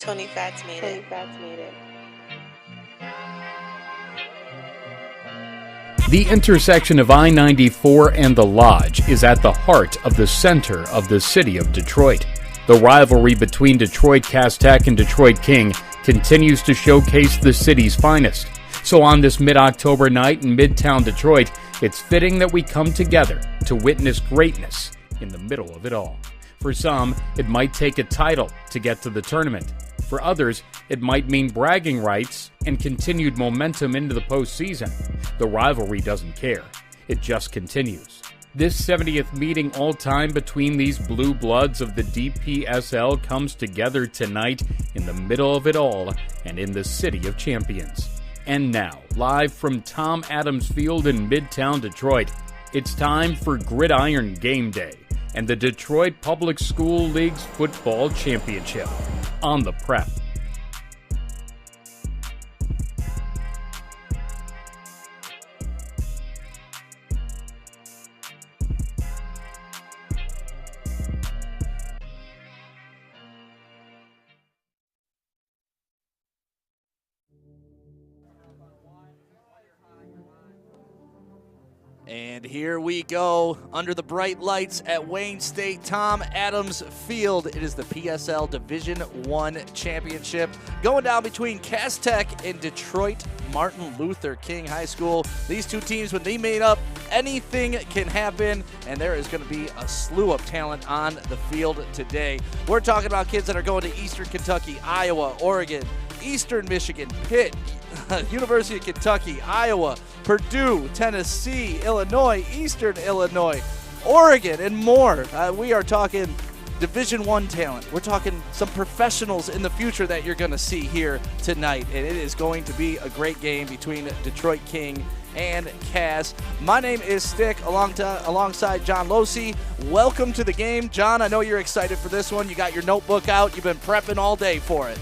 Tony Fats made it. The intersection of I-94 and the Lodge is at the heart of the center of the city of Detroit. The rivalry between Detroit Cass Tech and Detroit King continues to showcase the city's finest. So on this mid-October night in Midtown Detroit, it's fitting that we come together to witness greatness in the middle of it all. For some, it might take a title to get to the tournament. For others, it might mean bragging rights and continued momentum into the postseason. The rivalry doesn't care. It just continues. This 70th meeting all-time between these blue bloods of the DPSL comes together tonight in the middle of it all and in the City of Champions. And now, live from Tom Adams Field in Midtown Detroit, it's time for Gridiron Game Day and the Detroit Public School League's Football Championship on the Prep. And here we go, under the bright lights at Wayne State Tom Adams Field. It is the PSL Division I Championship going down between Cass Tech and Detroit Martin Luther King High School. These two teams, when they made up, anything can happen, and there is going to be a slew of talent on the field today. We're talking about kids that are going to Eastern Kentucky, Iowa, Oregon, Eastern Michigan, Pitt, University of Kentucky, Iowa, Purdue, Tennessee, Illinois, Eastern Illinois, Oregon, and more. We are talking Division I talent. We're talking some professionals in the future that you're going to see here tonight, and it is going to be a great game between Detroit King and Cass. My name is Stick, alongside John Losey. Welcome to the game. John, I know you're excited for this one. You got your notebook out. You've been prepping all day for it.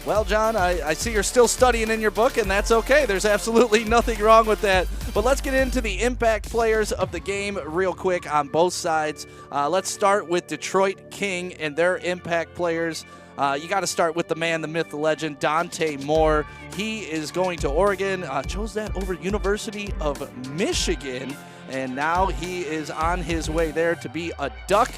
Well, John, I see you're still studying in your book, and that's okay. There's absolutely nothing wrong with that. But let's get into the impact players of the game real quick on both sides. Let's start with Detroit King and their impact players. You got to start with the man, the myth, the legend, Dante Moore. He is going to Oregon, chose that over University of Michigan, and now he is on his way there to be a Duck.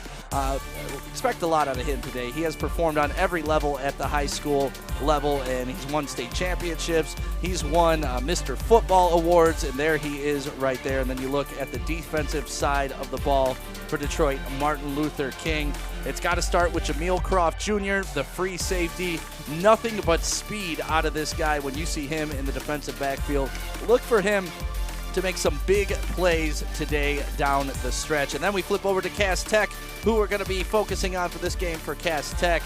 Expect a lot out of him today. He has performed on every level at the high school level, and he's won state championships. He's won Mr. Football awards, and there he is right there. And then you look at the defensive side of the ball for Detroit, Martin Luther King. It's got to start with Jameel Croft Jr., the free safety. Nothing but speed out of this guy when you see him in the defensive backfield. Look for him to make some big plays today down the stretch. And then we flip over to Cass Tech, who we're going to be focusing on for this game for Cass Tech.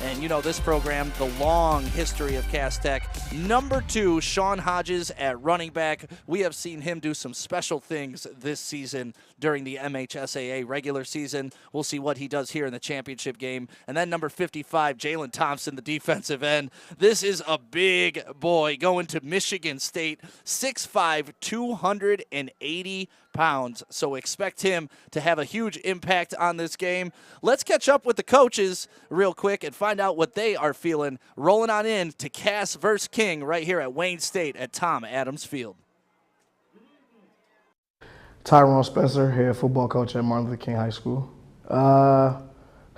And you know this program, the long history of Cass Tech. Number 2, Sean Hodges at running back. We have seen him do some special things this season during the MHSAA regular season. We'll see what he does here in the championship game. And then number 55, Jalen Thompson, the defensive end. This is a big boy going to Michigan State, 6'5", 280 pounds. So expect him to have a huge impact on this game. Let's catch up with the coaches real quick and find out what they are feeling. Rolling on in to Cass versus King right here at Wayne State at Tom Adams Field. Tyrone Spencer, head football coach at Martin Luther King High School.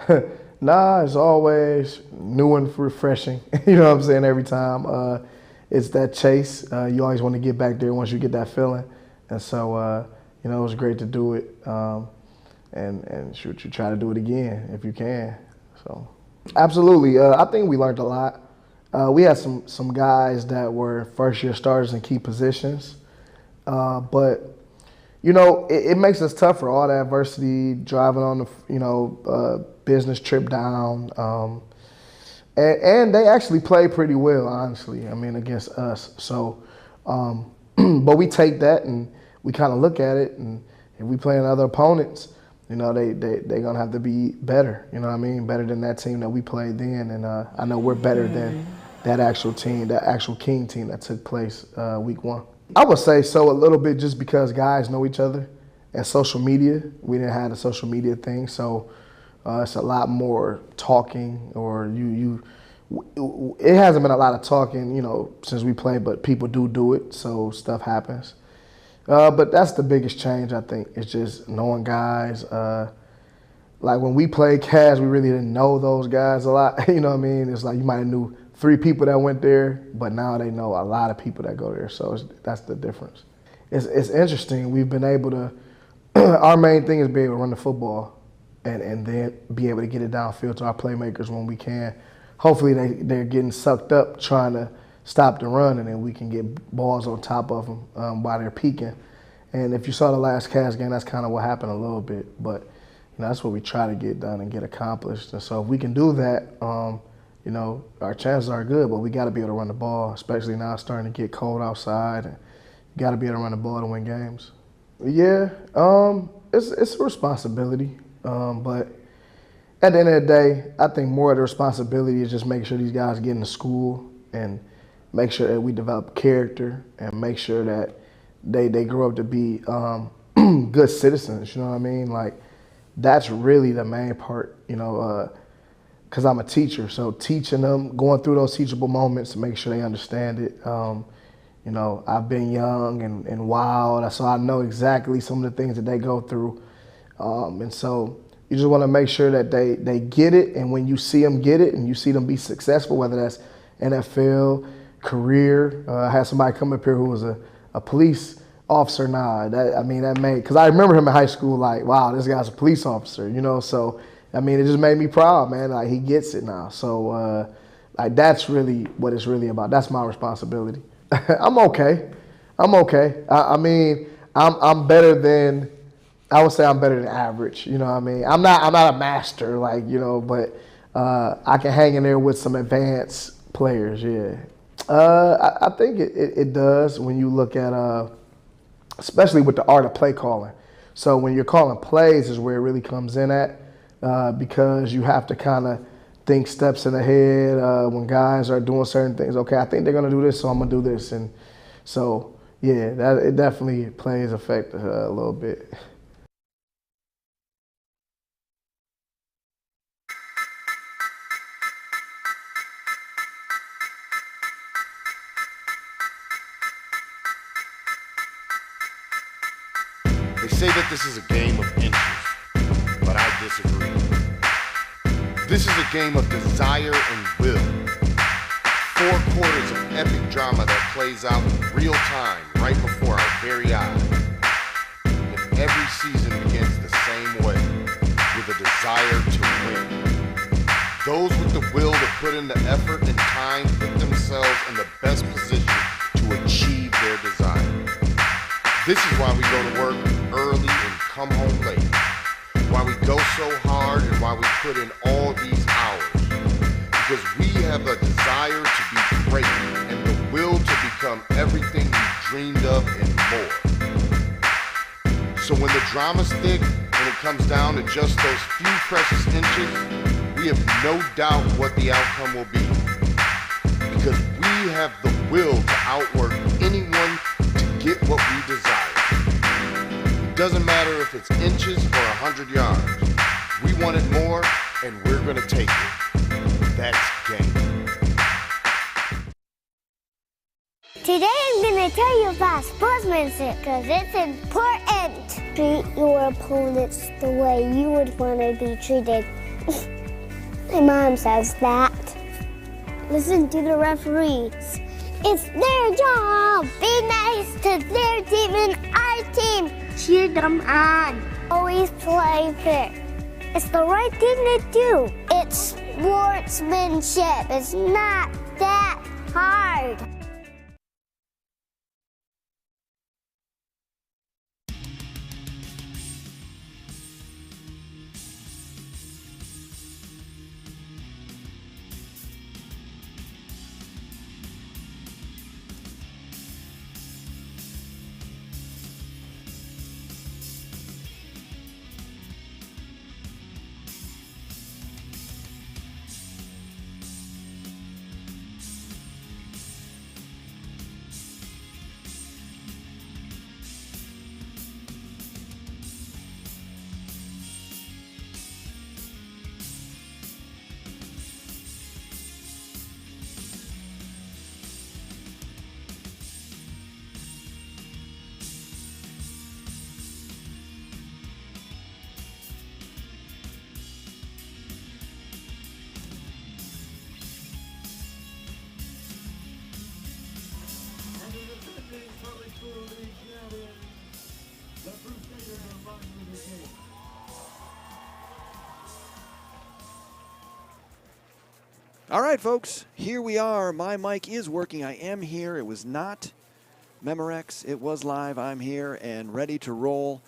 It's always new and refreshing. You know what I'm saying? Every time. It's that chase. You always want to get back there once you get that feeling. And so, it was great to do it. And shoot, you try to do it again if you can. So, absolutely. I think we learned a lot. We had some guys that were first-year starters in key positions. But it makes us tougher, all the adversity, driving on the, business trip down. And they actually played pretty well, honestly, against us. So, but we take that and we kind of look at it, and if we playing other opponents, they're going to have to be better, better than that team that we played then. And I know we're better than that actual team, that actual King team that took place week 1. I would say so a little bit just because guys know each other. and social media. We didn't have the social media thing, so it's a lot more talking, or it hasn't been a lot of talking, since we played, but people do it, so stuff happens. But that's the biggest change, I think. It's just knowing guys. Like when we played Cavs, we really didn't know those guys a lot. You know what I mean? It's like you might have knew 3 people that went there, but now they know a lot of people that go there. So that's the difference. It's interesting. We've been able to. Our main thing is be able to run the football, and then be able to get it downfield to our playmakers when we can. Hopefully they're getting sucked up trying to stop the run, and then we can get balls on top of them while they're peaking. And if you saw the last Cavs game, that's kind of what happened a little bit. But that's what we try to get done and get accomplished. And so if we can do that, our chances are good. But we got to be able to run the ball, especially now it's starting to get cold outside. And you got to be able to run the ball to win games. Yeah, it's a responsibility. But at the end of the day, I think more of the responsibility is just making sure these guys get into school and make sure that we develop character and make sure that they grow up to be good citizens. You know what I mean? Like, that's really the main part, because I'm a teacher. So teaching them, going through those teachable moments to make sure they understand it. I've been young and wild, so I know exactly some of the things that they go through. And so you just want to make sure that they get it, and when you see them get it and you see them be successful, whether that's NFL, career. I had somebody come up here who was a police officer now. That made, because I remember him in high school, like, wow, this guy's a police officer, so it just made me proud, man. Like, he gets it now. So that's really what it's really about. That's my responsibility. I'm okay. I'm better than, I would say I'm better than average. You know what I mean? I'm not a master, but I can hang in there with some advanced players. Yeah. I think it does when you look at, especially with the art of play calling. So when you're calling plays is where it really comes in at, because you have to kind of think steps in ahead when guys are doing certain things. Okay, I think they're going to do this, so I'm going to do this. And so, yeah, it definitely plays effect a little bit. They say that this is a game of inches, but I disagree. This is a game of desire and will. 4 quarters of epic drama that plays out in real time right before our very eyes. And every season begins the same way, with a desire to win. Those with the will to put in the effort and time put themselves in the best position to achieve their desire. This is why we go to work early and come home late. Why we go so hard and why we put in all these hours. Because we have a desire to be great and the will to become everything we dreamed of and more. So when the drama's thick and it comes down to just those few precious inches, we have no doubt what the outcome will be. Because we have the will to outwork anyone to get what we desire. It doesn't matter if it's inches or 100 yards. We want it more, and we're gonna take it. That's game. Today I'm gonna tell you about sportsmanship because it's important. Treat your opponents the way you would want to be treated. My mom says that. Listen to the referees. It's their job. Be nice to their team and our team. Cheer them on. Always play fair. It's the right thing to do. It's sportsmanship. It's not that hard. All right, folks, here we are. My mic is working. I am here. It was not Memorex. It was live. I'm here and ready to roll.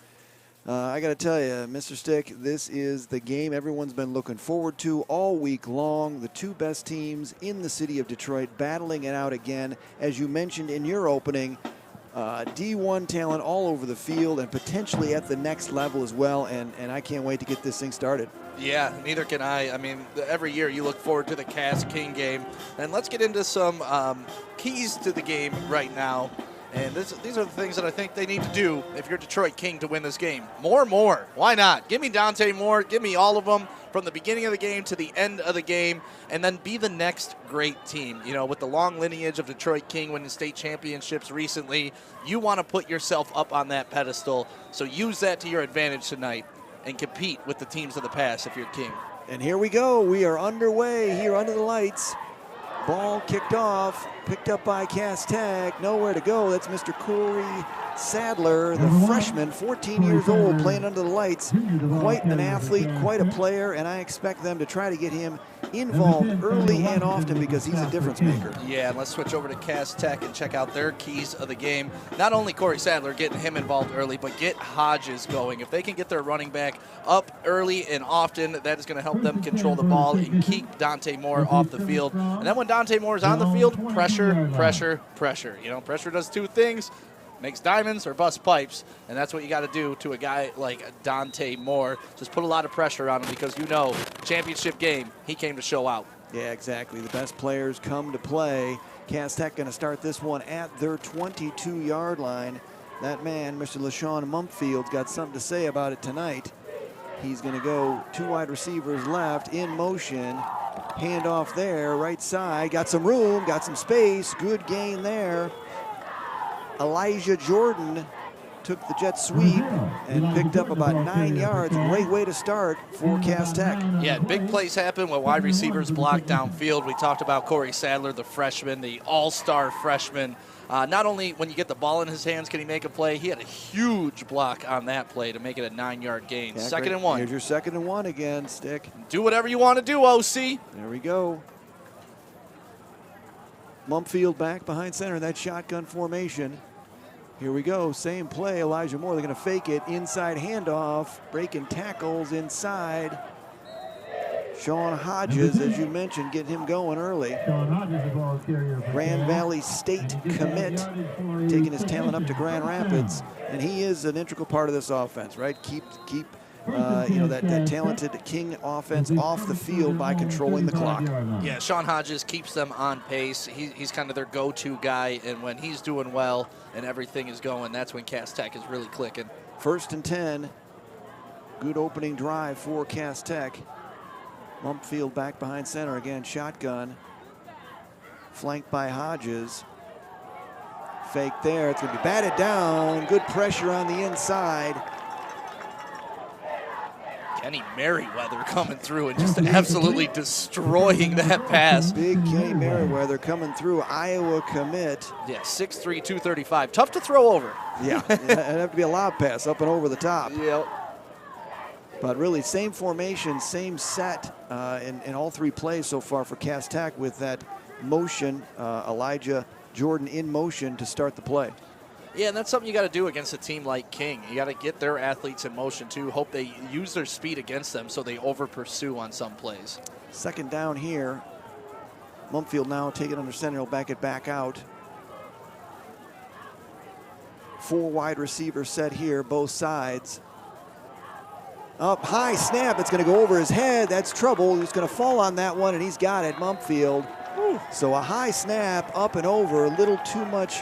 I got to tell you, Mr. Stick, this is the game everyone's been looking forward to all week long. The two best teams in the city of Detroit battling it out again. As you mentioned in your opening, D1 talent all over the field and potentially at the next level as well. And I can't wait to get this thing started. Yeah, neither can I. I mean, every year you look forward to the Cass King game. And let's get into some keys to the game right now. And these are the things that I think they need to do if you're Detroit King to win this game. More. Why not? Give me Dante Moore. Give me all of them from the beginning of the game to the end of the game, and then be the next great team. You know, with the long lineage of Detroit King winning state championships recently, you want to put yourself up on that pedestal. So use that to your advantage tonight and compete with the teams of the past if you're King. And here we go. We are underway here under the lights. Ball kicked off, picked up by Cass Tech. Nowhere to go. That's Mr. Corey Sadler, the freshman, 14 years old, playing under the lights. Quite an athlete, quite a player, and I expect them to try to get him involved early and often because he's a difference maker. Yeah, and let's switch over to Cass Tech and check out their keys of the game. Not only Corey Sadler getting him involved early, but get Hodges going. If they can get their running back up early and often, that is going to help them control the ball and keep Dante Moore off the field. And then when Dante Moore is on the field, pressure. You know, pressure does two things. Makes diamonds or bust pipes, and that's what you got to do to a guy like Dante Moore. Just put a lot of pressure on him because, you know, championship game, he came to show out. Yeah, exactly. The best players come to play. Cass Tech going to start this one at their 22-yard line. That man, Mr. LaShawn Mumpfield's got something to say about it tonight. He's going to go two wide receivers left in motion. Handoff there, right side. Got some room, got some space. Good gain there. Elijah Jordan took the jet sweep and picked up about 9 yards. Great way to start for Cass Tech. Yeah, big plays happen when wide receivers block downfield. We talked about Corey Sadler, the freshman, the all-star freshman. Not only when you get the ball in his hands can he make a play, he had a huge block on that play to make it a 9-yard gain. Yeah, second great. and one. Here's your 2nd and 1 again, Stick. Do whatever you want to do, OC. There we go. Mumpfield back behind center in that shotgun formation. Here we go, same play, Elijah Moore. They're going to fake it, inside handoff, breaking tackles inside. Sean Hodges, as you mentioned, getting him going early. Grand Valley State commit, taking his talent up to Grand Rapids, and he is an integral part of this offense, right? Keep that talented King offense off the field by controlling the clock. Yeah, Sean Hodges keeps them on pace. He's kind of their go-to guy, and when he's doing well and everything is going, that's when Cass Tech is really clicking. 1st and 10. Good opening drive for Cass Tech. Mumpfield back behind center again, shotgun. Flanked by Hodges. Fake there, it's going to be batted down. Good pressure on the inside. Kenny Merriweather coming through and just absolutely destroying that pass. Big Kenny Merriweather coming through, Iowa commit. Yeah, 6'3", 235. Tough to throw over. Yeah, it'd have to be a lob pass up and over the top. Yep. But really, same formation, same set in all three plays so far for Cass Tech with that motion, Elijah Jordan in motion to start the play. Yeah, and that's something you got to do against a team like King. You got to get their athletes in motion too. Hope they use their speed against them so they over pursue on some plays. 2nd down here. Mumpfield now take it under center. He'll back it back out. 4 wide receiver set here, both sides. Up high snap. It's going to go over his head. That's trouble. He's going to fall on that one, and he's got it. Mumpfield. So a high snap up and over. A little too much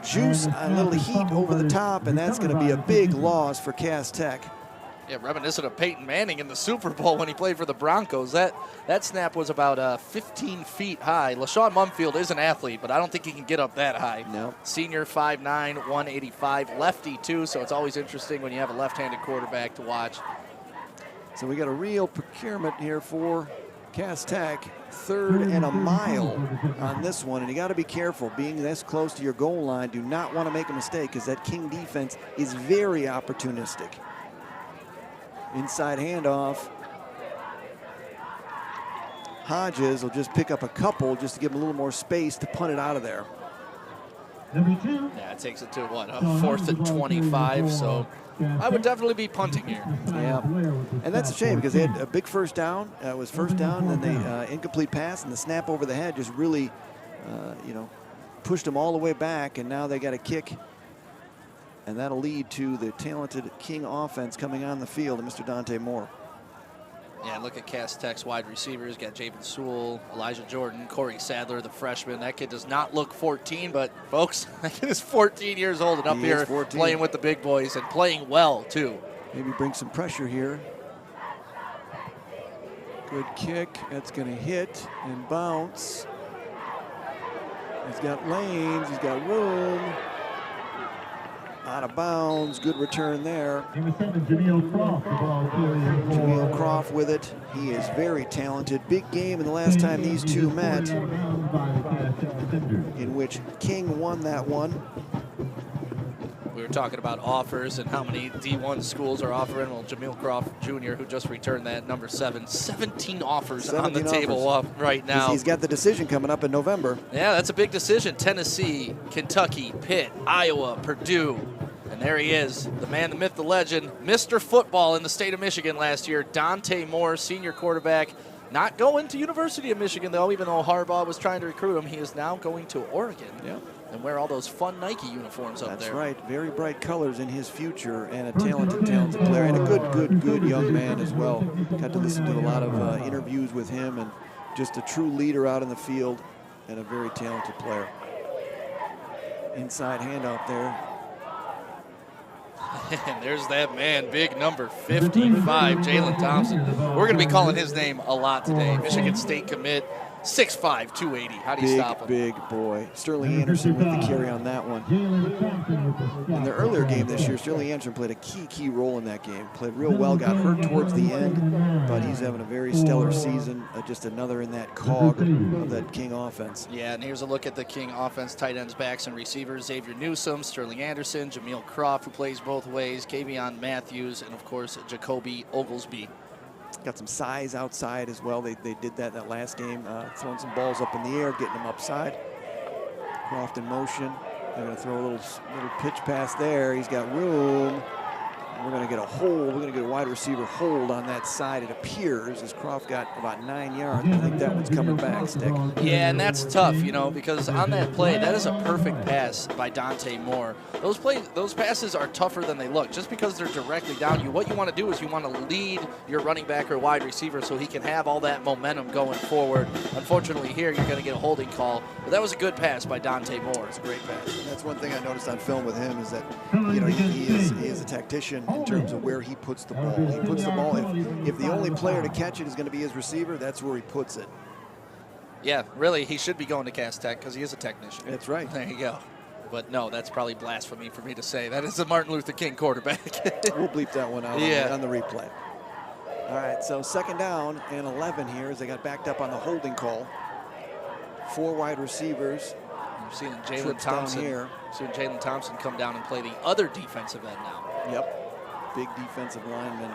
juice, a little heat over the top, and that's going to be a big loss for Cass Tech. Yeah, reminiscent of Peyton Manning in the Super Bowl when he played for the Broncos. That snap was about 15 feet high. LaShawn Mumpfield is an athlete, but I don't think he can get up that high. No. Senior, 5'9", 185, lefty too, so it's always interesting when you have a left-handed quarterback to watch. So we got a real procurement here for Cass Tech, 3rd and a mile on this one, and you got to be careful. Being this close to your goal line, do not want to make a mistake because that King defense is very opportunistic. Inside handoff. Hodges will just pick up a couple just to give him a little more space to punt it out of there. Yeah, it takes it to what, a 4th and 25, so I would definitely be punting here. Yeah, and that's a shame because they had a big first down. It was first down, and then the incomplete pass and the snap over the head just really, pushed them all the way back, and now they got a kick, and that'll lead to the talented King offense coming on the field and Mr. Dante Moore. Yeah, look at Cass Tech's wide receivers. Got Javen Sewell, Elijah Jordan, Corey Sadler, the freshman. That kid does not look 14, but folks, that kid is 14 years old and up here playing with the big boys and playing well, too. Maybe bring some pressure here. Good kick. That's going to hit and bounce. He's got lanes. He's got room. Out of bounds. Good return there. Jameel Croft with it. He is very talented. Big game in the last time these two met, in which King won that one. We were talking about offers and how many D1 schools are offering. Well, Jameel Croft Jr., who just returned that, number 7, 17 offers on the table right now. He's got the decision coming up in November. Yeah, that's a big decision. Tennessee, Kentucky, Pitt, Iowa, Purdue. And there he is, the man, the myth, the legend, Mr. Football in the state of Michigan last year, Dante Moore, senior quarterback. Not going to University of Michigan, though, even though Harbaugh was trying to recruit him. He is now going to Oregon. Yeah. And wear all those fun Nike uniforms up there. That's right. Very bright colors in his future, and a talented player, and a good young man as well. Got to listen to a lot of interviews with him, and just a true leader out in the field, and a very talented player. Inside handoff there. And there's that man, big number 55, Jalen Thompson. We're going to be calling his name a lot today. Michigan State commit, 6'5", 280. How do you stop him? Big boy. Sterling Anderson with the carry on that one. In the earlier game this year, Sterling Anderson played a key role in that game. Played real well, got hurt towards the end, but he's having a very stellar season. Just another in that cog of that King offense. Yeah, and here's a look at the King offense, tight ends, backs, and receivers. Xavier Newsome, Sterling Anderson, Jameel Croft, who plays both ways, Kavion Matthews, and, of course, Jacoby Oglesby. Got some size outside as well. They did that last game, throwing some balls up in the air, getting them upside. Croft in motion. They're going to throw a little pitch pass there. He's got room. We're going to get a hold. We're going to get a wide receiver hold on that side, it appears, as Croft got about 9 yards. I think that one's coming back, Stick. Yeah, and that's tough, because on that play, that is a perfect pass by Dante Moore. Those passes are tougher than they look. Just because they're directly down you, what you want to do is you want to lead your running back or wide receiver so he can have all that momentum going forward. Unfortunately, here you're going to get a holding call. But that was a good pass by Dante Moore. It's a great pass. And that's one thing I noticed on film with him is that, he is a tactician in terms of where he puts the ball. He puts the ball, if the only player to catch it is going to be his receiver, that's where he puts it. Yeah, really, he should be going to Cass Tech because he is a technician. That's right. There you go. But no, that's probably blasphemy for me to say. That is the Martin Luther King quarterback. We'll bleep that one out on the replay. All right, so 2nd down and 11 here as they got backed up on the holding call. 4 wide receivers. You're seeing Jalen Thompson here. Seeing Jalen Thompson come down and play the other defensive end now. Yep. Big defensive lineman.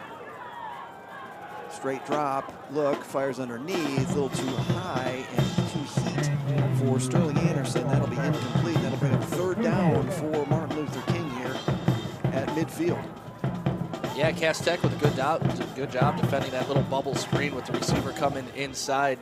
Straight drop, look, fires underneath, a little too high and too heat for Sterling Anderson. That'll be incomplete. That'll bring up 3rd down for Martin Luther King here at midfield. Yeah, Cass Tech with a good job defending that little bubble screen with the receiver coming inside.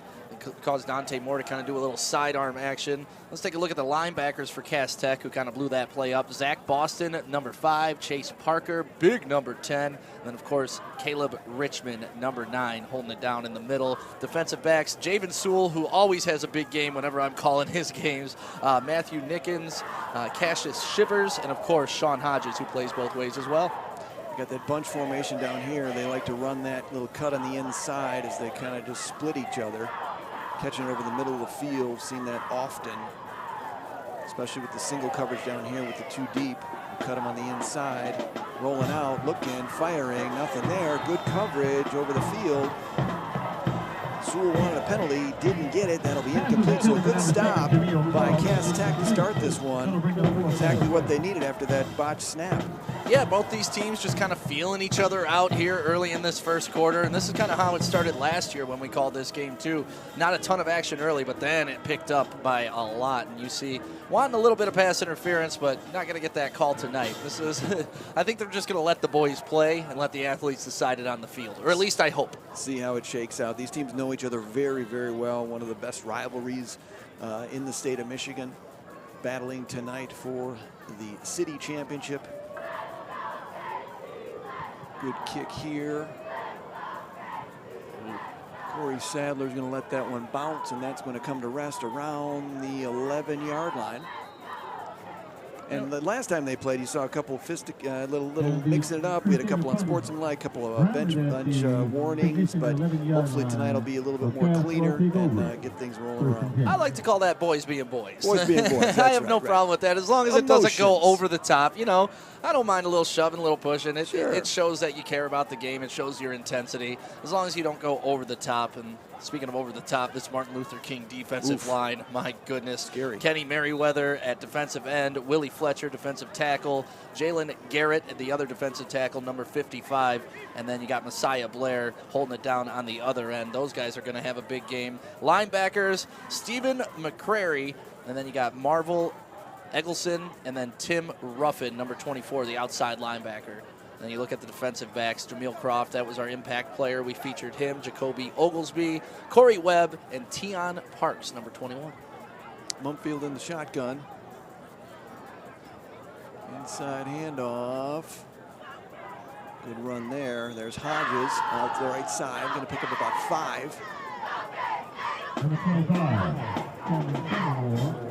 Caused Dante Moore to kind of do a little sidearm action. Let's take a look at the linebackers for Cass Tech, who kind of blew that play up. Zach Boston, number 5. Chase Parker, big number 10. And then, of course, Caleb Richmond, number 9, holding it down in the middle. Defensive backs, Javen Sewell, who always has a big game whenever I'm calling his games. Matthew Nickens, Cassius Shivers, and, of course, Sean Hodges, who plays both ways as well. Got that bunch formation down here. They like to run that little cut on the inside as they kind of just split each other. Catching it over the middle of the field, seen that often, especially with the single coverage down here with the 2 deep. Cut him on the inside, rolling out, looking, firing, nothing there. Good coverage over the field. Sewell wanted a penalty, didn't get it. That'll be incomplete. So a good stop by Cass Tech to start this one. Exactly what they needed after that botched snap. Yeah, both these teams just kind of feeling each other out here early in this first quarter, and this is kind of how it started last year when we called this game too. Not a ton of action early, but then it picked up by a lot, and you see wanting a little bit of pass interference, but not going to get that call tonight. This is, I think they're just going to let the boys play and let the athletes decide it on the field, or at least I hope. See how it shakes out. These teams know each other very, very well. One of the best rivalries in the state of Michigan, battling tonight for the city championship. Good kick here. Corey Sadler's going to let that one bounce, and that's going to come to rest around the 11-yard line. And the last time they played, you saw a couple little mixing it up. We had a couple unsportsmanlike, a couple of bench warnings, but hopefully tonight will be a little bit more cleaner and get things rolling around. I like to call that boys being boys. Boys being boys. I have no problem with that as long as it doesn't go over the top. You know, I don't mind a little shoving, a little pushing. It shows that you care about the game. It shows your intensity. As long as you don't go over the top. And speaking of over the top, this Martin Luther King defensive line, my goodness. Scary. Kenny Merriweather at defensive end, Willie Fletcher, defensive tackle, Jalen Garrett at the other defensive tackle, number 55, and then you got Messiah Blair holding it down on the other end. Those guys are going to have a big game. Linebackers, Stephen McCrary, and then you got Marvel Eggleston, and then Tim Ruffin, number 24, the outside linebacker. And then you look at the defensive backs, Jameel Croft, that was our impact player. We featured him, Jacoby Oglesby, Corey Webb, and Tion Parks, number 21. Mumfield in the shotgun. Inside handoff. Good run there. There's Hodges out to the right side. Going to pick up about 5.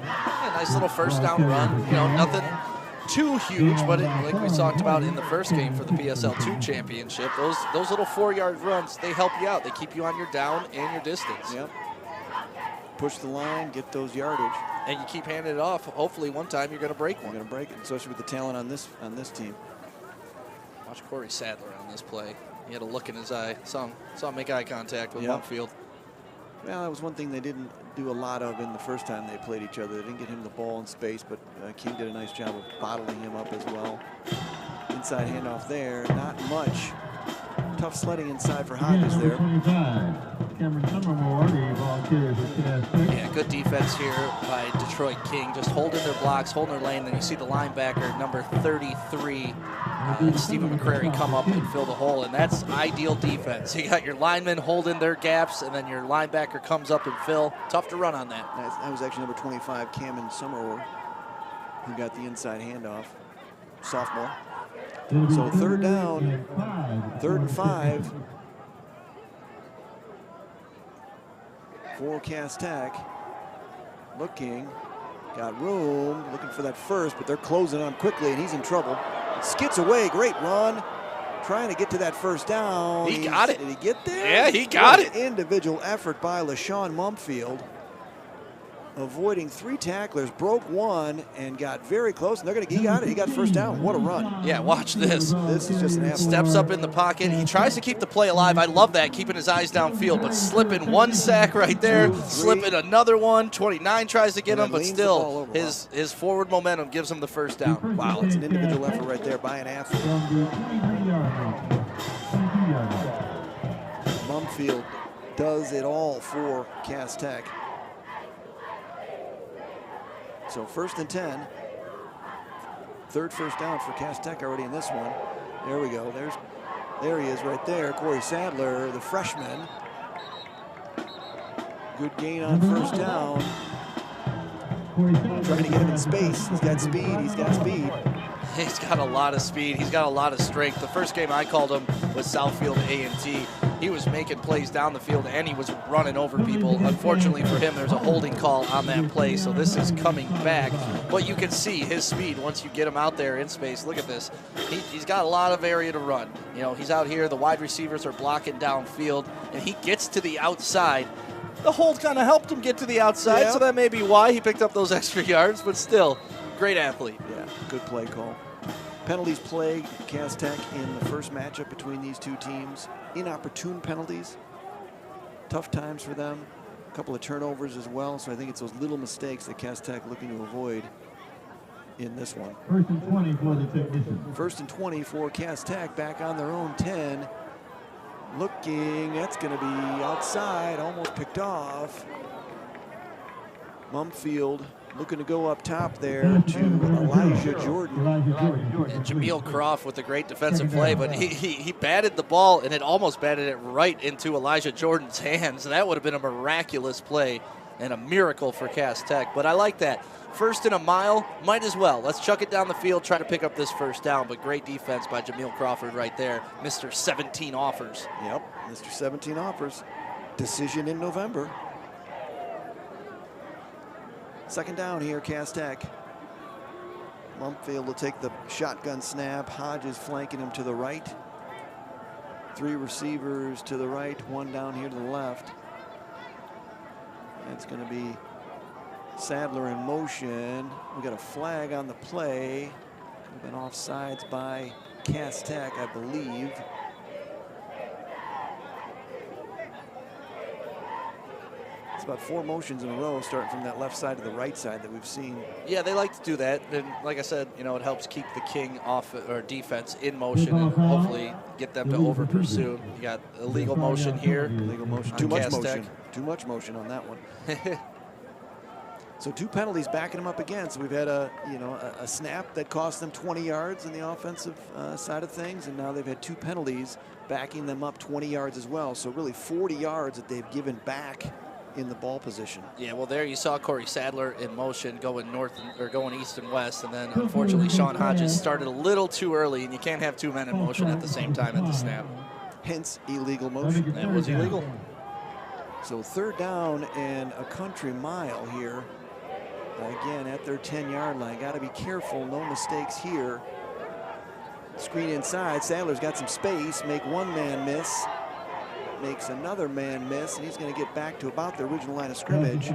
Yeah, nice little first down run. You know, nothing too huge, but like we talked about in the first game for the PSL2 championship, those little 4-yard runs, they help you out. They keep you on your down and your distance. Yep. Push the line, get those yardage. And you keep handing it off. Hopefully one time you're going to break one. You're going to break it, especially with the talent on this team. Watch Corey Sadler on this play. He had a look in his eye. Saw him make eye contact with Mumfield. Well, that was one thing they didn't do a lot of in the first time they played each other. They didn't get him the ball in space, but King did a nice job of bottling him up as well. Inside handoff there, not much. Tough sledding inside for Hodges there. Yeah, good defense here by Detroit King. Just holding their blocks, holding their lane. Then you see the linebacker, number 33, Stephen McCrary, come up and fill the hole. And that's ideal defense. You got your linemen holding their gaps, and then your linebacker comes up and fill. Tough to run on that. That was actually number 25, Cameron Summerall, who got the inside handoff. Sophomore. So third down, 3rd and 5 for Cass Tech. Looking, got room, looking for that first, but they're closing on quickly, and he's in trouble. Skids away, great run. Trying to get to that first down. He got it. Did he get there? Yeah, he got it. Individual effort by LaShawn Mumfield. Avoiding 3 tacklers, broke 1, and got very close. And he got it. He got first down. What a run. Yeah, watch this. This is just an absolute. Steps up in the pocket. He tries to keep the play alive. I love that, keeping his eyes downfield, but slipping 1 sack right there, slipping another one. 29 tries to get him, but still his forward momentum gives him the first down. Wow, it's an individual effort right there by an athlete. Mumfield does it all for Cass Tech. So 1st and 10. 3rd first down for Cass Tech already in this one. There we go. There he is right there. Corey Sadler, the freshman. Good gain on first down. Trying to get him in space. He's got speed. He's got speed. He's got a lot of speed. He's got a lot of strength. The first game I called him was Southfield A&T. He was making plays down the field, and he was running over people. Unfortunately for him, there's a holding call on that play, so this is coming back. But you can see his speed once you get him out there in space. Look at this. He's got a lot of area to run. You know, he's out here. The wide receivers are blocking downfield, and he gets to the outside. The hold kind of helped him get to the outside, so that may be why he picked up those extra yards, but still, great athlete. Yeah, good play call. Penalties plagued Cass Tech in the first matchup between these two teams. Inopportune penalties. tough times for them. A couple of turnovers as well, so I think it's those little mistakes that Cass Tech looking to avoid in this one. First and 20 for the technician. First and 20 for Cass Tech, back on their own 10. Looking, that's going to be outside, almost picked off. Mumfield looking to go up top there to Elijah Jordan. And Jameel Croft with a great defensive play, but he batted the ball, and it almost batted it right into Elijah Jordan's hands. That would have been a miraculous play and a miracle for Cass Tech. But I like that. First and a mile, might as well. Let's chuck it down the field, try to pick up this first down. But great defense by Jameel Crawford right there. Mr. 17 offers. Yep, Mr. 17 offers. Decision in November. Second down here, Cass Tech. Mumfield will take the shotgun snap. Hodges flanking him to the right. 3 receivers to the right, 1 down here to the left. That's going to be Sadler in motion. We got a flag on the play. We've been offsides by Cass Tech, I believe. It's about 4 motions in a row, starting from that left side to the right side that we've seen. Yeah, they like to do that. And like I said, you know, it helps keep the King off or defense in motion and hopefully get them to over pursue. You got illegal motion here. Illegal motion. Too much motion. Too much motion on that one. So 2 penalties backing them up again. So we've had a snap that cost them 20 yards in the offensive side of things, and now they've had 2 penalties backing them up 20 yards as well. So really 40 yards that they've given back in the ball position. Yeah, well, there you saw Corey Sadler in motion going going east and west, and then unfortunately Sean Hodges started a little too early, and you can't have 2 men in motion at the same time at the snap. Hence illegal motion. That was illegal. So 3rd down and a country mile here. Again, at their 10-yard line. Got to be careful, no mistakes here. Screen inside. Sadler's got some space. Make 1 man miss. Makes another man miss, and he's going to get back to about the original line of scrimmage.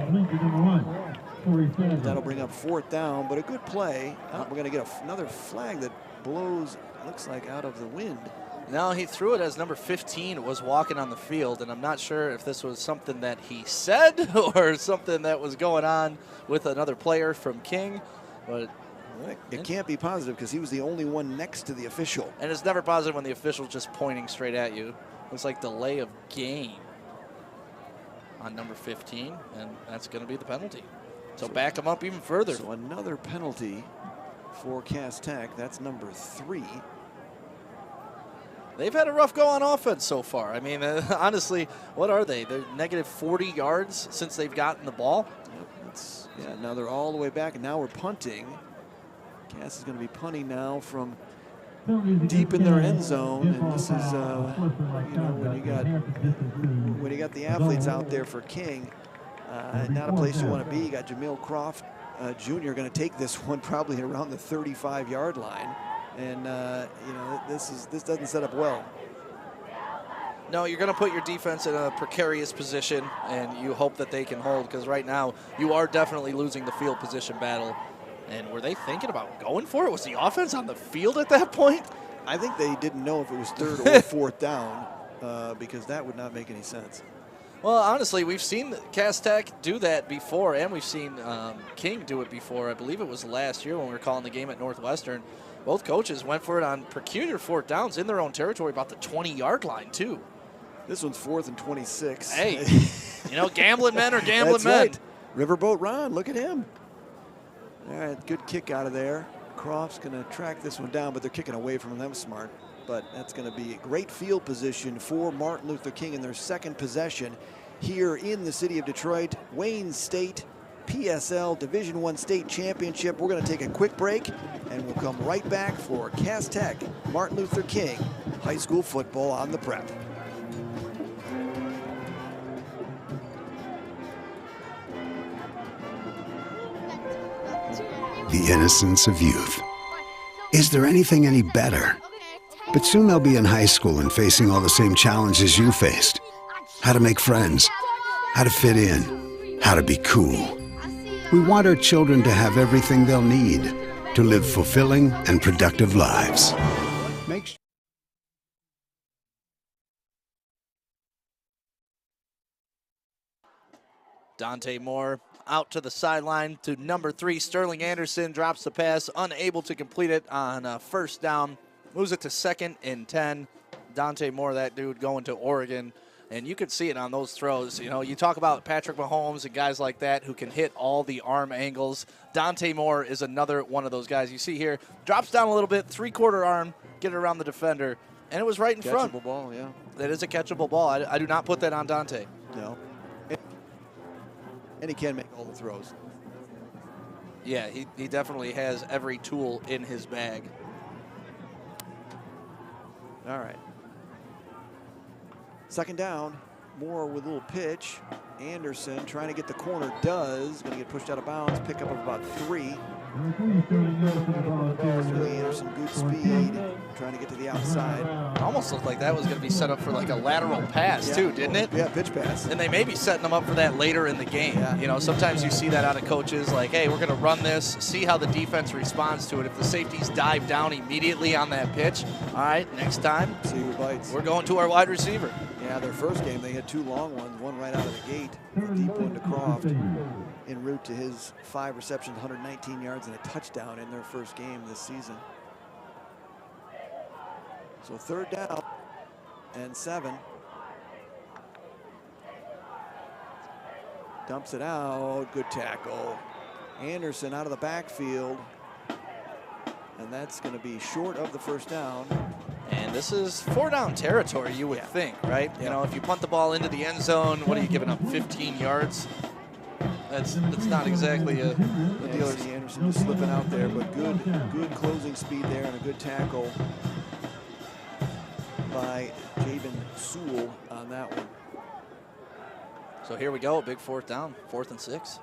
That'll bring up 4th down, but a good play. We're going to get another flag that blows, looks like, out of the wind. No, he threw it as number 15 was walking on the field, and I'm not sure if this was something that he said or something that was going on with another player from King, but it can't be positive because he was the only one next to the official. And it's never positive when the official's just pointing straight at you. Looks like delay of game on number 15, and that's going to be the penalty. So back him up even further. So another penalty for Cass Tech. That's number 3. They've had a rough go on offense so far. I mean, honestly, what are they? They're negative 40 yards since they've gotten the ball. Yep, now they're all the way back, and now we're punting. Cass is going to be punting now from deep in their end zone, and this is when you got the athletes out there for King, not a place you want to be. You got Jameel Croft Jr. going to take this one probably around the 35-yard line, and this doesn't set up well. No, you're going to put your defense in a precarious position, and you hope that they can hold, because right now you are definitely losing the field position battle. And were they thinking about going for it? Was the offense on the field at that point? I think they didn't know if it was 3rd or 4th down because that would not make any sense. Well, honestly, we've seen Cass Tech do that before, and we've seen King do it before. I believe it was last year when we were calling the game at Northwestern. Both coaches went for it on peculiar 4th downs in their own territory, about the 20-yard line, too. This one's 4th and 26. Hey, gambling men are gambling That's men. Right. Riverboat Ron, look at him. All right, good kick out of there. Croft's going to track this one down, but they're kicking away from him. That was smart. But that's going to be a great field position for Martin Luther King in their 2nd possession here in the city of Detroit. Wayne State PSL Division I State Championship. We're going to take a quick break, and we'll come right back for Cass Tech, Martin Luther King, high school football on the Prep. The innocence of youth. Is there anything any better? But soon they'll be in high school and facing all the same challenges you faced. How to make friends, how to fit in, how to be cool. We want our children to have everything they'll need to live fulfilling and productive lives. Make Dante Moore out to the sideline to number 3. Sterling Anderson drops the pass, unable to complete it on first down. Moves it to 2nd and 10. Dante Moore, that dude going to Oregon. And you could see it on those throws. You know, you talk about Patrick Mahomes and guys like that who can hit all the arm angles. Dante Moore is another one of those guys. You see here, drops down a little bit, 3/4 arm, get it around the defender, and it was right in front. Catchable ball, yeah. That is a catchable ball. I do not put that on Dante. No. And he can make all the throws. Yeah, he definitely has every tool in his bag. All right. 2nd down. Moore with a little pitch. Anderson trying to get the corner. Does. Going to get pushed out of bounds. Pickup of about 3. Sterling Anderson, good speed. Trying to get to the outside. Almost looked like that was going to be set up for like a lateral pass too, didn't it? Yeah, pitch pass. And they may be setting them up for that later in the game. Yeah. You know, sometimes you see that out of coaches, like, hey, we're going to run this, see how the defense responds to it. If the safeties dive down immediately on that pitch, all right, next time, see who bites. We're going to our wide receiver. Yeah, their first game, they had 2 long ones, one right out of the gate, a deep one to Croft, en route to his 5 receptions, 119 yards, and a touchdown in their first game this season. So 3rd down and 7. Dumps it out, good tackle. Anderson out of the backfield, and that's going to be short of the first down. And this is 4-down territory, you would think, right? You know, if you punt the ball into the end zone, what are you giving up, 15 yards? That's not exactly a deal. Anderson just slipping out there, but good closing speed there and a good tackle by Javen Sewell on that one. So here we go, a big 4th down, 4th and 6.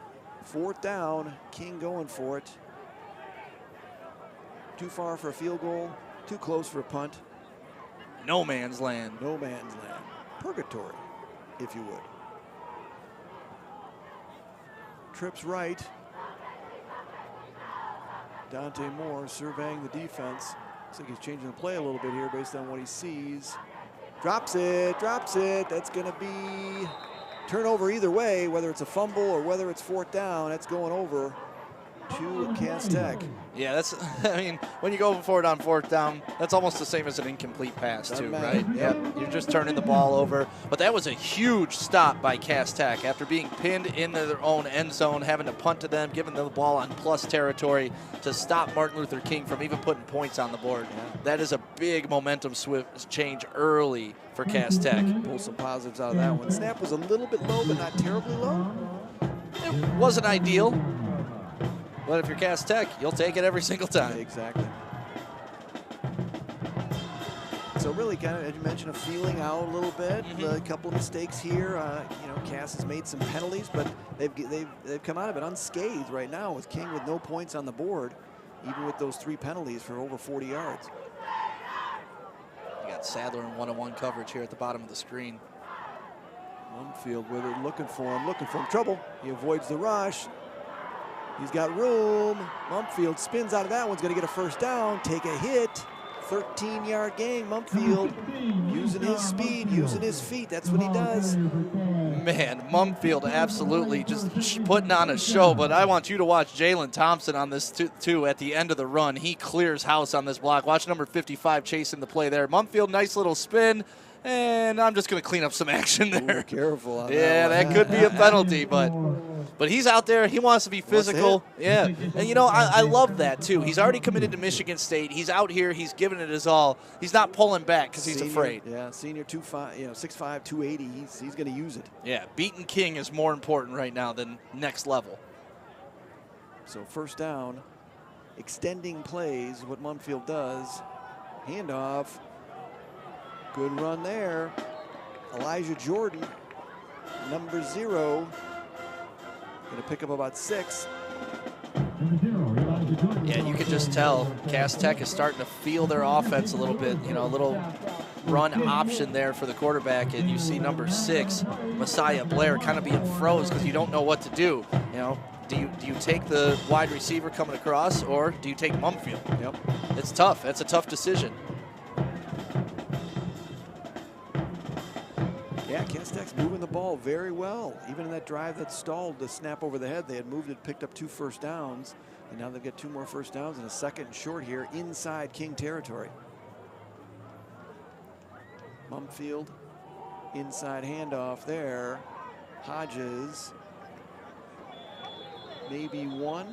4th down, King going for it. Too far for a field goal, too close for a punt. No man's land. No man's land. Purgatory, if you would. Trips right. Dante Moore surveying the defense. Looks like he's changing the play a little bit here based on what he sees. Drops it, drops it. That's going to be turnover either way, whether it's a fumble or whether it's 4th down. That's going over to Cass Tech. Yeah, that's, I mean, when you go for it on 4th down, that's almost the same as an incomplete pass, too, right? Yep, you're just turning the ball over. But that was a huge stop by Cass Tech after being pinned into their own end zone, having to punt to them, giving them the ball on plus territory to stop Martin Luther King from even putting points on the board. That is a big momentum change early for Cass Tech. Pull some positives out of that one. Snap was a little bit low, but not terribly low. It wasn't ideal. But if you're Cass Tech, you'll take it every single time. Exactly. So really, kind of, as you mentioned, a feeling out a little bit. A couple of mistakes here. You know, Cass has made some penalties, but they've come out of it unscathed right now with King with no points on the board, even with those 3 penalties for over 40 yards. You got Sadler in one-on-one coverage here at the bottom of the screen. Mumfield with it, looking for him. Trouble. He avoids the rush. He's got room. Mumfield spins out of that. One's going to get a 1st down, take a hit. 13-yard gain. Mumfield using his speed, using his feet. That's what he does. Man, Mumfield absolutely just putting on a show, but I want you to watch Jalen Thompson on this too at the end of the run. He clears house on this block. Watch number 55 chasing the play there. Mumfield, nice little spin. And I'm just going to clean up some action there. Ooh, careful on yeah, that could be a penalty, but he's out there. He wants to be physical. Yeah, and you know, I love that too. He's already committed to Michigan State. He's out here. He's giving it his all. He's not pulling back because he's afraid. Yeah, senior 2'5", 6'5", 280. He's going to use it. Yeah, beating King is more important right now than next level. So 1st down, extending plays, what Mumfield does. Handoff. Good run there. Elijah Jordan, number 0. Going to pick up about 6. Yeah, you can just tell Cass Tech is starting to feel their offense a little bit. You know, a little run option there for the quarterback. And you see number 6, Messiah Blair, kind of being froze because you don't know what to do. You know, do you take the wide receiver coming across or do you take Mumfield? Yep. It's tough. That's a tough decision. Yeah, Cass Tech's moving the ball very well. Even in that drive that stalled the snap over the head, they had moved it, picked up 2 first downs, and now they've got 2 more first downs and a second and short here inside King territory. Mumfield, inside handoff there. Hodges, maybe 1.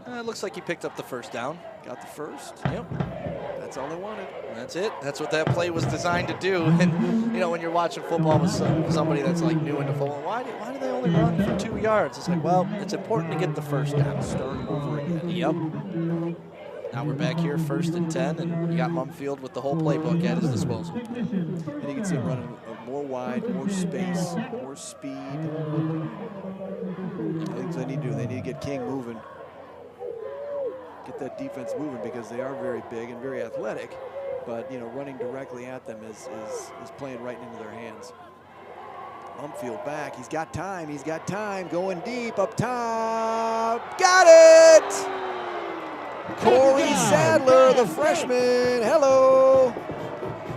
It looks like he picked up the first down. Got the first. Yep. That's all they wanted. That's it. That's what that play was designed to do. And, you know, when you're watching football with somebody that's like new into football, why do they only run for 2 yards? It's like, well, it's important to get the first down. Start over again. Yep. Now we're back here, 1st and 10, and you got Mumfield with the whole playbook at his disposal. And you can see him running more wide, more space, more speed. Things they need to do. They need to get King moving. Get that defense moving because they are very big and very athletic. But, you know, running directly at them is playing right into their hands. Mumfield back. He's got time. He's got time. Going deep up top. Got it! Corey Sadler, the freshman. Hello.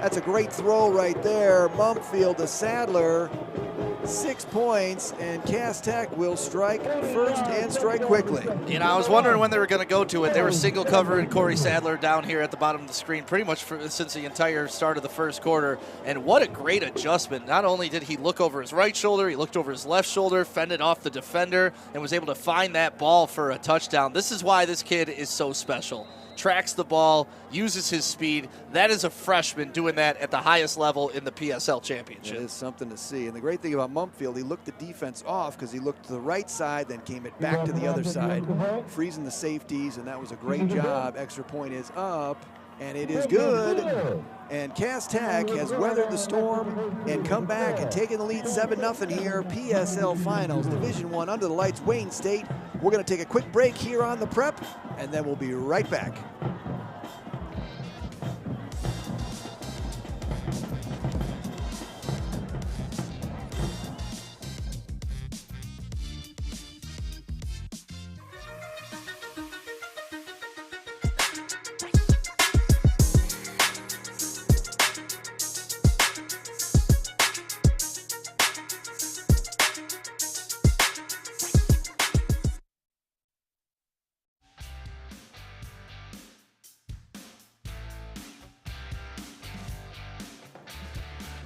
That's a great throw right there. Mumfield to Sadler. 6 points, and Cass Tech will strike first and strike quickly. You know, I was wondering when they were going to go to it. They were single covering Corey Sadler down here at the bottom of the screen pretty much since the entire start of the first quarter. And what a great adjustment. Not only did he look over his right shoulder, he looked over his left shoulder, fended off the defender, and was able to find that ball for a touchdown. This is why this kid is so special. Tracks the ball, uses his speed. That is a freshman doing that at the highest level in the PSL championship. It is something to see. And the great thing about Mumfield, he looked the defense off because he looked to the right side, then came it back to the other side, freezing the safeties, and that was a great job. Extra point is up, and it is good. And Cass Tech has weathered the storm and come back and taken the lead 7-0 here. PSL Finals, Division I, under the lights, Wayne State. We're going to take a quick break here on the prep, and then we'll be right back.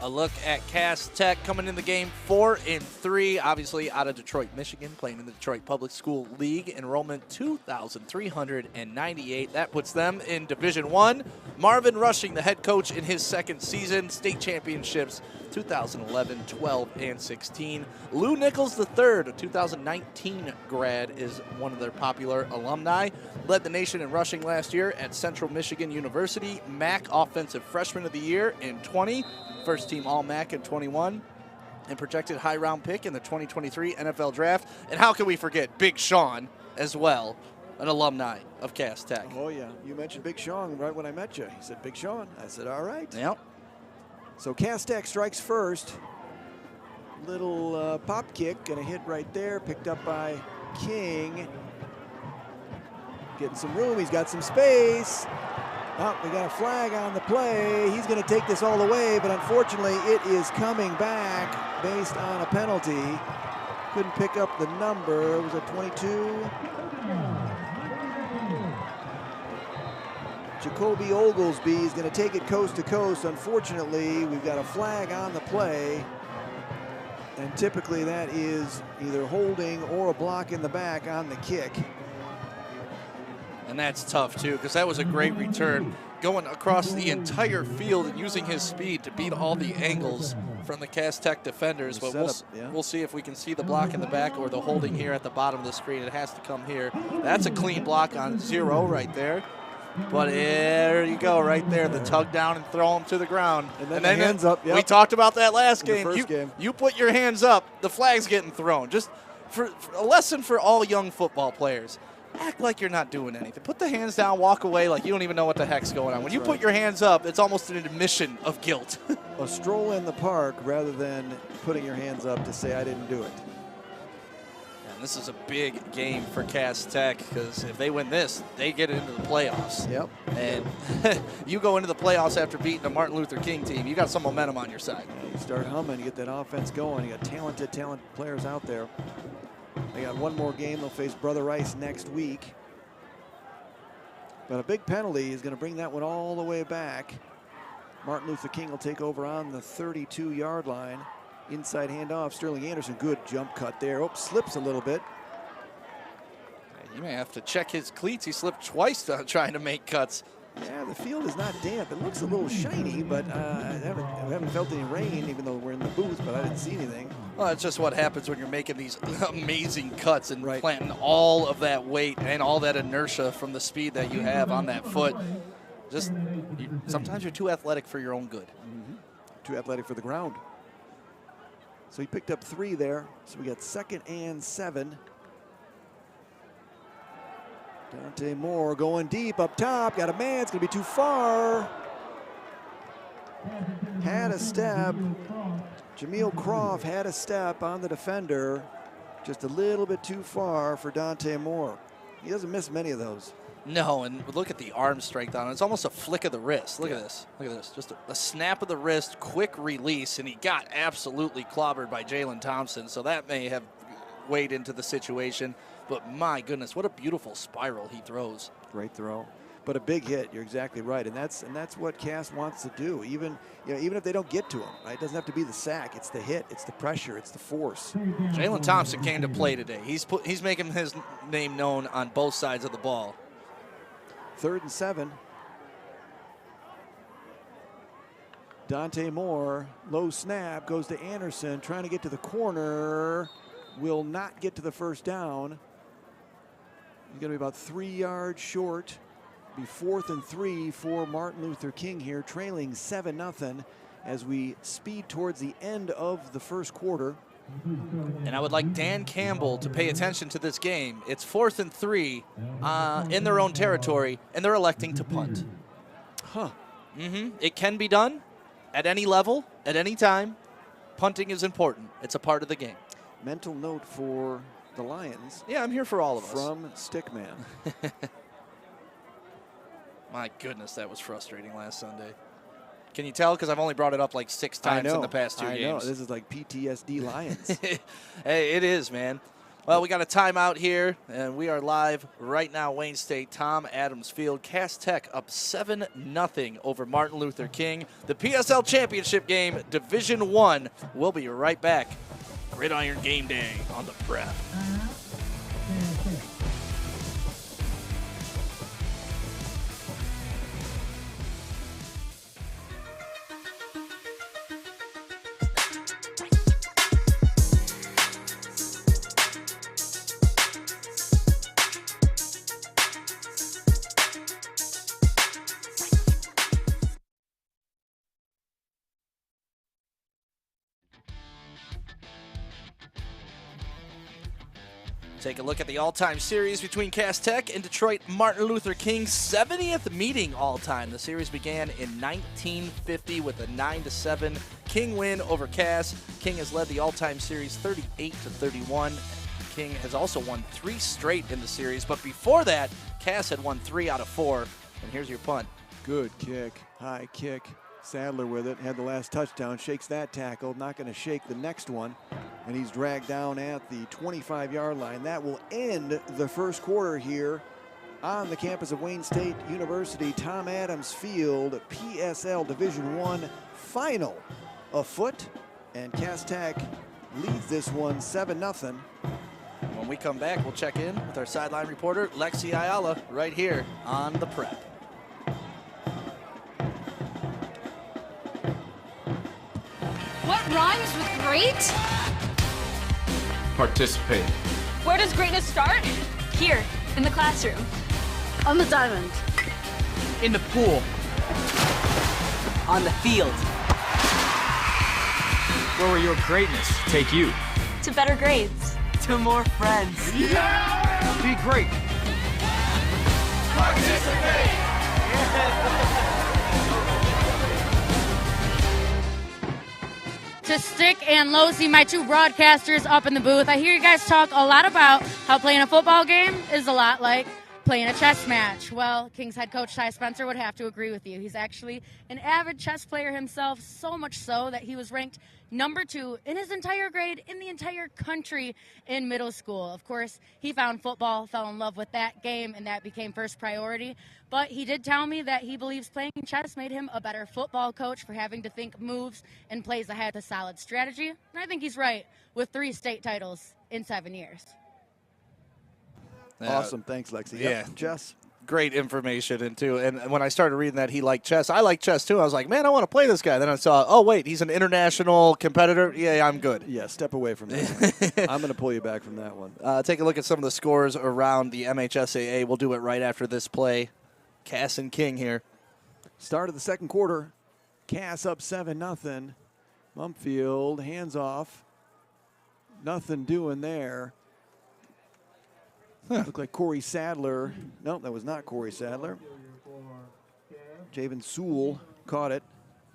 A look at Cass Tech coming in the game 4-3, obviously out of Detroit, Michigan, playing in the Detroit Public School League. Enrollment 2,398. That puts them in Division I. Marvin Rushing, the head coach in his second season, state championships 2011, 12, and 16. Lou Nichols III, a 2019 grad, is one of their popular alumni. Led the nation in rushing last year at Central Michigan University. MAC Offensive Freshman of the Year in 20. First team All-MAC in 21, and projected high round pick in the 2023 NFL Draft. And how can we forget Big Sean as well, an alumni of Cass Tech. Oh, yeah. You mentioned Big Sean right when I met you. He said, Big Sean. I said, all right. Yep. So Cass Tech strikes first. Little pop kick and a hit right there, picked up by King. Getting some room. He's got some space. Oh, we got a flag on the play. He's going to take this all the way, but unfortunately it is coming back based on a penalty. Couldn't pick up the number. Was it 22? Jacoby Oglesby is going to take it coast to coast. Unfortunately, we've got a flag on the play. And typically that is either holding or a block in the back on the kick. And that's tough, too, because that was a great return, going across the entire field and using his speed to beat all the angles from the Cass Tech defenders. But we'll see if we can see the block in the back or the holding here at the bottom of the screen. It has to come here. That's a clean block on 0 right there. But there you go, right there, the tug down and throw him to the ground. And then the hands up. Yep. We talked about that last In game. the first game. You put your hands up, the flag's getting thrown. Just for a lesson for all young football players. Act like you're not doing anything. Put the hands down, walk away like you don't even know what the heck's going on. When you put your hands up, it's almost an admission of guilt. A stroll in the park rather than putting your hands up to say, I didn't do it. And This is a big game for Cass Tech because if they win this, they get into the playoffs. Yep. And you go into the playoffs after beating a Martin Luther King team, you got some momentum on your side. You start humming, you get that offense going. You got talented players out there. They got one more game. They'll face Brother Rice next week. But a big penalty is going to bring that one all the way back. Martin Luther King will take over on the 32-yard line. Inside handoff, Sterling Anderson, good jump cut there. Oh, slips a little bit. You may have to check his cleats. He slipped twice trying to make cuts. Yeah, the field is not damp. It looks a little shiny, but I haven't felt any rain, even though we're in the booth, but I didn't see anything. Well, that's just what happens when you're making these amazing cuts and planting all of that weight and all that inertia from the speed that you have on that foot. Sometimes you're too athletic for your own good. Mm-hmm. Too athletic for the ground. So he picked up 3 there. So we got 2nd and 7. Dante Moore going deep up top. Got a man. It's going to be too far. Had a step. Jameel Croft had a step on the defender. Just a little bit too far for Dante Moore. He doesn't miss many of those. No, and look at the arm strength on it. It's almost a flick of the wrist. Look at this. Look at this. Just a snap of the wrist, quick release, and he got absolutely clobbered by Jalen Thompson. So that may have weighed into the situation. But my goodness, what a beautiful spiral he throws. Great throw. But a big hit, you're exactly right. And that's what Cass wants to do. Even if they don't get to him, right? It doesn't have to be the sack. It's the hit, it's the pressure, it's the force. Jalen Thompson came to play today. He's making his name known on both sides of the ball. 3rd and 7. Dante Moore, low snap, goes to Anderson, trying to get to the corner. Will not get to the first down. He's going to be about 3 yards short. Be 4th and 3 for Martin Luther King here, trailing 7-0 as we speed towards the end of the first quarter. And I would like Dan Campbell to pay attention to this game. It's 4th and 3 in their own territory, and they're electing to punt. It can be done at any level, at any time. Punting is important. It's a part of the game. Mental note for the Lions. Yeah, I'm here for all of us. From Stickman. My goodness, that was frustrating last Sunday. Can you tell? Because I've only brought it up like 6 times in the past 2 games. I know. This is like PTSD Lions. Hey, it is, man. Well, we got a timeout here, and we are live right now, Wayne State, Tom Adams Field. Cass Tech up 7-0 over Martin Luther King. The PSL Championship game, Division I. We'll be right back. Gridiron Game Day on the Prep. Take a look at the all-time series between Cass Tech and Detroit Martin Luther King's 70th meeting all-time. The series began in 1950 with a 9-7 King win over Cass. King has led the all-time series 38-31. King has also won 3 straight in the series, but before that, Cass had won 3 out of 4. And here's your punt. Good kick, high kick. Sadler with it, had the last touchdown, shakes that tackle, not going to shake the next one, and he's dragged down at the 25-yard line. That will end the first quarter here on the campus of Wayne State University, Tom Adams Field, PSL Division I final afoot, and Cass Tech leads this one 7-0. When we come back, we'll check in with our sideline reporter, Lexi Ayala, right here on the Prep. What rhymes with great? Participate. Where does greatness start? Here, in the classroom. On the diamond. In the pool. On the field. Where will your greatness take you? To better grades. To more friends. Yeah! Be great. Participate! To to Stick and Losey, my two broadcasters up in the booth. I hear you guys talk a lot about how playing a football game is a lot like playing a chess match. Well, Kings head coach Ty Spencer would have to agree with you. He's actually an avid chess player himself, so much so that he was ranked number 2 in his entire grade in the entire country in middle school. Of course, he found football, fell in love with that game, and that became first priority. But he did tell me that he believes playing chess made him a better football coach for having to think moves and plays ahead with a solid strategy. And I think he's right with 3 state titles in 7 years. Awesome. Thanks, Lexi. Yeah. Jess? Great information, and when I started reading that he liked chess, I like chess too. I was like, man, I want to play this guy. Then I saw, oh, wait, he's an international competitor. Yeah, I'm good. Yeah, step away from that. I'm going to pull you back from that one. Take a look at some of the scores around the MHSAA. We'll do it right after this play. Cass and King here. Start of the second quarter. Cass up 7-0. Mumfield, hands off. Nothing doing there. Looked like Corey Sadler. No, that was not Corey Sadler. Javen Sewell caught it.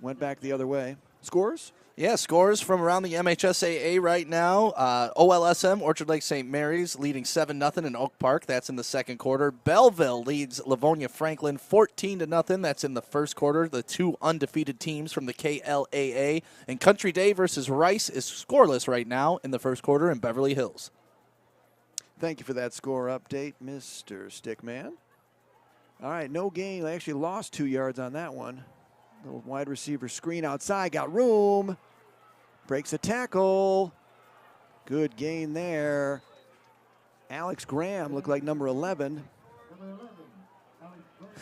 Went back the other way. Scores? Yeah, scores from around the MHSAA right now. OLSM, Orchard Lake St. Mary's, leading 7-0 in Oak Park. That's in the second quarter. Belleville leads Livonia Franklin 14-0. That's in the first quarter. The 2 undefeated teams from the KLAA. And Country Day versus Rice is scoreless right now in the first quarter in Beverly Hills. Thank you for that score update, Mr. Stickman. All right, no gain. They actually lost 2 yards on that one. Little wide receiver screen outside, got room. Breaks a tackle. Good gain there. Alex Graham looked like number 11.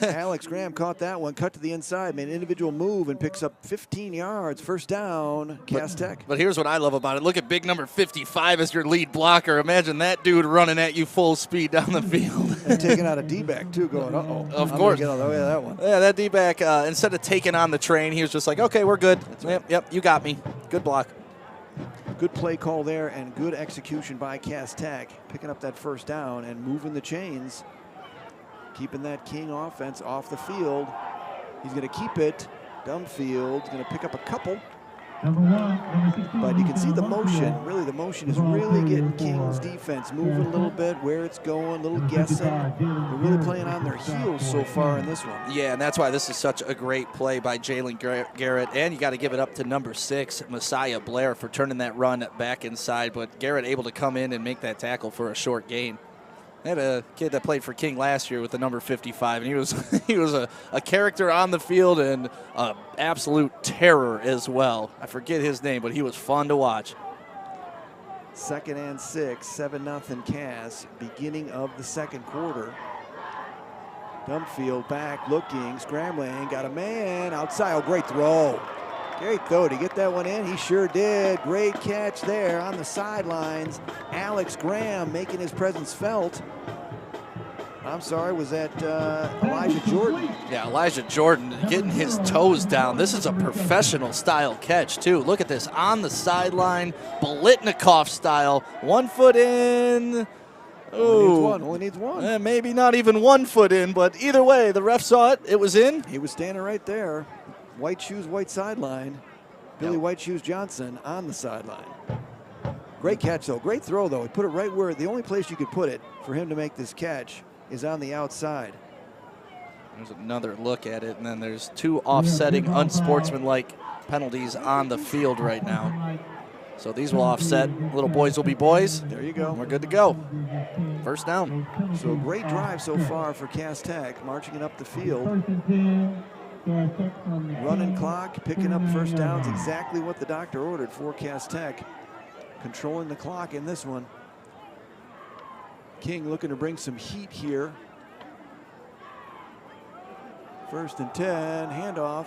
Alex Graham caught that one, cut to the inside, made an individual move and picks up 15 yards. First down, Cass Tech. But here's what I love about it. Look at big number 55 as your lead blocker. Imagine that dude running at you full speed down the field. And taking out a D-back, too, going, uh-oh. Of course. Get out of the way of that one. Yeah, that D-back, instead of taking on the train, he was just like, okay, we're good. Yep, you got me. Good block. Good play call there and good execution by Cass Tech, picking up that first down and moving the chains. Keeping that King offense off the field. He's going to keep it. Dunfield's going to pick up a couple. But you can see the motion. Really, the motion is really getting King's defense moving a little bit, where it's going, a little guessing. They're really playing on their heels so far in this one. Yeah, and that's why this is such a great play by Jalen Garrett. And you got to give it up to number 6, Messiah Blair, for turning that run back inside. But Garrett able to come in and make that tackle for a short gain. I had a kid that played for King last year with the number 55, and he was a character on the field and an absolute terror as well. I forget his name, but he was fun to watch. 2nd and 6, 7-0 Cass, beginning of the second quarter. Dunfield back, looking, scrambling, got a man outside. Oh, great throw. Great throw to get that one in. He sure did. Great catch there on the sidelines. Alex Graham making his presence felt. I'm sorry, was that Elijah Jordan? Yeah, Elijah Jordan getting his toes down. This is a professional style catch, too. Look at this on the sideline, Bolitnikov style. 1 foot in. Only needs one. Maybe not even 1 foot in, but either way, the ref saw it. It was in. He was standing right there. White shoes, white sideline. Billy White Shoes Johnson on the sideline. Great catch, though. Great throw, though. He put it right where the only place you could put it for him to make this catch is on the outside. There's another look at it, and then there's 2 offsetting unsportsmanlike penalties on the field right now. So these will offset. Little boys will be boys. There you go. We're good to go. First down. So a great drive so far for Cass Tech, marching it up the field. Running clock, picking up first downs, exactly what the doctor ordered for Cass Tech. Controlling the clock in this one. King looking to bring some heat here. 1st and 10, handoff.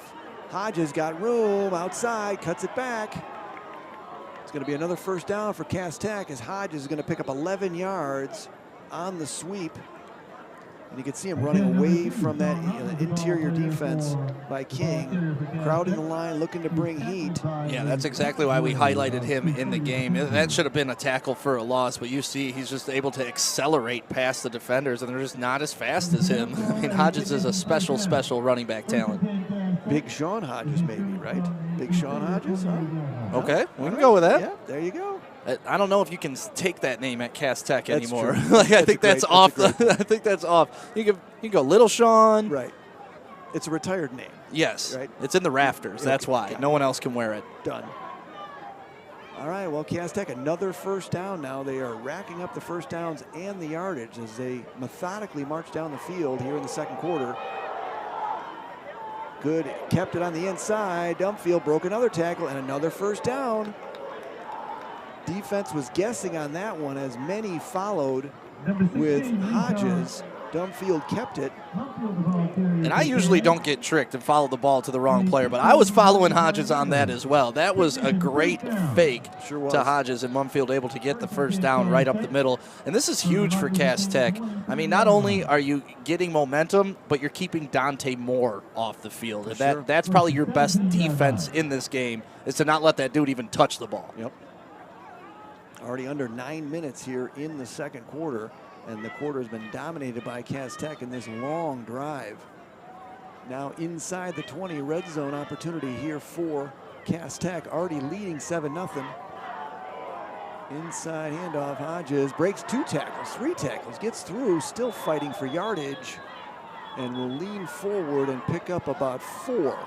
Hodges got room outside, cuts it back. It's going to be another first down for Cass Tech as Hodges is going to pick up 11 yards on the sweep. And you can see him running away from that interior defense by King. Crowding the line, looking to bring heat. Yeah, that's exactly why we highlighted him in the game. That should have been a tackle for a loss, but you see he's just able to accelerate past the defenders, and they're just not as fast as him. I mean, Hodges is a special running back talent. Big Sean Hodges, maybe, right? Big Sean Hodges, huh? Okay, we can go with that. Yeah, there you go. I don't know if you can take that name at Cass Tech That's anymore. true. Like I think that's off. I think that's off. You can go Little Sean. Right. It's a retired name. Yes. Right. It's in the rafters. That's why. No one else can wear it. Done. All right, well, Cass Tech, another first down now. They are racking up the first downs and the yardage as they methodically march down the field here in the second quarter. Good, kept it on the inside. Dumfield broke another tackle and another first down. Defense was guessing on that one as many followed with Hodges. Dumfield kept it. And I usually don't get tricked and follow the ball to the wrong player, but I was following Hodges on that as well. That was a great fake to Hodges, and Mumfield able to get the first down right up the middle. And this is huge for Cass Tech. I mean, not only are you getting momentum, but you're keeping Dante Moore off the field. And that's probably your best defense in this game, is to not let that dude even touch the ball. Yep. Already under 9 minutes here in the second quarter. And the quarter has been dominated by Cass Tech in this long drive. Now inside the 20, red zone opportunity here for Cass Tech, already leading 7-0. Inside handoff, Hodges breaks 2 tackles, 3 tackles, gets through, still fighting for yardage, and will lean forward and pick up about 4.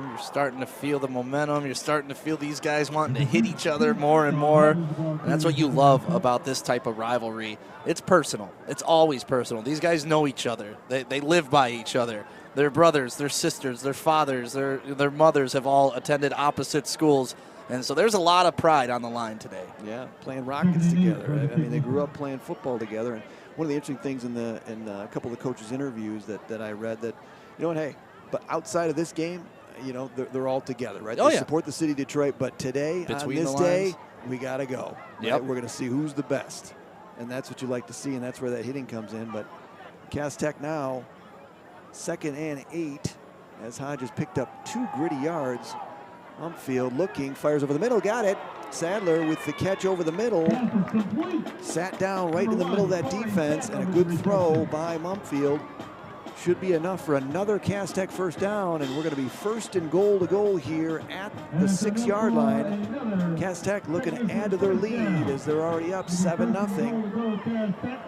You're starting to feel the momentum. You're starting to feel these guys wanting to hit each other more and more. And that's what you love about this type of rivalry. It's personal. It's always personal. These guys know each other. They live by each other. Their brothers, their sisters, their fathers, their mothers have all attended opposite schools. And so there's a lot of pride on the line today. Yeah, playing Rockets together. I mean, they grew up playing football together. And one of the interesting things in a couple of the coaches' interviews that I read, that, you know what, hey, but outside of this game, you know, they're all together, right? They support the city of Detroit, but today, on this day, we got to go. Right? We're going to see who's the best. And that's what you like to see, and that's where that hitting comes in. But Cass Tech now, 2nd and 8, as Hodges picked up 2 gritty yards. Mumfield looking, fires over the middle, got it. Sadler with the catch over the middle. Sat down right in the middle of that defense, and a good throw by Mumfield. Should be enough for another Cass Tech first down, and we're going to be 1st and goal to goal here at the 6-yard line. Cass Tech looking to add to their lead as they're already up 7-0. Yeah,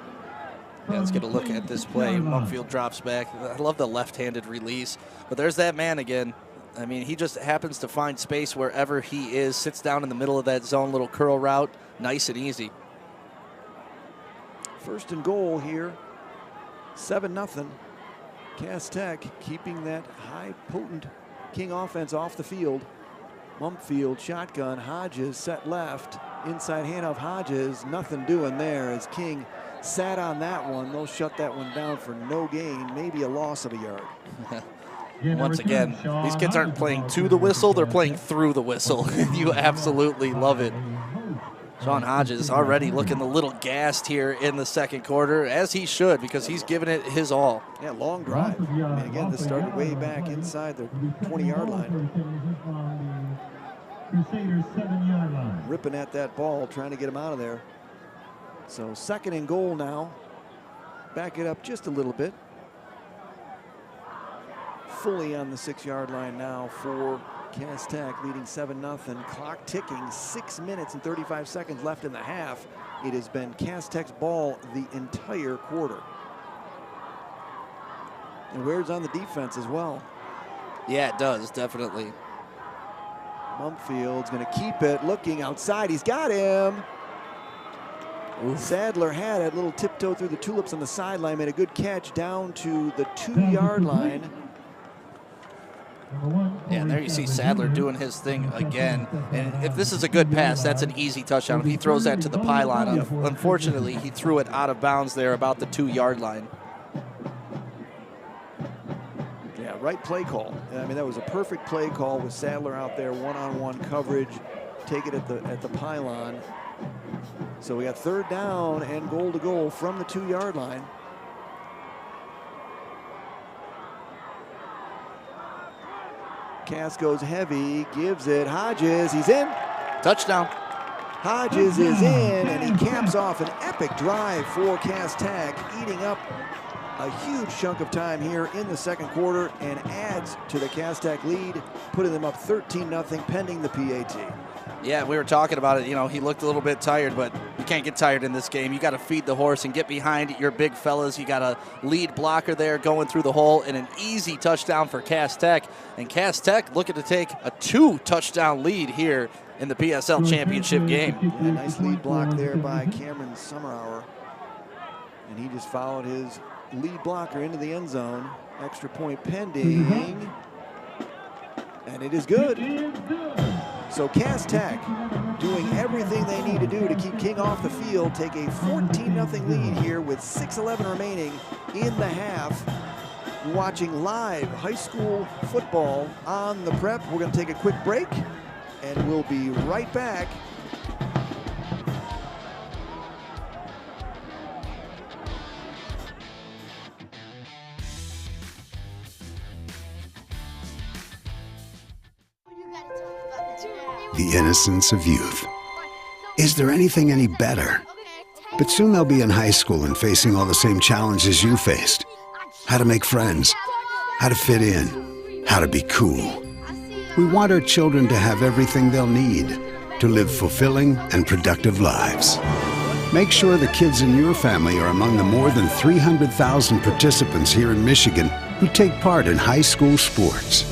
let's get a look at this play. Mumfield drops back. I love the left-handed release, but there's that man again. I mean, he just happens to find space wherever he is, sits down in the middle of that zone, little curl route, nice and easy. 1st and goal here, 7-0. Cass Tech keeping that high, potent King offense off the field. Mumfield shotgun, Hodges set left, inside handoff Hodges, nothing doing there as King sat on that one. They'll shut that one down for no gain, maybe a loss of a yard. Once again, these kids aren't playing to the whistle, they're playing through the whistle. You absolutely love it. Sean Hodges already looking a little gassed here in the second quarter, as he should, because he's given it his all. Yeah, long drive. And again, this started way back inside the 20-yard line. Ripping at that ball, trying to get him out of there. So 2nd and goal now. Back it up just a little bit. Fully on the 6-yard line now for Cass Tech, leading 7-0. Clock ticking, 6 minutes and 35 seconds left in the half. It has been Cass Tech's ball the entire quarter. And Waird's on the defense as well. Yeah, it does, definitely. Mumfield's going to keep it, looking outside. He's got him. Ooh. Sadler had it, little tiptoe through the tulips on the sideline, made a good catch down to the 2-yard line. Yeah, and there you see Sadler doing his thing again. And if this is a good pass, that's an easy touchdown. If he throws that to the pylon, unfortunately, he threw it out of bounds there about the 2-yard line. Yeah, right play call. I mean, that was a perfect play call with Sadler out there, one-on-one coverage, take it at the pylon. So we got 3rd down and goal to goal from the 2-yard line. Cass goes heavy, gives it. Hodges, he's in. Touchdown. Hodges is in, and he caps off an epic drive for Cass Tech, eating up a huge chunk of time here in the second quarter and adds to the Cass Tech lead, putting them up 13-0 pending the PAT. Yeah, we were talking about it. You know, he looked a little bit tired, but you can't get tired in this game. You got to feed the horse and get behind your big fellas. You got a lead blocker there going through the hole and an easy touchdown for Cass Tech. And Cass Tech looking to take a 2-touchdown lead here in the PSL championship game. Yeah, nice lead block there by Cameron Summerhour. And he just followed his lead blocker into the end zone. Extra point pending. And it is good. So Cass Tech doing everything they need to do to keep King off the field, take a 14-0 lead here with 6:11 remaining in the half. Watching live high school football on the Prep. We're going to take a quick break, and we'll be right back. The innocence of youth. Is there anything any better? But soon they'll be in high school and facing all the same challenges you faced. How to make friends, how to fit in, how to be cool. We want our children to have everything they'll need to live fulfilling and productive lives. Make sure the kids in your family are among the more than 300,000 participants here in Michigan who take part in high school sports.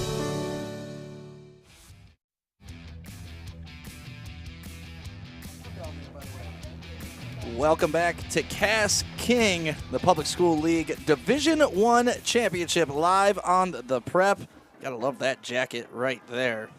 Welcome back to Cass King, the Public School League Division I Championship, live on the Prep. Gotta love that jacket right there.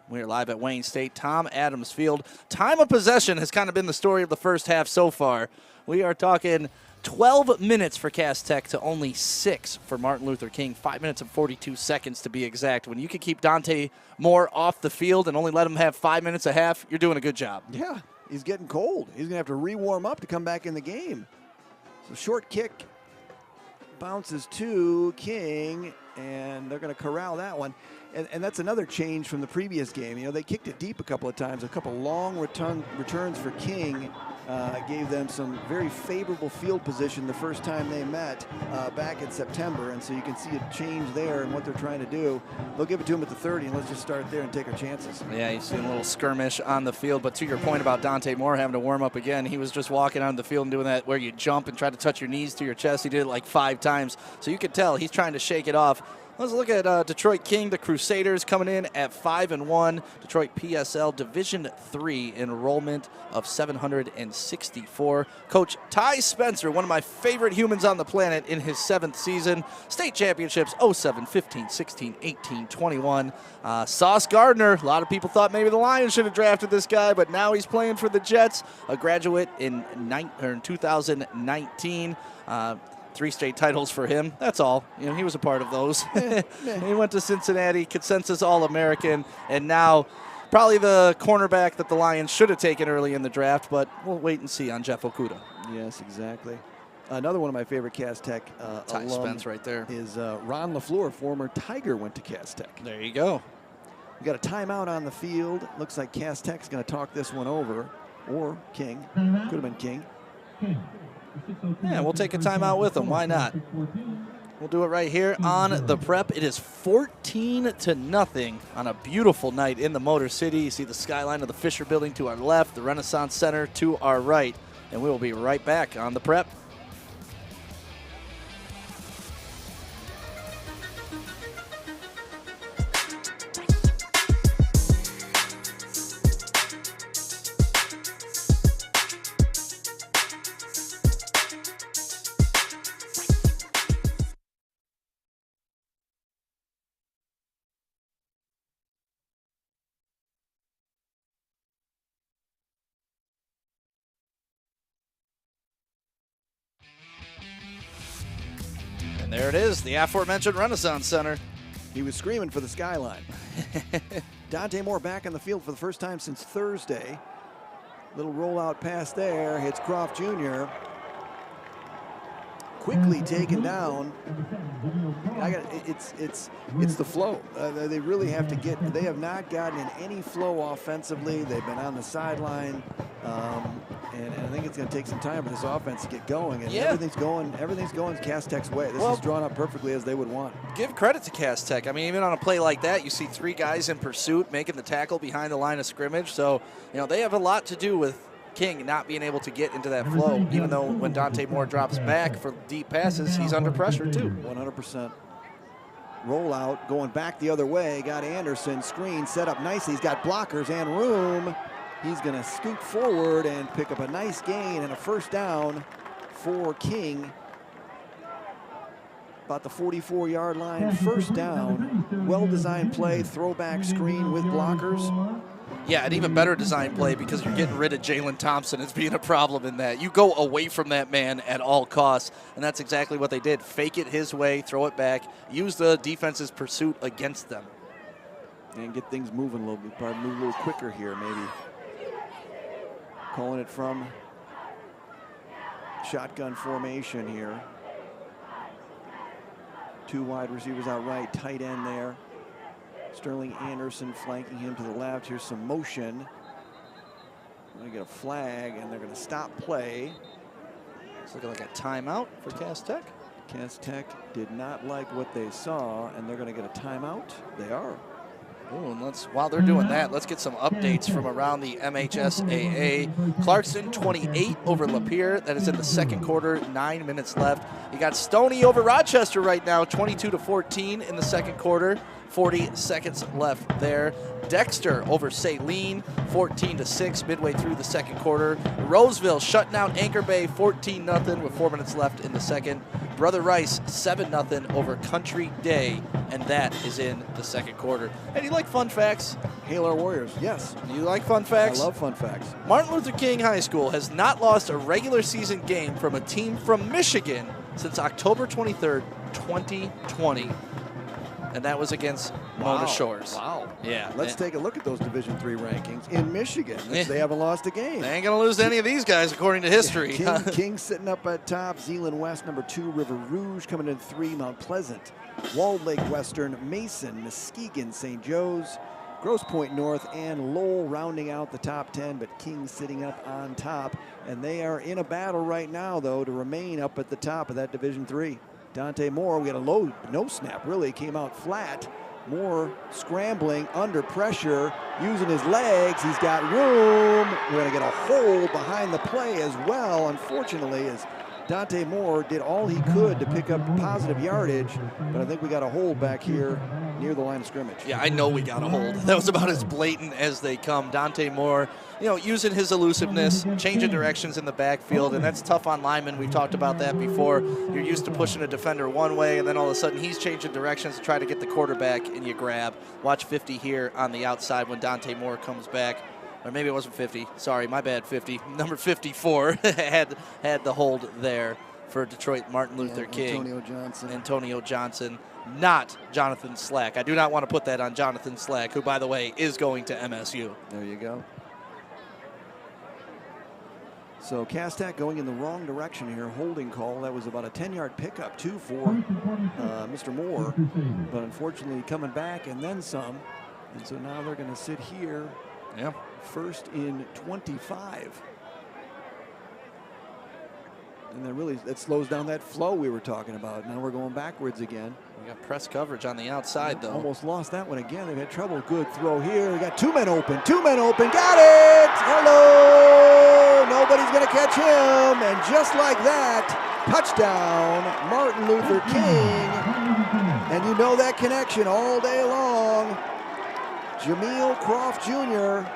We're live at Wayne State, Tom Adams Field. Time of possession has kind of been the story of the first half so far. We are talking 12 minutes for Cass Tech to only 6 for Martin Luther King. 5 minutes and 42 seconds to be exact. When you can keep Dante Moore off the field and only let him have 5 minutes a half, you're doing a good job. Yeah. He's getting cold. He's going to have to re-warm up to come back in the game. So short kick bounces to King, and they're going to corral that one. And that's another change from the previous game. You know, they kicked it deep a couple of times. A couple long returns for King gave them some very favorable field position the first time they met back in September. And so you can see a change there in what they're trying to do. They'll give it to him at the 30, and let's just start there and take our chances. Yeah, you've seen a little skirmish on the field. But to your point about Dante Moore having to warm up again, he was just walking on the field and doing that where you jump and try to touch your knees to your chest. He did it like 5 times. So you could tell he's trying to shake it off. Let's look at Detroit King, the Crusaders, coming in at 5-1. Detroit PSL Division III enrollment of 764. Coach Ty Spencer, one of my favorite humans on the planet in his 7th season. State championships 07, 15, 16, 18, 21. Sauce Gardner, a lot of people thought maybe the Lions should have drafted this guy, but now he's playing for the Jets. A graduate in 2019. 3 state titles for him. That's all. You know, he was a part of those. He went to Cincinnati, consensus All-American, and now probably the cornerback that the Lions should have taken early in the draft, but we'll wait and see on Jeff Okuda. Yes, exactly. Another one of my favorite Cass Tech Ty Spence right there is Ron LaFleur, former Tiger, went to Cass Tech. There you go. We got a timeout on the field. Looks like Cass Tech's going to talk this one over, or King. Could have been King. Yeah, we'll take a timeout with them. Why not? We'll do it right here on the Prep. It is 14-0 on a beautiful night in the Motor City. You see the skyline of the Fisher Building to our left, the Renaissance Center to our right, and we will be right back on the Prep. And there it is, the aforementioned Renaissance Center. He was screaming for the skyline. Dante Moore back on the field for the first time since Thursday. Little rollout pass there, hits Croft Jr. Quickly taken down. It's the flow. They really have to get. They have not gotten in any flow offensively. They've been on the sideline. And I think it's going to take some time for this offense to get going. And Yeah. everything's going Cass Tech's way. This is drawn up perfectly as they would want. Give credit to Cass Tech. I mean, even on a play like that, you see 3 guys in pursuit making the tackle behind the line of scrimmage. So, they have a lot to do with King not being able to get into that flow, even though when Dante Moore drops back for deep passes, he's under pressure too. 100%. Rollout, going back the other way, got Anderson, screen set up nicely. He's got blockers and room. He's going to scoot forward and pick up a nice gain and a first down for King. About the 44-yard line, first down. Well-designed play, throwback screen with blockers. Yeah, an even better design play because you're getting rid of Jalen Thompson as being a problem in that. You go away from that man at all costs, and that's exactly what they did. Fake it his way, throw it back, use the defense's pursuit against them. And get things moving a little bit, probably move a little quicker here maybe. Calling it from shotgun formation here. 2 wide receivers out right, tight end there. Sterling Anderson flanking him to the left. Here's some motion. We're going to get a flag, and they're going to stop play. It's looking like a timeout for Cass Tech. Cass Tech did not like what they saw, and they're going to get a timeout. They are. Ooh, and while they're doing that, let's get some updates from around the MHSAA. Clarkson 28 over Lapeer. That is in the second quarter, 9 minutes left. You got Stony over Rochester right now, 22-14 in the second quarter. 40 seconds left there. Dexter over Saline, 14-6 midway through the second quarter. Roseville shutting out Anchor Bay 14-0 with 4 minutes left in the second. Brother Rice 7-0 over Country Day, and that is in the second quarter. Hey, do you like fun facts? Hail our Warriors, yes. Do you like fun facts? I love fun facts. Martin Luther King High School has not lost a regular season game from a team from Michigan since October 23rd, 2020. And that was against Mona Shores. Wow. Yeah. Let's take a look at those Division III rankings in Michigan. They haven't lost a game. They ain't going to lose to any of these guys, according to history. King sitting up at top. Zeeland West, number 2. River Rouge coming in 3. Mount Pleasant. Walled Lake Western, Mason, Muskegon, St. Joe's, Grosse Pointe North, and Lowell rounding out the top 10, but King sitting up on top. And they are in a battle right now, though, to remain up at the top of that Division III. Dante Moore, we got a low no snap, really came out flat. Moore scrambling under pressure, using his legs. He's got room. We're going to get a hold behind the play as well, unfortunately, as Dante Moore did all he could to pick up positive yardage, but I think we got a hold back here near the line of scrimmage. Yeah, I know we got a hold. That was about as blatant as they come. Dante Moore, using his elusiveness, changing directions in the backfield, and that's tough on linemen. We've talked about that before. You're used to pushing a defender one way, and then all of a sudden he's changing directions to try to get the quarterback, and you grab. Watch 50 here on the outside when Dante Moore comes back. Or maybe it wasn't 50. Sorry, my bad, 50. Number 54 had the hold there for Detroit Martin Luther King. Antonio Johnson, not Jonathan Slack. I do not want to put that on Jonathan Slack, who, by the way, is going to MSU. There you go. So Cass Tech going in the wrong direction here. Holding call. That was about a 10-yard pickup, too, for Mr. Moore. But unfortunately coming back and then some. And so now they're going to sit here. Yeah. First in 25. And then really, that slows down that flow we were talking about. Now we're going backwards again. We got press coverage on the outside, though. Almost lost that one again. They've had trouble. Good throw here. We got 2 men open. 2 men open. Got it! Hello! Nobody's going to catch him. And just like that, touchdown, Martin Luther King. And you know that connection all day long. Jameel Croft Jr.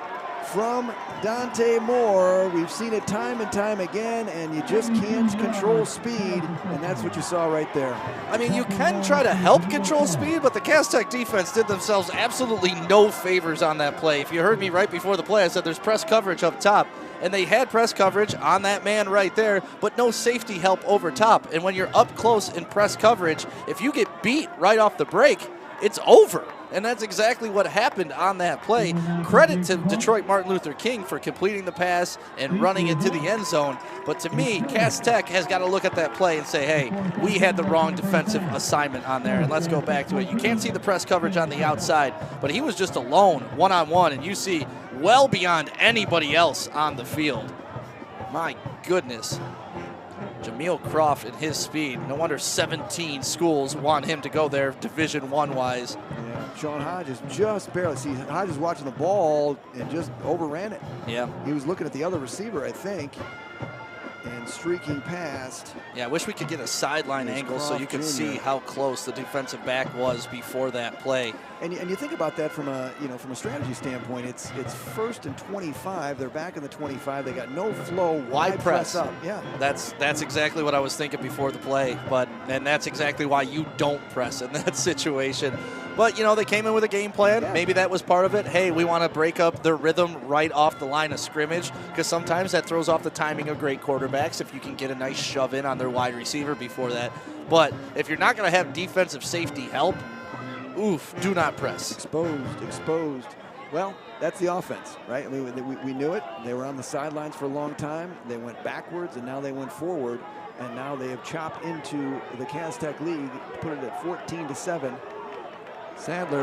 from Dante Moore. We've seen it time and time again, and you just can't control speed, and that's what you saw right there. I mean, you can try to help control speed, but the Cass Tech defense did themselves absolutely no favors on that play. If you heard me right before the play, I said there's press coverage up top, and they had press coverage on that man right there, but no safety help over top. And when you're up close in press coverage, if you get beat right off the break, it's over. And that's exactly what happened on that play. Credit to Detroit Martin Luther King for completing the pass and running it to the end zone. But to me, Cass Tech has got to look at that play and say, hey, we had the wrong defensive assignment on there, and let's go back to it. You can't see the press coverage on the outside, but he was just alone, one-on-one, and you see well beyond anybody else on the field. My goodness. Jameel Croft and his speed. No wonder 17 schools want him to go there Division I wise. Yeah, Sean Hodges just barely. See, Hodges watching the ball and just overran it. Yeah. He was looking at the other receiver, I think, and streaking past. Yeah, I wish we could get a sideline angle so you could see how close the defensive back was before that play. And you think about that from a strategy standpoint. It's 1st and 25. They're back in the 25. They got no flow. Why press up? Yeah. That's exactly what I was thinking before the play. And that's exactly why you don't press in that situation. But, they came in with a game plan. Yeah. Maybe that was part of it. Hey, we want to break up their rhythm right off the line of scrimmage, because sometimes that throws off the timing of great quarterbacks if you can get a nice shove in on their wide receiver before that. But if you're not going to have defensive safety help, oof, do not press. Exposed. Well, that's the offense, right? I mean, we knew it. They were on the sidelines for a long time. They went backwards, and now they went forward. And now they have chopped into the Cass Tech lead, put it at 14-7. Sadler.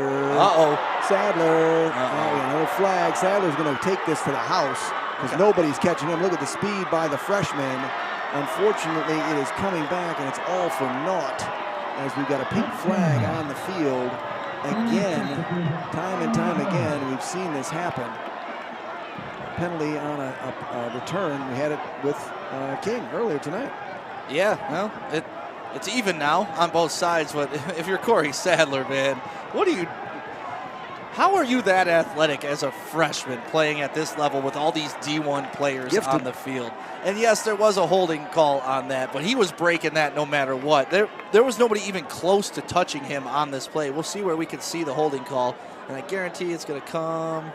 Sadler. Another flag. Sadler's going to take this to the house because nobody's catching him. Look at the speed by the freshman. Unfortunately, it is coming back, and it's all for naught as we've got a pink flag on the field. Again, time and time again, we've seen this happen. Penalty on a return. We had it with King earlier tonight. Yeah, well, it's even now on both sides, but if you're Corey Sadler, man, how are you that athletic as a freshman playing at this level with all these D1 players on the field? And yes, there was a holding call on that, but he was breaking that no matter what. There was nobody even close to touching him on this play. We'll see where we can see the holding call, and I guarantee it's going to come.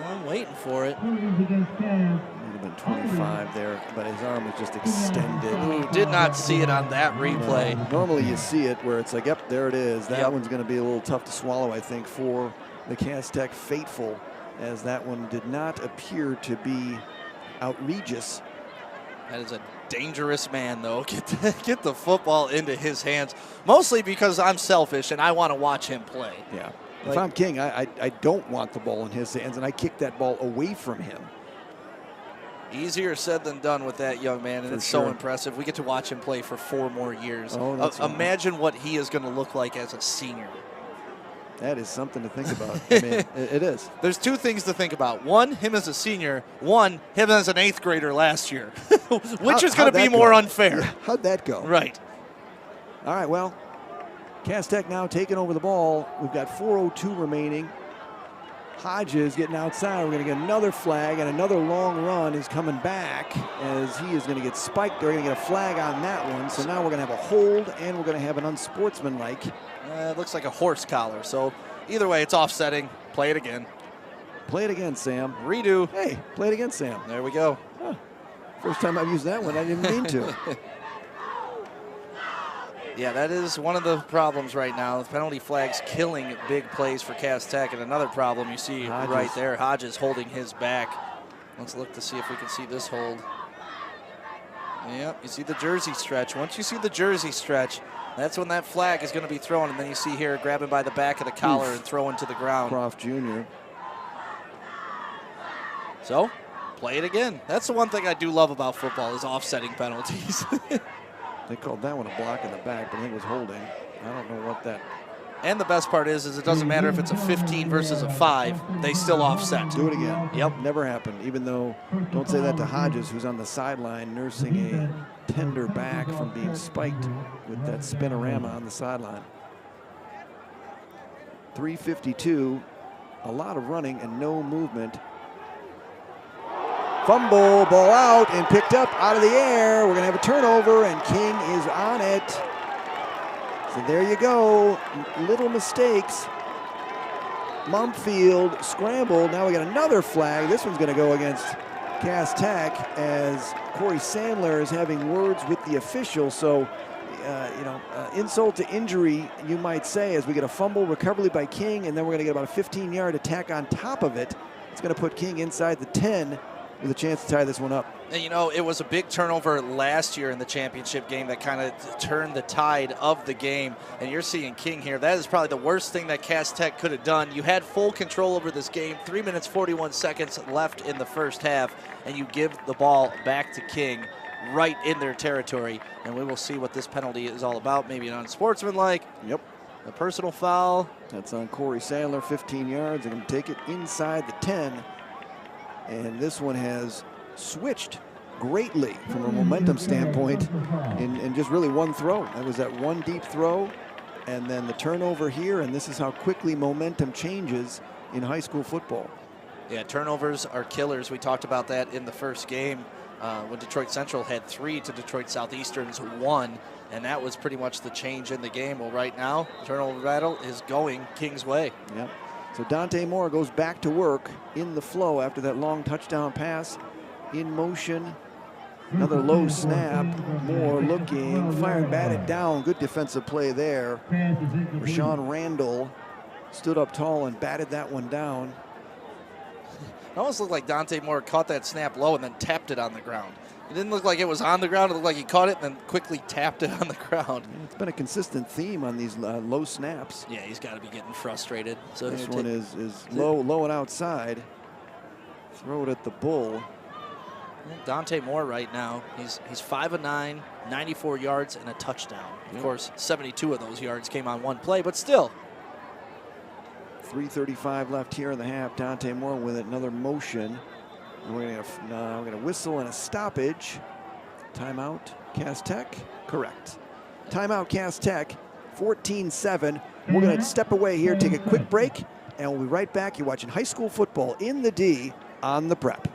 I'm waiting for it. Would have been 25 there, but his arm was just extended. Ooh, did not see it on that replay. Normally you see it where it's like, yep, there it is. That one's going to be a little tough to swallow, I think, for the Cass Tech faithful, as that one did not appear to be outrageous. That is a dangerous man, though. Get the football into his hands, mostly because I'm selfish and I want to watch him play. Yeah. If I'm King, I don't want the ball in his hands, and I kick that ball away from him. Easier said than done with that young man, and it's so impressive. We get to watch him play for 4 more years. Imagine what he is going to look like as a senior. That is something to think about. I mean, it is. There's 2 things to think about. One, him as a senior. One, him as an 8th grader last year. Which is going to be more unfair. Yeah, how'd that go? Right. All right, well, Cass Tech now taking over the ball. We've got 4:02 remaining. Hodges getting outside. We're going to get another flag, and another long run is coming back as he is going to get spiked. They're going to get a flag on that one. So now we're going to have a hold, and we're going to have an unsportsmanlike. It looks like a horse collar. So either way, it's offsetting. Play it again. Play it again, Sam. Redo. Hey, play it again, Sam. There we go. Huh. First time I've used that one. I didn't mean to. Yeah, that is one of the problems right now. The penalty flags killing big plays for Cass Tech. And another problem you see right there, Hodges holding his back. Let's look to see if we can see this hold. Yep, you see the jersey stretch. Once you see the jersey stretch, that's when that flag is going to be thrown. And then you see here grabbing by the back of the collar and throwing to the ground. Croft Jr. So, play it again. That's the one thing I do love about football is offsetting penalties. They called that one a block in the back, but I think it was holding. I don't know what that. And the best part is it doesn't matter if it's a 15 versus a 5. They still offset. Do it again. Yep. Never happened. Even though, don't say that to Hodges, who's on the sideline nursing a tender back from being spiked with that spinorama on the sideline. 3:52. A lot of running and no movement. Fumble, ball out, and picked up out of the air. We're going to have a turnover, and King is on it. So there you go. Little mistakes. Mumfield scrambled. Now we got another flag. This one's going to go against Cass Tech as Corey Sandler is having words with the official. So, insult to injury, you might say, as we get a fumble, recovery by King, and then we're going to get about a 15-yard attack on top of it. It's going to put King inside the 10. with a chance to tie this one up. And you know, it was a big turnover last year in the championship game that kind of turned the tide of the game. And you're seeing King here. That is probably the worst thing that Cass Tech could have done. You had full control over this game. 3 minutes, 41 seconds left in the first half. And you give the ball back to King right in their territory. And we will see what this penalty is all about. Maybe an unsportsmanlike. Yep. A personal foul. That's on Corey Sadler, 15 yards. They're going to take it inside the 10. And this one has switched greatly from a momentum standpoint in just really one throw. That was that one deep throw, and then the turnover here, and this is how quickly momentum changes in high school football. Yeah, turnovers are killers. We talked about that in the first game when Detroit Central had 3 to Detroit Southeastern's 1, and that was pretty much the change in the game. Well, right now, the turnover battle is going King's way. Yep. So Dante Moore goes back to work in the flow after that long touchdown pass. In motion, another low snap. Moore looking, firing, batted down. Good defensive play there. Rashawn Randall stood up tall and batted that one down. It almost looked like Dante Moore caught that snap low and then tapped it on the ground. It didn't look like it was on the ground. It looked like he caught it and then quickly tapped it on the ground. It's been a consistent theme on these low snaps. Yeah, he's got to be getting frustrated. So this one is low and outside. Throw it at the bull. Dante Moore right now, he's 5 of 9, 94 yards and a touchdown. Of course, 72 of those yards came on one play, but still. 3:35 left here in the half. Dante Moore with another motion. We're gonna whistle and a stoppage. Timeout, Cass Tech. Correct. Timeout, Cass Tech. 14-7. We're gonna step away here, take a quick break, and we'll be right back. You're watching high school football in the D on the Prep.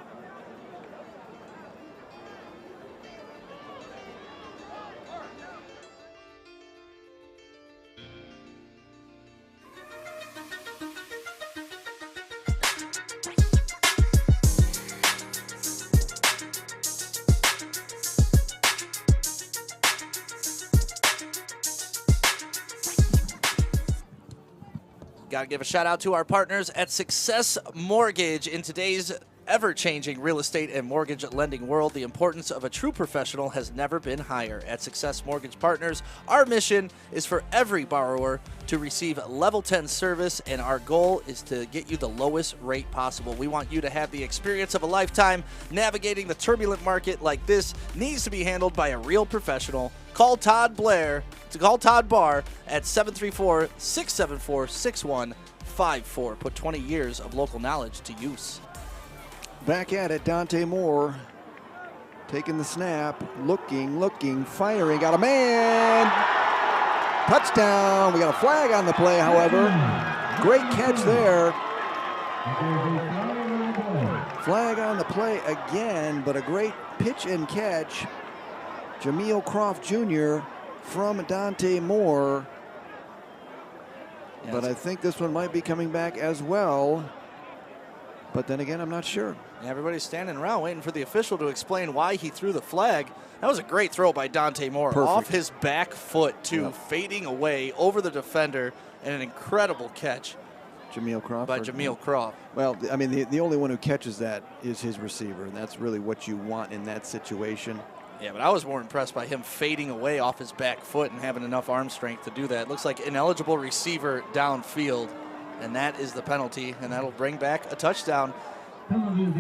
Got to give a shout out to our partners at Success Mortgage. In today's ever-changing real estate and mortgage lending world, the importance of a true professional has never been higher. At Success Mortgage Partners, our mission is for every borrower to receive level 10 service, and our goal is to get you the lowest rate possible. We want you to have the experience of a lifetime. Navigating the turbulent market like this needs to be handled by a real professional. Call Todd Barr at 734-674-6154. Put 20 years of local knowledge to use. Back at it, Dante Moore taking the snap, looking, firing, got a man. Touchdown. We got a flag on the play, however. Great catch there. Flag on the play again, but a great pitch and catch. Jameel Croft Jr. from Dante Moore. But I think this one might be coming back as well. But then again, I'm not sure. Everybody's standing around waiting for the official to explain why he threw the flag. That was a great throw by Dante Moore. Perfect. Off his back foot, too, fading away over the defender, and an incredible catch. Jameel Croft. By Jameel Croft. Well, I mean, the only one who catches that is his receiver, and that's really what you want in that situation. Yeah, but I was more impressed by him fading away off his back foot and having enough arm strength to do that. Looks like ineligible receiver downfield, and that is the penalty, and that'll bring back a touchdown.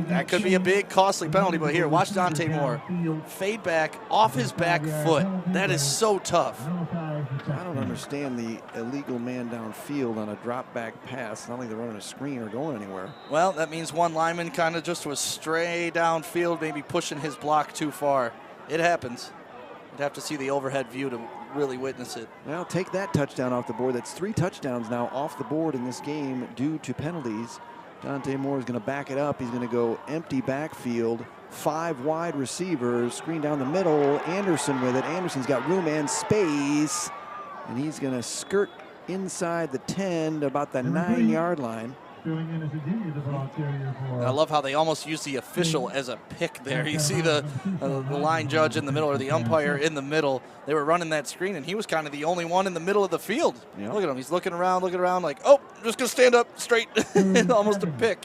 That could be a big, costly penalty, but here, watch Dante Moore fade back off his back foot. That is so tough. I don't understand the illegal man downfield on a drop back pass. Not like they're running a screen or going anywhere. Well, that means one lineman kind of just was stray downfield, maybe pushing his block too far. It happens. You'd have to see the overhead view to really witness it. Well, take that touchdown off the board. That's 3 touchdowns now off the board in this game due to penalties. Dante Moore is going to back it up. He's going to go empty backfield. 5 wide receivers. Screen down the middle. Anderson with it. Anderson's got room and space. And he's going to skirt inside the 10 to about the 9-yard line. I love how they almost use the official as a pick there. You see the line judge in the middle, or the umpire in the middle. They were running that screen, and he was kind of the only one in the middle of the field. Yep. Look at him. He's looking around like, oh, I'm just going to stand up straight. Almost a pick.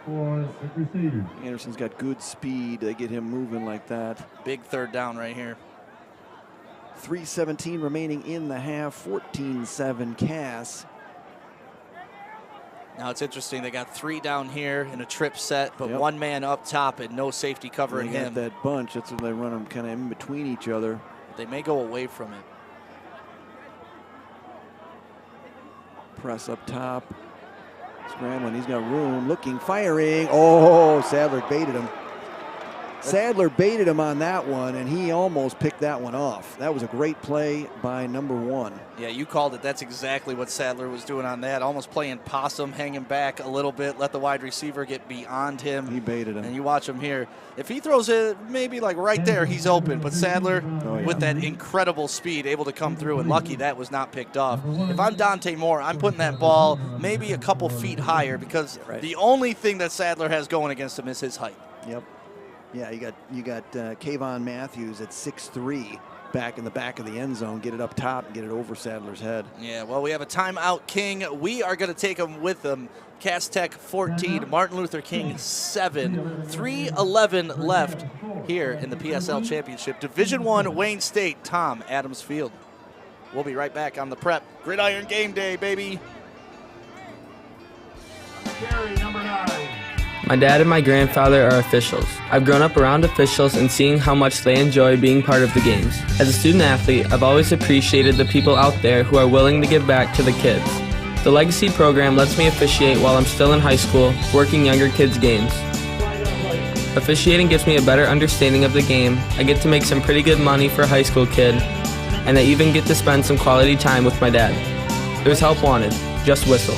for the Crusaders. Anderson's got good speed. They get him moving like that. Big third down right here. 3:17 remaining in the half. 14-7 Cass. Now it's interesting. They got 3 down here in a trip set, but 1 man up top and no safety covering him. That bunch. That's when they run them kind of in between each other. They may go away from it. Press up top. Scrambling. He's got room. Looking. Firing. Oh, Sadler baited him. Sadler baited him on that one, and he almost picked that one off. That was a great play by number 1. Yeah, you called it. That's exactly what Sadler was doing on that. Almost playing possum, hanging back a little bit, let the wide receiver get beyond him. He baited him. And you watch him here. If he throws it maybe like right there, he's open. But Sadler, with that incredible speed, able to come through, and lucky that was not picked off. If I'm Dante Moore, I'm putting that ball maybe a couple feet higher because the only thing that Sadler has going against him is his height. Yep. Yeah, you got Kayvon Matthews at 6'3", back in the back of the end zone. Get it up top and get it over Sadler's head. Yeah, well, we have a timeout, King. We are going to take them with them. Cass Tech 14, Martin Luther King 7. 3:11 left here in the PSL Championship. Division I, Wayne State, Tom Adams Field. We'll be right back on the Prep. Gridiron game day, baby. Carry number 9. My dad and my grandfather are officials. I've grown up around officials and seeing how much they enjoy being part of the games. As a student athlete, I've always appreciated the people out there who are willing to give back to the kids. The Legacy program lets me officiate while I'm still in high school, working younger kids' games. Officiating gives me a better understanding of the game. I get to make some pretty good money for a high school kid, and I even get to spend some quality time with my dad. There's help wanted. Just whistle.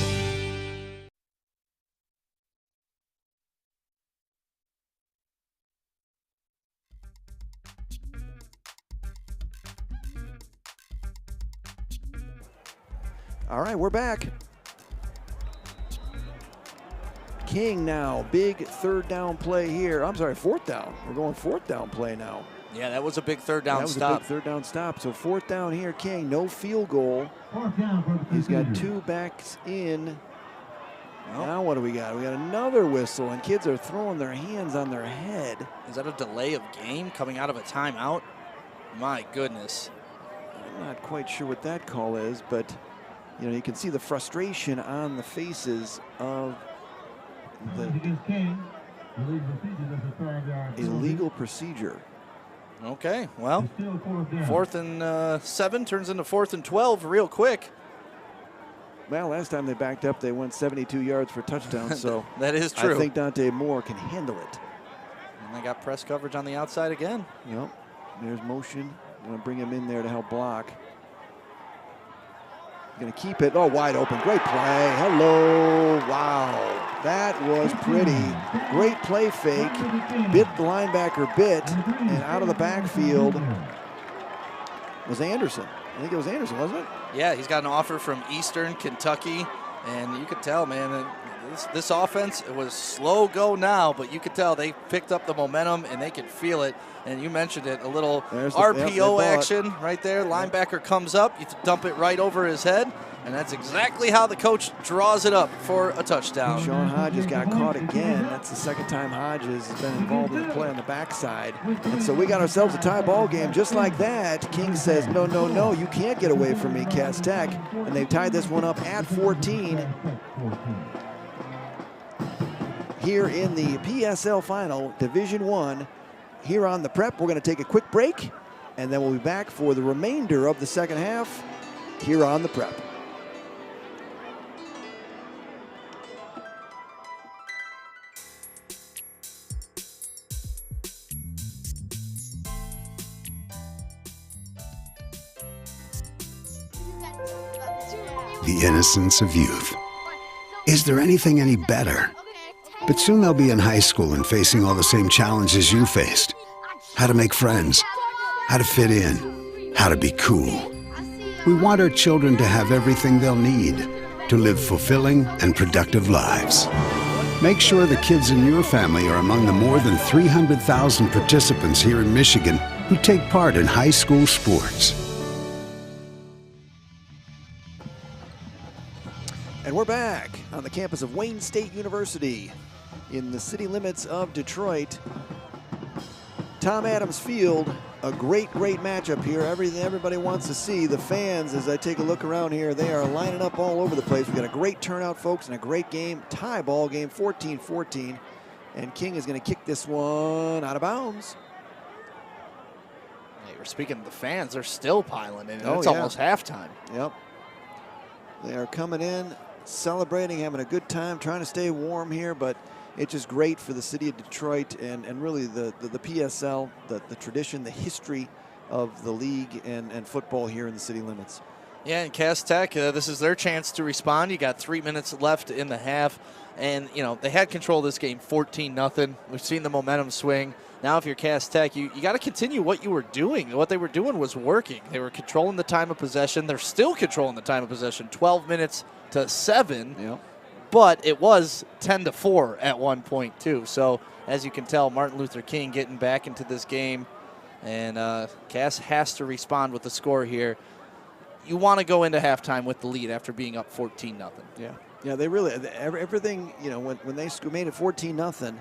All right, we're back. King now, big third down play here. I'm sorry, 4th down. We're going 4th down play now. Yeah, that was a big third down stop. That was a big third down stop. So 4th down here, King, no field goal. He's got 2 backs in. Now what do we got? We got another whistle, and kids are throwing their hands on their head. Is that a delay of game coming out of a timeout? My goodness. I'm not quite sure what that call is, but you know, you can see the frustration on the faces of the illegal procedure. Okay, well, 4th and 7 turns into 4th and 12 real quick. Well, last time they backed up, they went 72 yards for a touchdown, so that is true. I think Dante Moore can handle it. And they got press coverage on the outside again. Yep, there's motion. I'm going to bring him in there to help block. Going to keep it. Oh, wide open. Great play. Hello. Wow. That was pretty. Great play fake. Bit the linebacker bit. And out of the backfield was Anderson. I think it was Anderson, wasn't it? Yeah, he's got an offer from Eastern Kentucky. And you could tell, man, this offense, it was slow go now, but you could tell they picked up the momentum and they could feel it. And you mentioned it, a little RPO action right there. Linebacker comes up, you dump it right over his head, and that's exactly how the coach draws it up for a touchdown. Sean Hodges got caught again. That's the second time Hodges has been involved in the play on the backside. And so we got ourselves a tie ball game just like that. King says, no, no, no, you can't get away from me, Cass Tech. And they've tied this one up at 14. Here in the PSL final, Division I, here on the Prep. We're going to take a quick break, and then we'll be back for the remainder of the second half here on the Prep. The innocence of youth. Is there anything any better? But soon they'll be in high school and facing all the same challenges you faced. How to make friends, how to fit in, how to be cool. We want our children to have everything they'll need to live fulfilling and productive lives. Make sure the kids in your family are among the more than 300,000 participants here in Michigan who take part in high school sports. And we're back on the campus of Wayne State University. in the city limits of Detroit. Tom Adams Field, a great matchup here. Everything everybody wants to see. The fans, as I take a look around here, they are lining up all over the place. We've got a great turnout, folks, and a great game. Tie ball game, 14-14. And King is going to kick this one out of bounds. Hey, we're speaking of the fans. They're still piling in. Oh, it's yeah. almost halftime. Yep. They are coming in, celebrating, having a good time, trying to stay warm here, but it's just great for the city of Detroit and really the PSL, the tradition, the history of the league and football here in the city limits. Yeah, and Cass Tech, this is their chance to respond. You got 3 minutes left in the half, and, you know, they had control of this game 14-0. We've seen the momentum swing. Now if you're Cass Tech, you got to continue what you were doing. What they were doing was working. They were controlling the time of possession. They're still controlling the time of possession, 12 minutes to 7. Yep. But it was 10-4 at one point, too. So, as you can tell, Martin Luther King getting back into this game. And Cass has to respond with the score here. You want to go into halftime with the lead after being up 14-0. Yeah, they really, everything, you know, when they made it 14-0,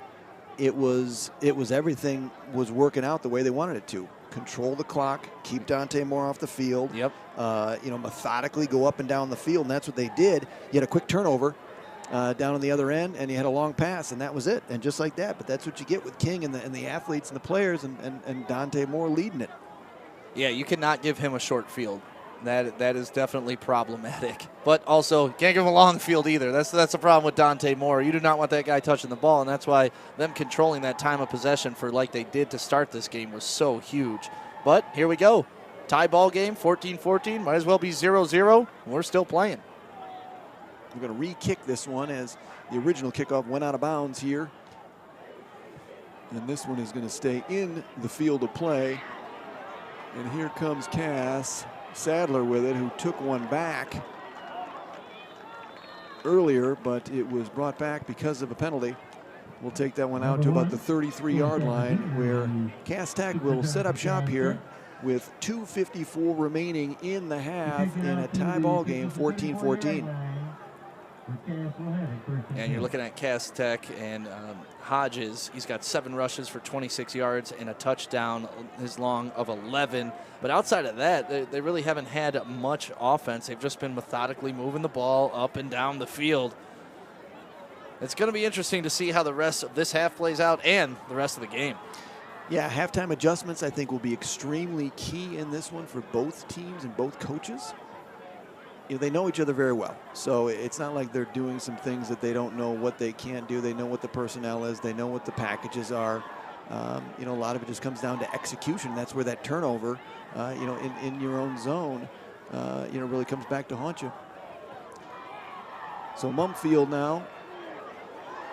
it was everything was working out the way they wanted it to. Control the clock, keep Dante Moore off the field. Yep. You know, methodically go up and down the field, and that's what they did. You had a quick turnover down on the other end, and you had a long pass, and that was it. And just like that, but that's what you get with King and the athletes and the players, and Dante Moore leading it. Yeah, you cannot give him a short field. That is definitely problematic. But also, can't give him a long field either. That's the problem with Dante Moore. You do not want that guy touching the ball, and that's why them controlling that time of possession for like they did to start this game was so huge. But here we go. Tie ball game, 14-14. Might as well be 0-0. We're still playing. We're going to re-kick this one as the original kickoff went out of bounds here. And this one is going to stay in the field of play. And here comes Cass Sadler with it, who took one back earlier, but it was brought back because of a penalty. We'll take that one out to about the 33-yard line, where Cass Tech will set up shop here with 2:54 remaining in the half in a tie ball game, 14-14. And you're looking at Cass Tech and Hodges. He's got 7 rushes for 26 yards and a touchdown, his long of 11. But outside of that, they really haven't had much offense. They've just been methodically moving the ball up and down the field. It's going to be interesting to see how the rest of this half plays out and the rest of the game. Yeah, halftime adjustments I think will be extremely key in this one for both teams and both coaches. You know, they know each other very well, so it's not like they're doing some things that they don't know what they can do. They know what the personnel is. They know what the packages are. You know, a lot of it just comes down to execution. That's where that turnover, you know, in your own zone, you know, really comes back to haunt you. So Mumfield now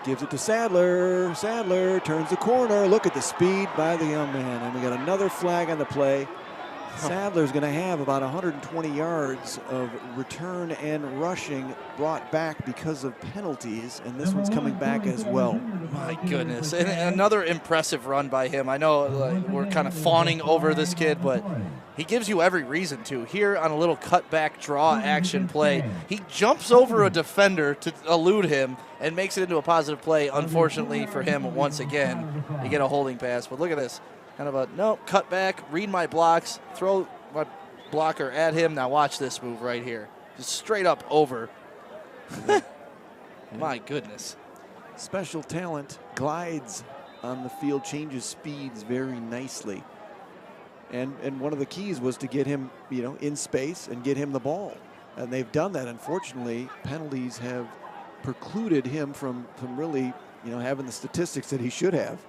gives it to Sadler. Sadler turns the corner. Look at the speed by the young man. And we got another flag on the play. Sadler's going to have about 120 yards of return and rushing brought back because of penalties, and this one's coming back as well. My goodness. And another impressive run by him. I know we're kind of fawning over this kid, but he gives you every reason to. Here on a little cutback draw action play, he jumps over a defender to elude him and makes it into a positive play. Unfortunately for him, once again, you get a holding pass. But look at this. Kind of a, no, cut back, read my blocks, throw my blocker at him. Now watch this move right here. Just straight up over. My goodness. Special talent glides on the field, changes speeds very nicely. And one of the keys was to get him, you know, in space and get him the ball. And they've done that. Unfortunately, penalties have precluded him from really, you know, having the statistics that he should have.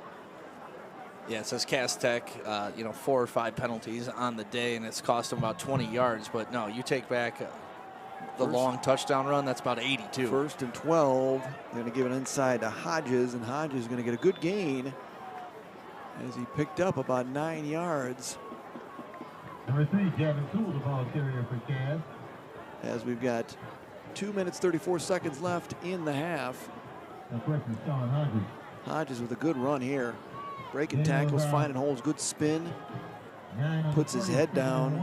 Yeah, it says Cass Tech, you know, 4 or 5 penalties on the day, and it's cost them about 20 yards. But no, you take back the long touchdown run, that's about 82. 1st and 12. They're going to give it inside to Hodges, and Hodges is going to get a good gain as he picked up about 9 yards. Number 3, Kevin Toole, the ball carrier for Cass. As we've got 2 minutes, 34 seconds left in the half. Hodges with a good run here. Breaking tackles, finding holes, good spin. Puts his head down.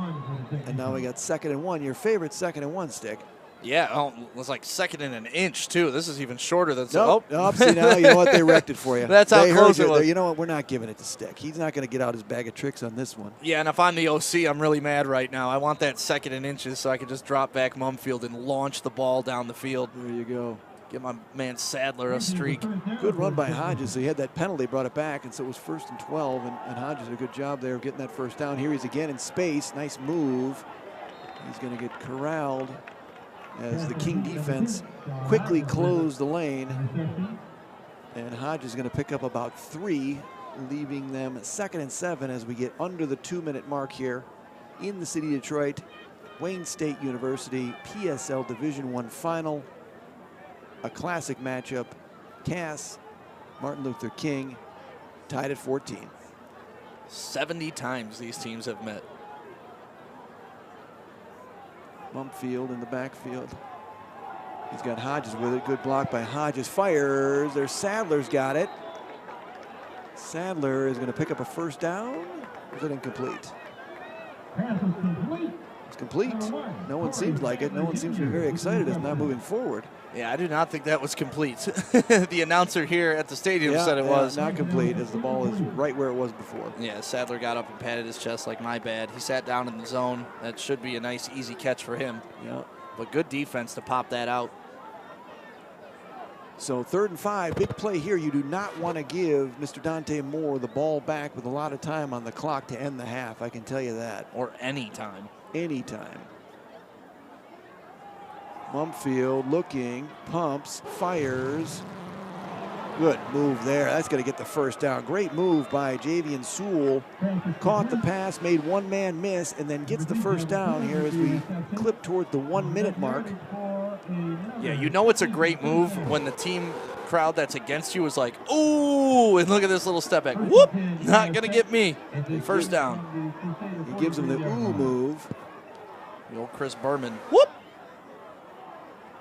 And now we got 2nd and 1. Your favorite 2nd and 1 stick. Yeah, it was like second and an inch, too. This is even shorter than Nope. See, now you know what? They wrecked it for you. That's how close it was. You know what? We're not giving it to Stick. He's not going to get out his bag of tricks on this one. Yeah, and if I'm the OC, I'm really mad right now. I want that second and inches so I can just drop back Mumfield and launch the ball down the field. There you go. Give my man Sadler a streak. Good run by Hodges. So he had that penalty, brought it back, and so it was 1st and 12, and Hodges did a good job there of getting that first down. Here he's again in space. Nice move. He's going to get corralled as the King defense quickly closed the lane. And Hodges is going to pick up about 3, leaving them 2nd and 7 as we get under the 2-minute mark here in the city of Detroit. Wayne State University PSL Division I final. A classic matchup. Cass, Martin Luther King, tied at 14. 70 times these teams have met. Mumfield in the backfield. He's got Hodges with it. Good block by Hodges. Fires. There's Sadler's got it. Sadler is going to pick up a first down. Or is it incomplete? It's complete. No one seems like it. No one seems to be very excited. It's not moving forward. Yeah, I do not think that was complete. The announcer here at the stadium said it was. Not complete, as the ball is right where it was before. Yeah, Sadler got up and patted his chest like, my bad. He sat down in the zone. That should be a nice, easy catch for him. Yeah. But good defense to pop that out. So 3rd and 5, big play here. You do not want to give Mr. Dante Moore the ball back with a lot of time on the clock to end the half. I can tell you that. Or any time. Anytime. Mumfield looking, pumps, fires. Good move there. That's going to get the first down. Great move by Javian Sewell. Caught the pass, made one man miss, and then gets the first down here as we clip toward the 1-minute mark. Yeah, you know it's a great move when the team crowd that's against you is like, ooh, and look at this little step back. Whoop, not going to get me. First down. He gives him the ooh move. The old Chris Berman. Whoop.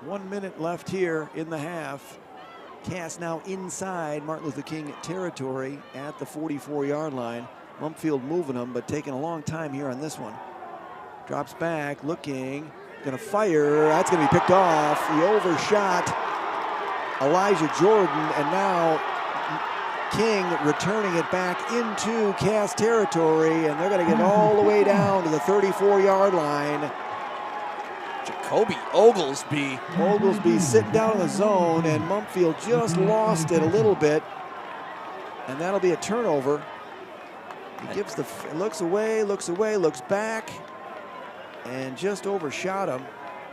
1 minute left here in the half. Cass now inside Martin Luther King territory at the 44-yard line. Mumfield moving them, but taking a long time here on this one. Drops back, looking, gonna fire. That's gonna be picked off. He overshot Elijah Jordan, and now King returning it back into Cass territory, and they're gonna get all the way down to the 34-yard line. Jacoby Oglesby. Oglesby sitting down in the zone, and Mumfield just lost it a little bit. And that'll be a turnover. He gives the, looks away, looks back, and just overshot him.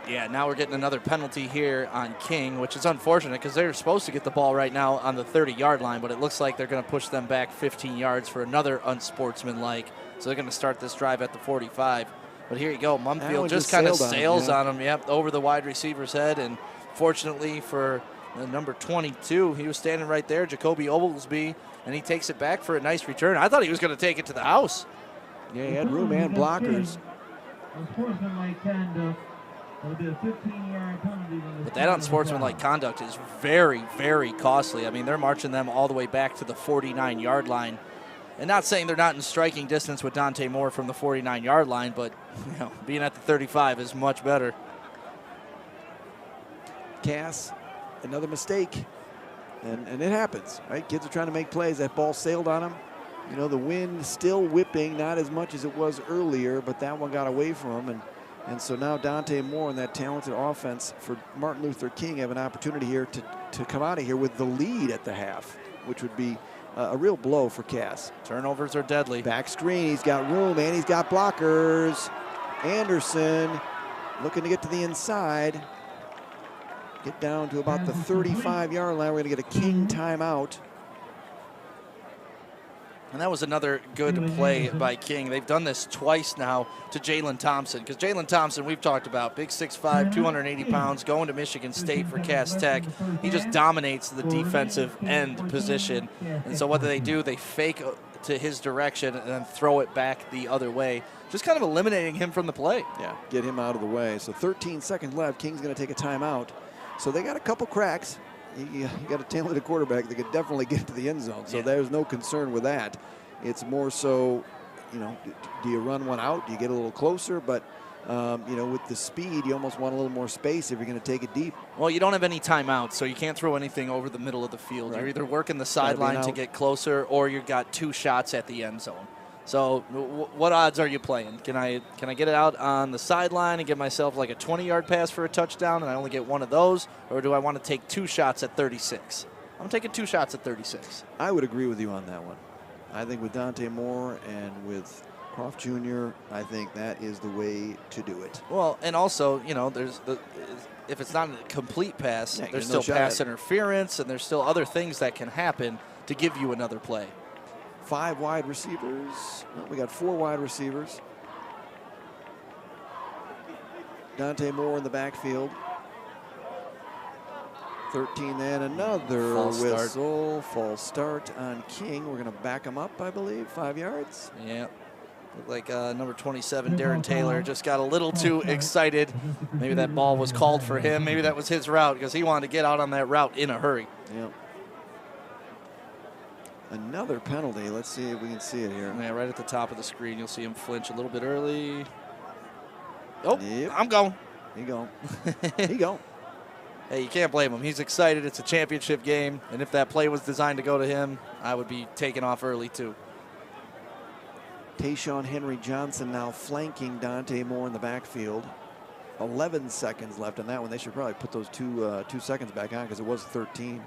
Yeah, now we're getting another penalty here on King, which is unfortunate because they're supposed to get the ball right now on the 30-yard line, but it looks like they're going to push them back 15 yards for another unsportsmanlike. So they're going to start this drive at the 45. But here you go, Mumfield just kind of sails on him, yep, over the wide receiver's head. And fortunately for the number 22, he was standing right there, Jacoby Oglesby, and he takes it back for a nice return. I thought he was going to take it to the house. Yeah, he had room and blockers. But that unsportsmanlike conduct is very, very costly. I mean, they're marching them all the way back to the 49-yard line. And not saying they're not in striking distance with Dante Moore from the 49-yard line, but you know, being at the 35 is much better. Cass, another mistake. And it happens, right? Kids are trying to make plays. That ball sailed on him. You know, the wind still whipping, not as much as it was earlier, but that one got away from him. And so now Dante Moore and that talented offense for Martin Luther King have an opportunity here to come out of here with the lead at the half, which would be a real blow for Cass. Turnovers are deadly. Back screen, he's got room and he's got blockers. Anderson looking to get to the inside. Get down to about the 35-yard line. We're going to get a King timeout. And that was another good play by King. They've done this twice now to Jalen Thompson, because Jalen Thompson, we've talked about, big 6'5", 280 pounds, going to Michigan State for Cass Tech. He just dominates the defensive end position. And so what do? They fake to his direction and then throw it back the other way, just kind of eliminating him from the play. Yeah, get him out of the way. So 13 seconds left. King's going to take a timeout. So they got a couple cracks. You got a talented quarterback that could definitely get to the end zone. So there's no concern with that. It's more so, you know, do you run one out? Do you get a little closer? But with the speed, you almost want a little more space if you're going to take it deep. Well, you don't have any timeouts, so you can't throw anything over the middle of the field. Right. You're either working the sideline to get closer, or you've got 2 shots at the end zone. So what odds are you playing? Can I get it out on the sideline and give myself like a 20-yard pass for a touchdown and I only get one of those? Or do I want to take 2 shots at 36? I'm taking 2 shots at 36. I would agree with you on that one. I think with Dante Moore and with Croft Jr., I think that is the way to do it. Well, and also, if it's not a complete pass, there's still pass interference and there's still other things that can happen to give you another play. 5 wide receivers. Well, we got 4 wide receivers. Dante Moore in the backfield. 13 then, another whistle. False start on King. We're going to back him up, I believe, 5 yards. Yeah. Looked like number 27, Darren Taylor, just got a little too excited. Maybe that ball was called for him. Maybe that was his route because he wanted to get out on that route in a hurry. Yep. Another penalty. Let's see if we can see it here. Yeah, right at the top of the screen. You'll see him flinch a little bit early. Oh, yep. I'm going. He going. He going. Hey, you can't blame him. He's excited. It's a championship game. And if that play was designed to go to him, I would be taking off early too. Tayshawn Henry Johnson now flanking Dante Moore in the backfield. 11 seconds left on that one. They should probably put those 2 seconds back on because it was 13.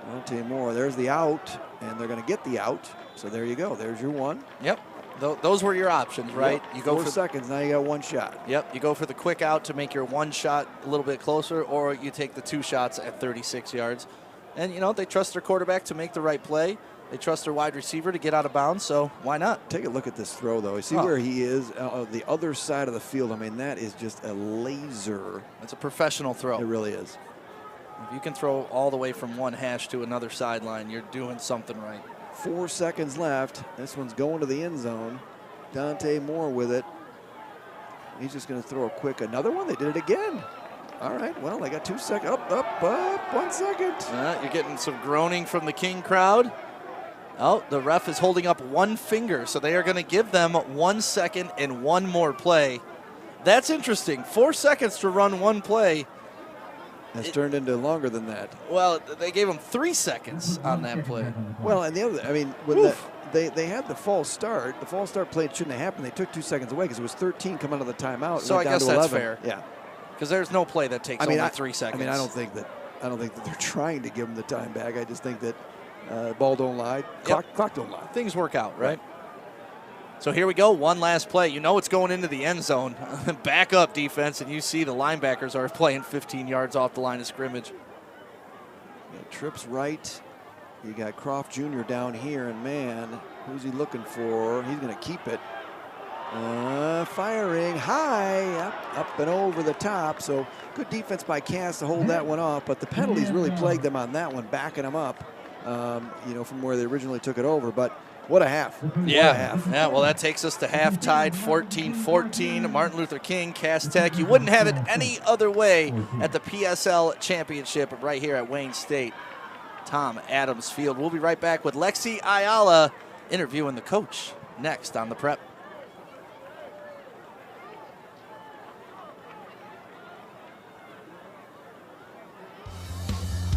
Dante Moore, there's the out, and they're going to get the out. So there you go. There's your one. Yep. Those were your options, right? Yep. You go 4 seconds, now you got 1 shot. Yep. You go for the quick out to make your 1 shot a little bit closer, or you take the 2 shots at 36 yards. And, they trust their quarterback to make the right play. They trust their wide receiver to get out of bounds, so why not? Take a look at this throw, though. You see where he is, the other side of the field. I mean, that is just a laser. It's a professional throw. It really is. If you can throw all the way from one hash to another sideline, you're doing something right. 4 seconds left. This one's going to the end zone. Dante Moore with it. He's just going to throw a quick another one. They did it again. All right, well, they got 2 seconds. Up, 1 second. You're getting some groaning from the King crowd. Oh, the ref is holding up 1 finger, so they are going to give them 1 second and 1 more play. That's interesting. 4 seconds to run 1 play. Has turned into longer than that. Well, they gave him 3 seconds on that play. Well, and the other, I mean, when they had the false start. The false start play shouldn't have happened. They took 2 seconds away because it was 13 coming out of the timeout. So I guess that's fair. Yeah, because there's no play that takes only 3 seconds. I mean, I don't think that they're trying to give them the time back. I just think that ball don't lie, clock don't lie. Things work out, right? So here we go, 1 last play. It's going into the end zone. Back up defense, and you see the linebackers are playing 15 yards off the line of scrimmage. Trips right. You got Croft Jr. down here, and man, who's he looking for? He's going to keep it. Firing high, up and over the top. So good defense by Cass to hold that one off, but the penalties really plagued them on that one, backing them up, from where they originally took it over. But what a half. Yeah, well, that takes us to half, tied 14-14. Martin Luther King, Cass Tech. You wouldn't have it any other way at the PSL Championship right here at Wayne State. Tom Adams Field. We'll be right back with Lexi Ayala interviewing the coach next on The Prep.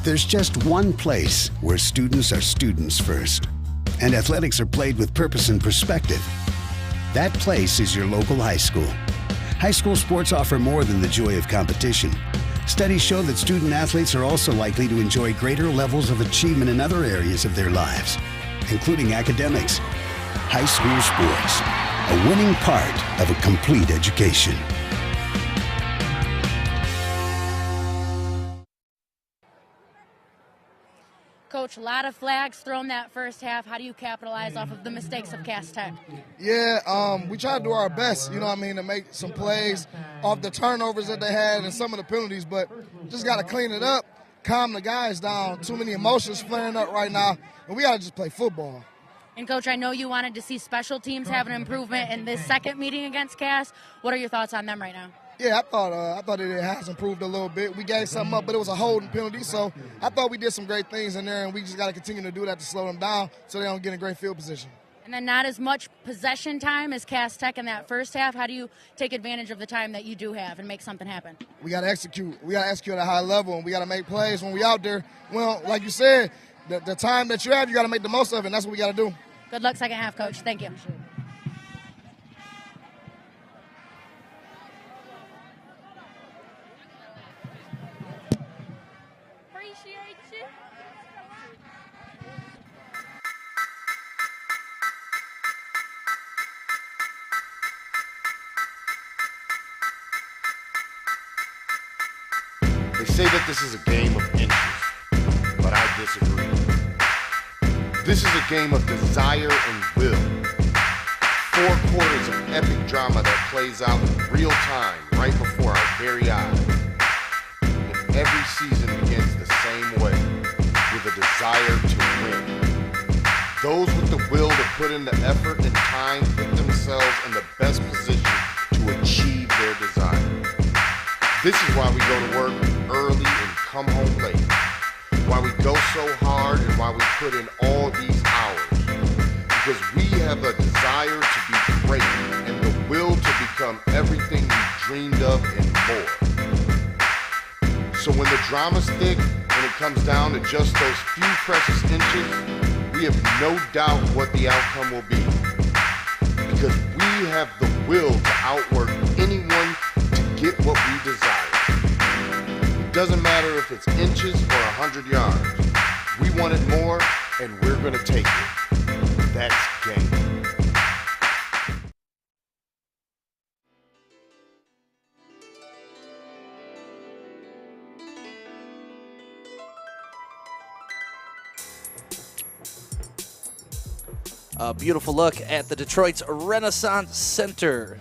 There's just one place where students are students first, and athletics are played with purpose and perspective. That place is your local high school. High school sports offer more than the joy of competition. Studies show that student athletes are also likely to enjoy greater levels of achievement in other areas of their lives, including academics. High school sports, a winning part of a complete education. Coach, a lot of flags thrown that first half. How do you capitalize off of the mistakes of Cass Tech? Yeah, we try to do our best, to make some plays off the turnovers that they had and some of the penalties, but just got to clean it up, calm the guys down. Too many emotions flaring up right now, and we got to just play football. And, Coach, I know you wanted to see special teams have an improvement in this second meeting against Cass. What are your thoughts on them right now? Yeah, I thought it has improved a little bit. We gave something up, but it was a holding penalty, so I thought we did some great things in there, and we just got to continue to do that to slow them down so they don't get in great field position. And then not as much possession time as Cass Tech in that first half. How do you take advantage of the time that you do have and make something happen? We got to execute. We got to execute at a high level, and we got to make plays when we out there. Well, like you said, the time that you have, you got to make the most of it, and that's what we got to do. Good luck second half, Coach. Thank you. Appreciate you. They say that this is a game of inches, but I disagree. This is a game of desire and will. 4 quarters of epic drama that plays out in real time right before our very eyes. And every season begins the same way, with a desire to win. Those with the will to put in the effort and time put themselves in the best position to achieve their desire. This is why we go to work early and come home late. Why we go so hard and why we put in all these hours. Because we have a desire to be great and the will to become everything we dreamed of and more. So when the drama's thick and it comes down to just those few precious inches, we have no doubt what the outcome will be. Because we have the will to outwork anyone to get what we desire. It doesn't matter if it's inches or 100 yards. We want it more, and we're going to take it. That's game. A beautiful look at the Detroit's Renaissance Center.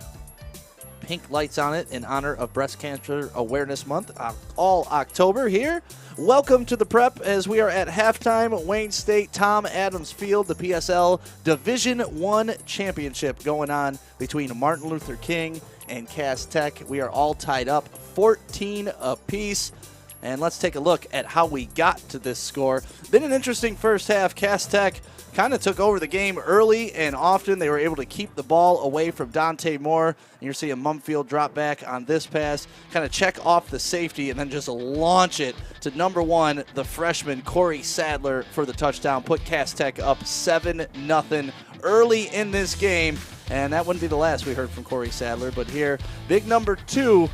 Pink lights on it in honor of Breast Cancer Awareness Month, all October here. Welcome to the Prep as we are at halftime. Wayne State, Tom Adams Field, the PSL Division I Championship going on between Martin Luther King and Cass Tech. We are all tied up 14 apiece. And let's take a look at how we got to this score. Been an interesting first half. Cass Tech kind of took over the game early and often. They were able to keep the ball away from Dante Moore. And you're seeing Mumfield drop back on this pass, kind of check off the safety and then just launch it to number 1, the freshman Corey Sadler for the touchdown. Put Cass Tech up 7-0 early in this game. And that wouldn't be the last we heard from Corey Sadler. But here, big number 2.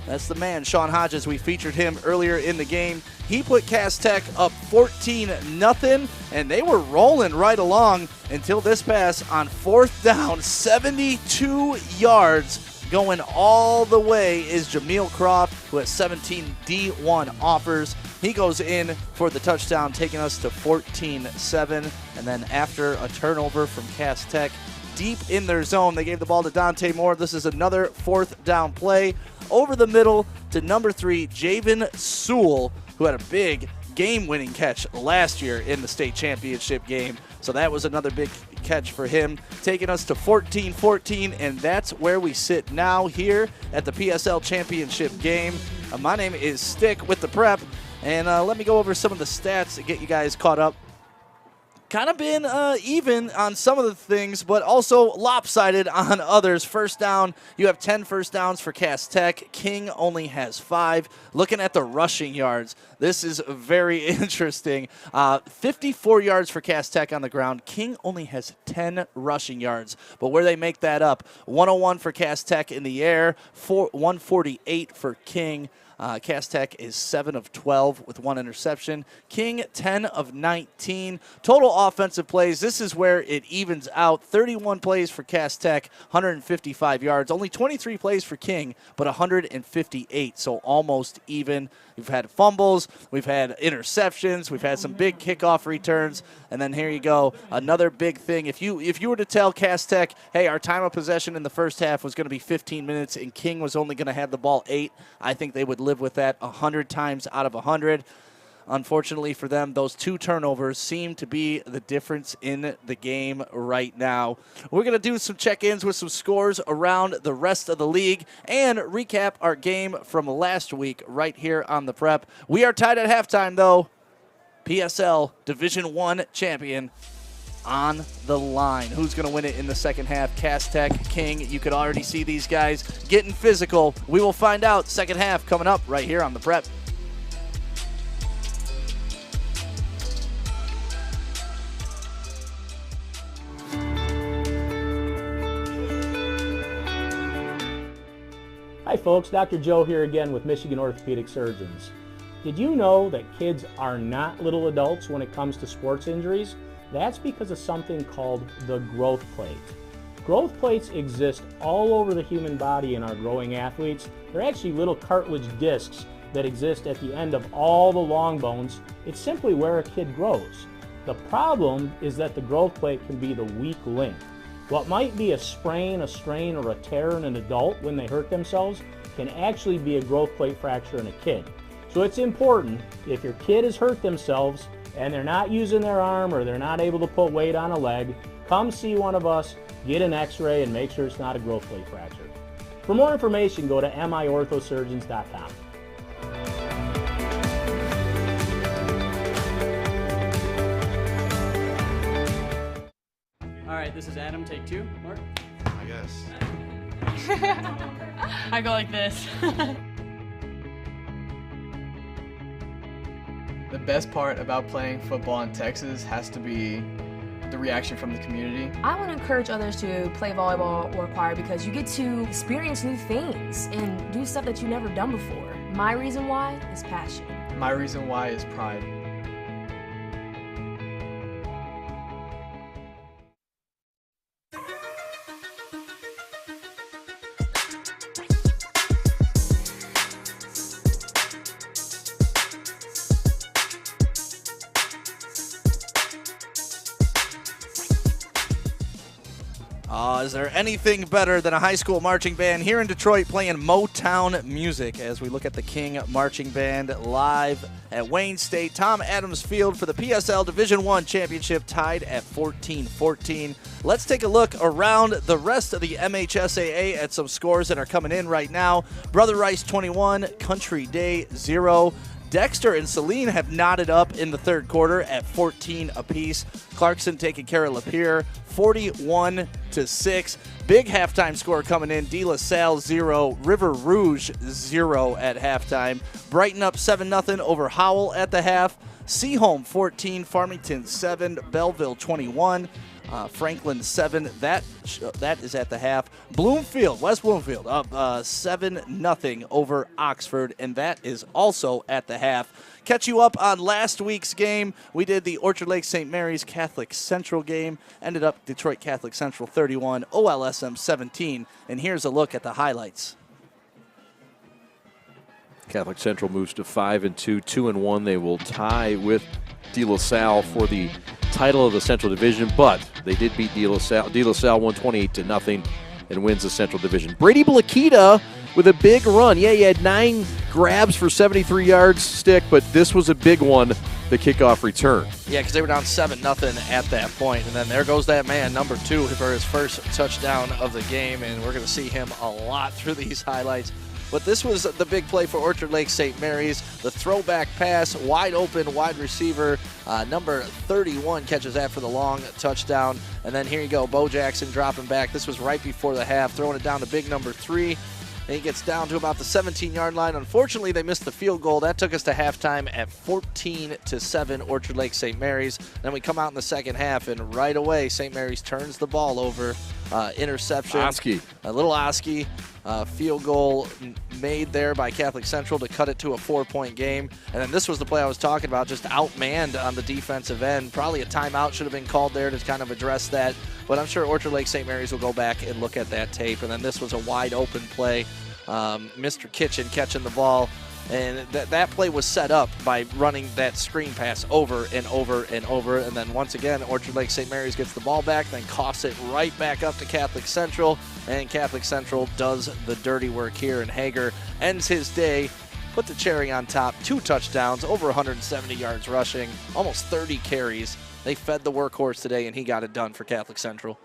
That's the man, Sean Hodges. We featured him earlier in the game. He put Cass Tech up 14-0, and they were rolling right along until this pass on 4th down, 72 yards, going all the way is Jameel Croft, who has 17 D1 offers. He goes in for the touchdown, taking us to 14-7, and then after a turnover from Cass Tech, deep in their zone, they gave the ball to Dante Moore. This is another 4th down play. Over the middle to number 3, Javen Sewell, who had a big game-winning catch last year in the state championship game. So that was another big catch for him, taking us to 14-14, and that's where we sit now here at the PSL championship game. My name is Stick with the Prep, and let me go over some of the stats to get you guys caught up. Kind of been even on some of the things, but also lopsided on others. First down, you have 10 first downs for Cass Tech. King only has 5. Looking at the rushing yards, this is very interesting. 54 yards for Cass Tech on the ground. King only has 10 rushing yards, but where they make that up, 101 for Cass Tech in the air, 148 for King. Cass Tech is 7 of 12 with 1 interception. King, 10 of 19. Total offensive plays, this is where it evens out. 31 plays for Cass Tech, 155 yards. Only 23 plays for King, but 158, so almost even. We've had fumbles, we've had interceptions, we've had some big kickoff returns, and then here you go, another big thing. If you were to tell Cass Tech, hey, our time of possession in the first half was going to be 15 minutes and King was only going to have the ball 8, I think they would live with that 100 times out of 100. Unfortunately for them, those 2 turnovers seem to be the difference in the game right now. We're going to do some check-ins with some scores around the rest of the league and recap our game from last week right here on the Prep. We are tied at halftime, though. PSL Division I champion on the line. Who's going to win it in the second half? Cass Tech, King. You could already see these guys getting physical. We will find out. Second half coming up right here on The Prep. Hi folks, Dr. Joe here again with Michigan Orthopedic Surgeons. Did you know that kids are not little adults when it comes to sports injuries? That's because of something called the growth plate. Growth plates exist all over the human body in our growing athletes. They're actually little cartilage discs that exist at the end of all the long bones. It's simply where a kid grows. The problem is that the growth plate can be the weak link. What might be a sprain, a strain, or a tear in an adult when they hurt themselves can actually be a growth plate fracture in a kid. So it's important, if your kid has hurt themselves and they're not using their arm or they're not able to put weight on a leg, come see one of us, get an x-ray, and make sure it's not a growth plate fracture. For more information, go to miorthosurgeons.com. All right, this is Adam, take 2. Mark? I guess. I go like this. The best part about playing football in Texas has to be the reaction from the community. I want to encourage others to play volleyball or choir because you get to experience new things and do stuff that you've never done before. My reason why is passion. My reason why is pride. Is there anything better than a high school marching band here in Detroit playing Motown music as we look at the King Marching Band live at Wayne State Tom Adams Field for the PSL Division I Championship tied at 14-14. Let's take a look around the rest of the MHSAA at some scores that are coming in right now. Brother Rice 21, Country Day 0. Dexter and Saline have knotted up in the third quarter at 14 apiece. Clarkson taking care of Lapeer, 41-6. Big halftime score coming in. De La Salle 0, River Rouge 0 at halftime. Brighton up 7-0 over Howell at the half. Seaholm 14, Farmington 7, Belleville 21. Franklin 7, that is at the half. Bloomfield, West Bloomfield up 7-0 over Oxford, and that is also at the half. Catch you up on last week's game. We did the Orchard Lake St. Mary's Catholic Central game. Ended up Detroit Catholic Central 31, OLSM 17, and here's a look at the highlights. Catholic Central moves to 5-2, 2-1. They will tie with De La Salle for the title of the Central Division, but they did beat De La Salle. De La Salle won 28-0 and wins the Central Division. Brady Blakita with a big run. Yeah, he had 9 grabs for 73 yards stick, but this was a big one, the kickoff return. Yeah, because they were down 7-0 at that point, and then there goes that man, number 2, for his first touchdown of the game, and we're going to see him a lot through these highlights. But this was the big play for Orchard Lake St. Mary's. The throwback pass, wide open, wide receiver. Number 31 catches that for the long touchdown. And then here you go, Bo Jackson dropping back. This was right before the half, throwing it down to big number 3. And he gets down to about the 17-yard line. Unfortunately, they missed the field goal. That took us to halftime at 14-7, Orchard Lake St. Mary's. Then we come out in the second half, and right away, St. Mary's turns the ball over. Interception. Oski. A little Oski. Field goal made there by Catholic Central to cut it to a 4-point game. And then this was the play I was talking about, just outmanned on the defensive end. Probably a timeout should have been called there to kind of address that. But I'm sure Orchard Lake St. Mary's will go back and look at that tape. And then this was a wide open play. Mr. Kitchen catching the ball. And that play was set up by running that screen pass over and over and over. And then once again, Orchard Lake St. Mary's gets the ball back, then coughs it right back up to Catholic Central. And Catholic Central does the dirty work here. And Hager ends his day, put the cherry on top. 2 touchdowns, over 170 yards rushing, almost 30 carries. They fed the workhorse today, and he got it done for Catholic Central.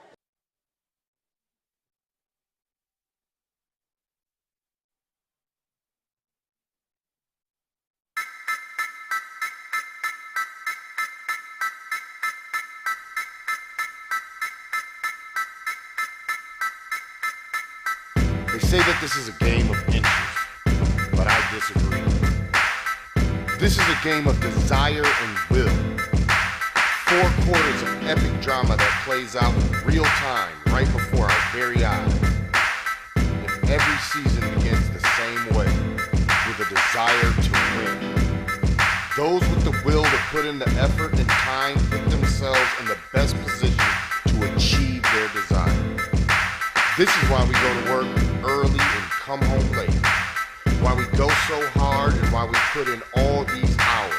say that this is a game of inches, but I disagree. This is a game of desire and will. 4 quarters of epic drama that plays out in real time right before our very eyes. And every season begins the same way, with a desire to win. Those with the will to put in the effort and time put themselves in the best position to achieve their desire. This is why we go to work early and come home late. Why we go so hard and why we put in all these hours.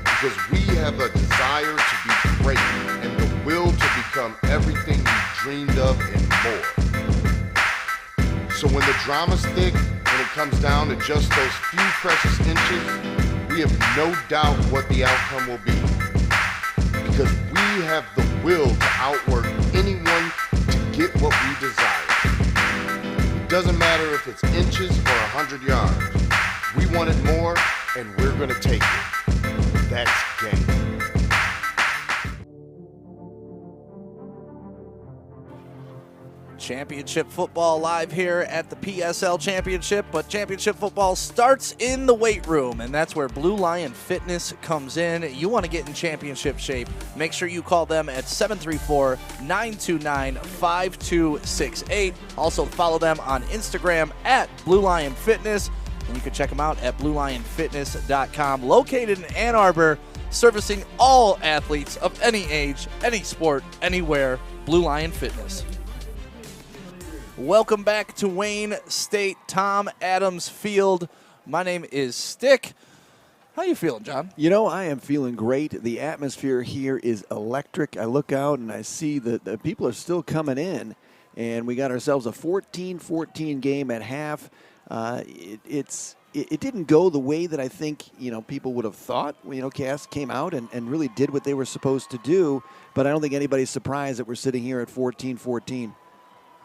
Because we have a desire to be great and the will to become everything we dreamed of and more. So when the drama's thick and it comes down to just those few precious inches, we have no doubt what the outcome will be. Because we have the will to outwork anyone to get what we desire. It doesn't matter if it's inches or 100 yards. We want it more, and we're going to take it. That's game. Championship football live here at the PSL Championship, but championship football starts in the weight room, and that's where Blue Lion Fitness comes in. You want to get in championship shape, make sure you call them at 734-929-5268. Also follow them on Instagram at Blue Lion Fitness, and you can check them out at bluelionfitness.com. Located in Ann Arbor, servicing all athletes of any age, any sport, anywhere. Blue Lion Fitness. Welcome back to Wayne State Tom Adams Field. My name is Stick. How you feeling, John? You know, I am feeling great. The atmosphere here is electric. I look out and I see that the people are still coming in, and we got ourselves a 14-14 game at half. It didn't go the way that I think, people would have thought. Cass came out and really did what they were supposed to do, but I don't think anybody's surprised that we're sitting here at 14-14.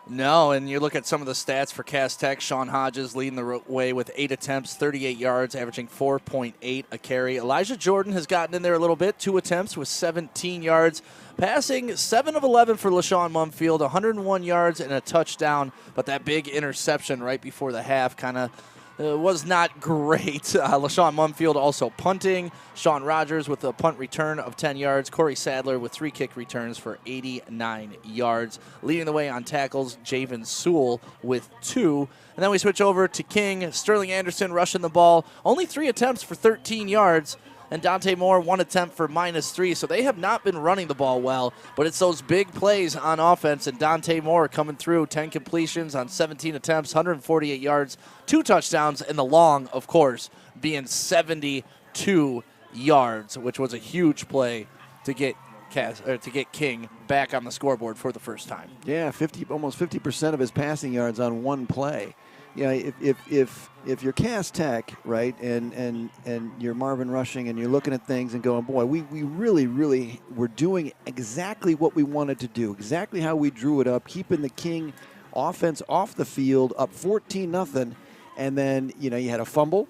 No, and you look at some of the stats for Cass Tech. Sean Hodges leading the way with 8 attempts, 38 yards, averaging 4.8 a carry. Elijah Jordan has gotten in there a little bit, 2 attempts with 17 yards. Passing 7 of 11 for LaShawn Mumfield, 101 yards and a touchdown, but that big interception right before the half kind of was not great. LaShawn Mumfield also punting. Sean Rogers with a punt return of 10 yards. Corey Sadler with 3 kick returns for 89 yards. Leading the way on tackles, Javen Sewell with 2. And then we switch over to King. Sterling Anderson rushing the ball. Only 3 attempts for 13 yards. And Dante Moore, 1 attempt for -3. So they have not been running the ball well, but it's those big plays on offense. And Dante Moore coming through, 10 completions on 17 attempts, 148 yards, 2 touchdowns, and the long, of course, being 72 yards, which was a huge play to get King back on the scoreboard for the first time. Yeah, almost 50% of his passing yards on one play. Yeah, if you're Cass Tech, right, and you're Marvin Rushing and you're looking at things and going, boy, we really were doing exactly what we wanted to do, exactly how we drew it up, keeping the King offense off the field, up 14-0, and then, you had a fumble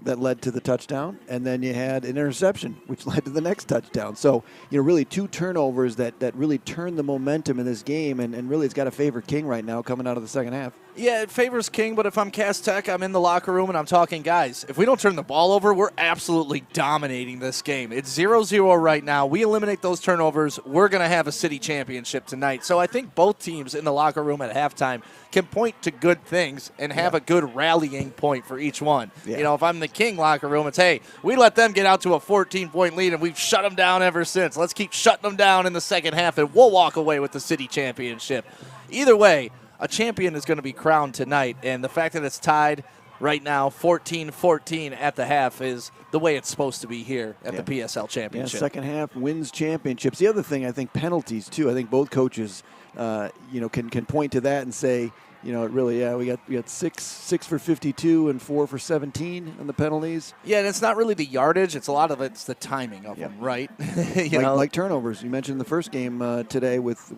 that led to the touchdown, and then you had an interception, which led to the next touchdown. So, really 2 turnovers that really turned the momentum in this game, and really it's got to favor King right now coming out of the second half. Yeah, it favors King, but if I'm Cass Tech, I'm in the locker room and I'm talking, guys, if we don't turn the ball over, we're absolutely dominating this game. It's 0-0 right now. We eliminate those turnovers, we're going to have a city championship tonight. So I think both teams in the locker room at halftime can point to good things and have a good rallying point for each one. Yeah. If I'm the King locker room, it's, hey, we let them get out to a 14-point lead and we've shut them down ever since. Let's keep shutting them down in the second half and we'll walk away with the city championship. Either way, a champion is going to be crowned tonight, and the fact that it's tied right now, 14-14 at the half, is the way it's supposed to be here at the PSL Championship. Yeah, second half wins championships. The other thing, I think, penalties, too. I think both coaches, can point to that and say, we got 6 for 52 and 4 for 17 on the penalties. Yeah, and it's not really the yardage. It's a lot of it's the timing of them, right? like turnovers. You mentioned the first game today with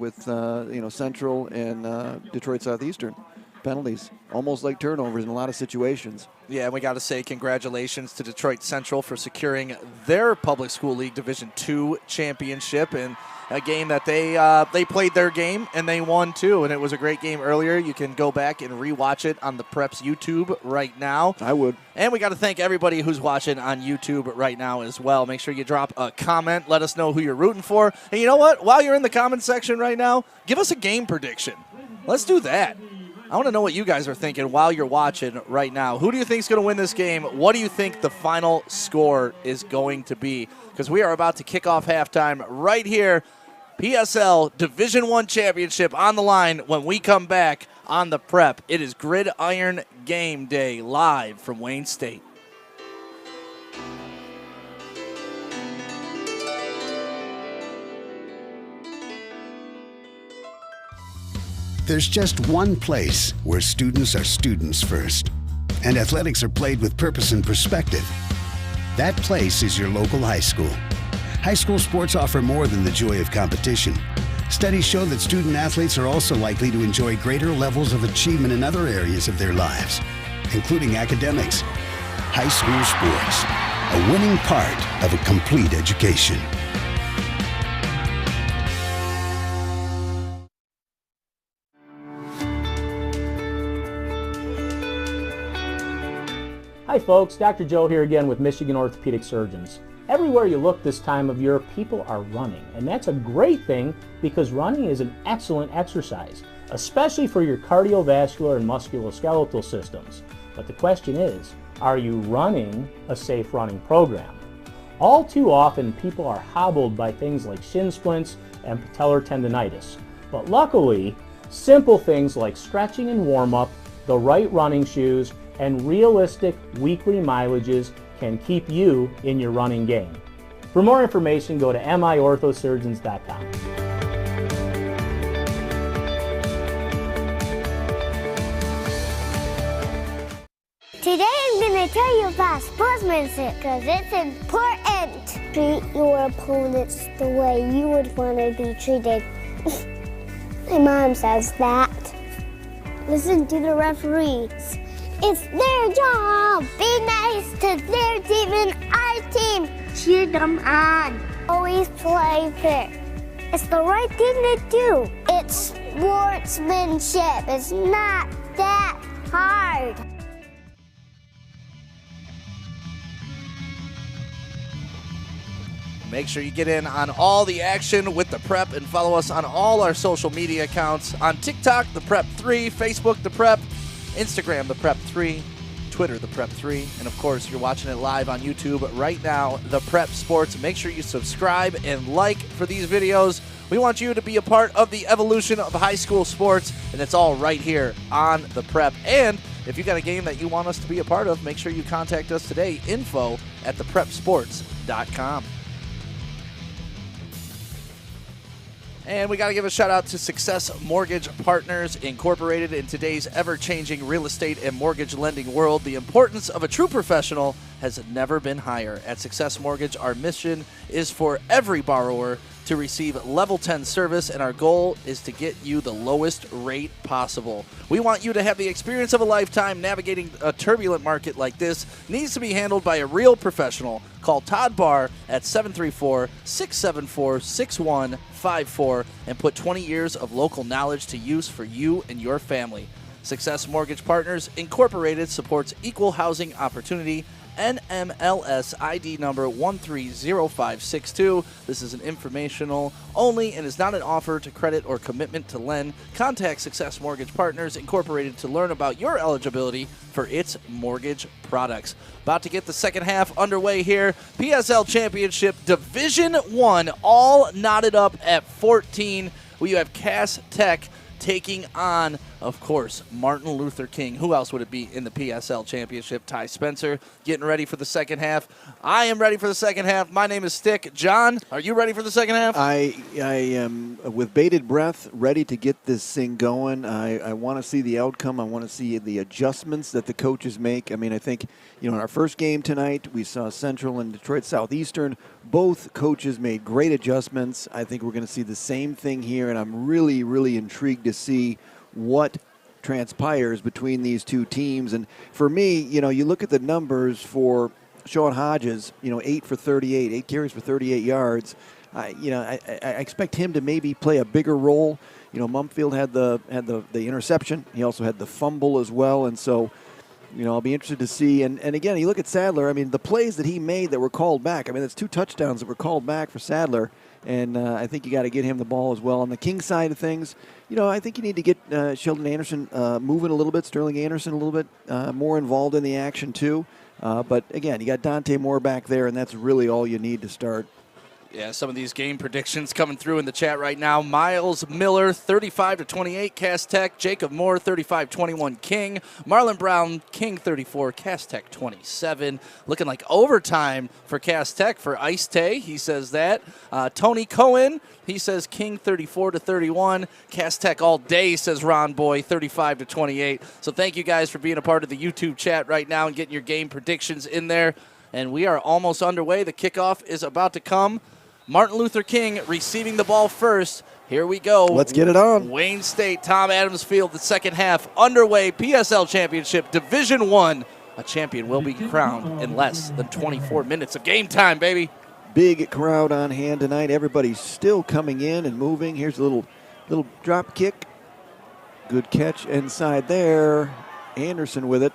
Central and Detroit Southeastern. penalties, almost like turnovers in a lot of situations. Yeah, and we got to say congratulations to Detroit Central for securing their Public School League Division II championship, and a game that they played their game and they won too, and it was a great game earlier. You can go back and rewatch it on the Preps YouTube right now. I would. And we got to thank everybody who's watching on YouTube right now as well. Make sure you drop a comment. Let us know who you're rooting for. And you know what? While you're in the comment section right now, give us a game prediction. Let's do that. I want to know what you guys are thinking while you're watching right now. Who do you think is going to win this game? What do you think the final score is going to be? Because we are about to kick off halftime right here. PSL Division I Championship on the line when we come back on the Prep. It is Gridiron Game Day live from Wayne State. There's just one place where students are students first, and athletics are played with purpose and perspective. That place is your local high school. High school sports offer more than the joy of competition. Studies show that student athletes are also likely to enjoy greater levels of achievement in other areas of their lives, including academics. High school sports, a winning part of a complete education. Hi folks, Dr. Joe here again with Michigan Orthopedic Surgeons. Everywhere you look this time of year, people are running, and that's a great thing because running is an excellent exercise, especially for your cardiovascular and musculoskeletal systems. But the question is, are you running a safe running program? All too often, people are hobbled by things like shin splints and patellar tendonitis. But luckily, simple things like stretching and warm-up, the right running shoes, and realistic weekly mileages can keep you in your running game. For more information, go to miorthosurgeons.com. Today I'm going to tell you about sportsmanship because it's important. Treat your opponents the way you would want to be treated. My mom says that. Listen to the referees. It's their job. Be nice to their team and our team. Cheer them on. Always play fair. It's the right thing to do. It's sportsmanship. It's not that hard. Make sure you get in on all the action with the Prep and follow us on all our social media accounts. On TikTok, the Prep 3, Facebook, the Prep, Instagram, the Prep 3, Twitter, the Prep 3, and of course, you're watching it live on YouTube right now, the Prep Sports. Make sure you subscribe and like for these videos. We want you to be a part of the evolution of high school sports, and it's all right here on the Prep. And if you got a game that you want us to be a part of, make sure you contact us today, info@theprepsports.com. And we got to give a shout out to Success Mortgage Partners Incorporated. In today's ever-changing real estate and mortgage lending world, the importance of a true professional has never been higher. At Success Mortgage, our mission is for every borrower to receive level 10 service, and our goal is to get you the lowest rate possible. We want you to have the experience of a lifetime. Navigating a turbulent market like this needs to be handled by a real professional. Call Todd Barr at 734-674-6154 and put 20 years of local knowledge to use for you and your family. Success Mortgage Partners Incorporated supports equal housing opportunity. NMLS ID number 130562. This is an informational only and is not an offer to credit or commitment to lend. Contact Success Mortgage Partners Incorporated to learn about your eligibility for its mortgage products. About to get the second half underway here. PSL Championship Division I, all knotted up at 14. We have Cass Tech taking on, of course, Martin Luther King. Who else would it be in the PSL Championship? Ty Spencer getting ready for the second half. I am ready for the second half. My name is Stick. John, are you ready for the second half? I am with bated breath, ready to get this thing going. I want to see the outcome. I want to see the adjustments that the coaches make. I mean, I think, in our first game tonight, we saw Central and Detroit Southeastern. Both coaches made great adjustments. I think we're going to see the same thing here, and I'm really, really intrigued to see what transpires between these two teams. And for me, you look at the numbers for Sean Hodges, 8 for 38, 8 carries for 38 yards. I expect him to maybe play a bigger role. Mumfield had the interception. He also had the fumble as well. And so, I'll be interested to see. And again, you look at Sadler. I mean, the plays that he made that were called back. I mean, that's 2 touchdowns that were called back for Sadler. And I think you got to get him the ball as well. On the King side of things, I think you need to get Sheldon Anderson moving a little bit, Sterling Anderson a little bit more involved in the action too. But again, you got Dante Moore back there, and that's really all you need to start. Yeah, some of these game predictions coming through in the chat right now. Miles Miller, 35-28, Cass Tech. Jacob Moore, 35-21, King. Marlon Brown, King, 34, Cass Tech, 27. Looking like overtime for Cass Tech for Ice Tay. He says that. Tony Cohen, he says King, 34-31. Cass Tech all day, says Ron Boy, 35-28. So thank you guys for being a part of the YouTube chat right now and getting your game predictions in there. And we are almost underway. The kickoff is about to come. Martin Luther King receiving the ball first. Here we go. Let's get it on. Wayne State, Tom Adams Field, the second half underway. PSL Championship, Division I. A champion will be crowned in less than 24 minutes of game time, baby. Big crowd on hand tonight. Everybody's still coming in and moving. Here's a little drop kick. Good catch inside there. Anderson with it.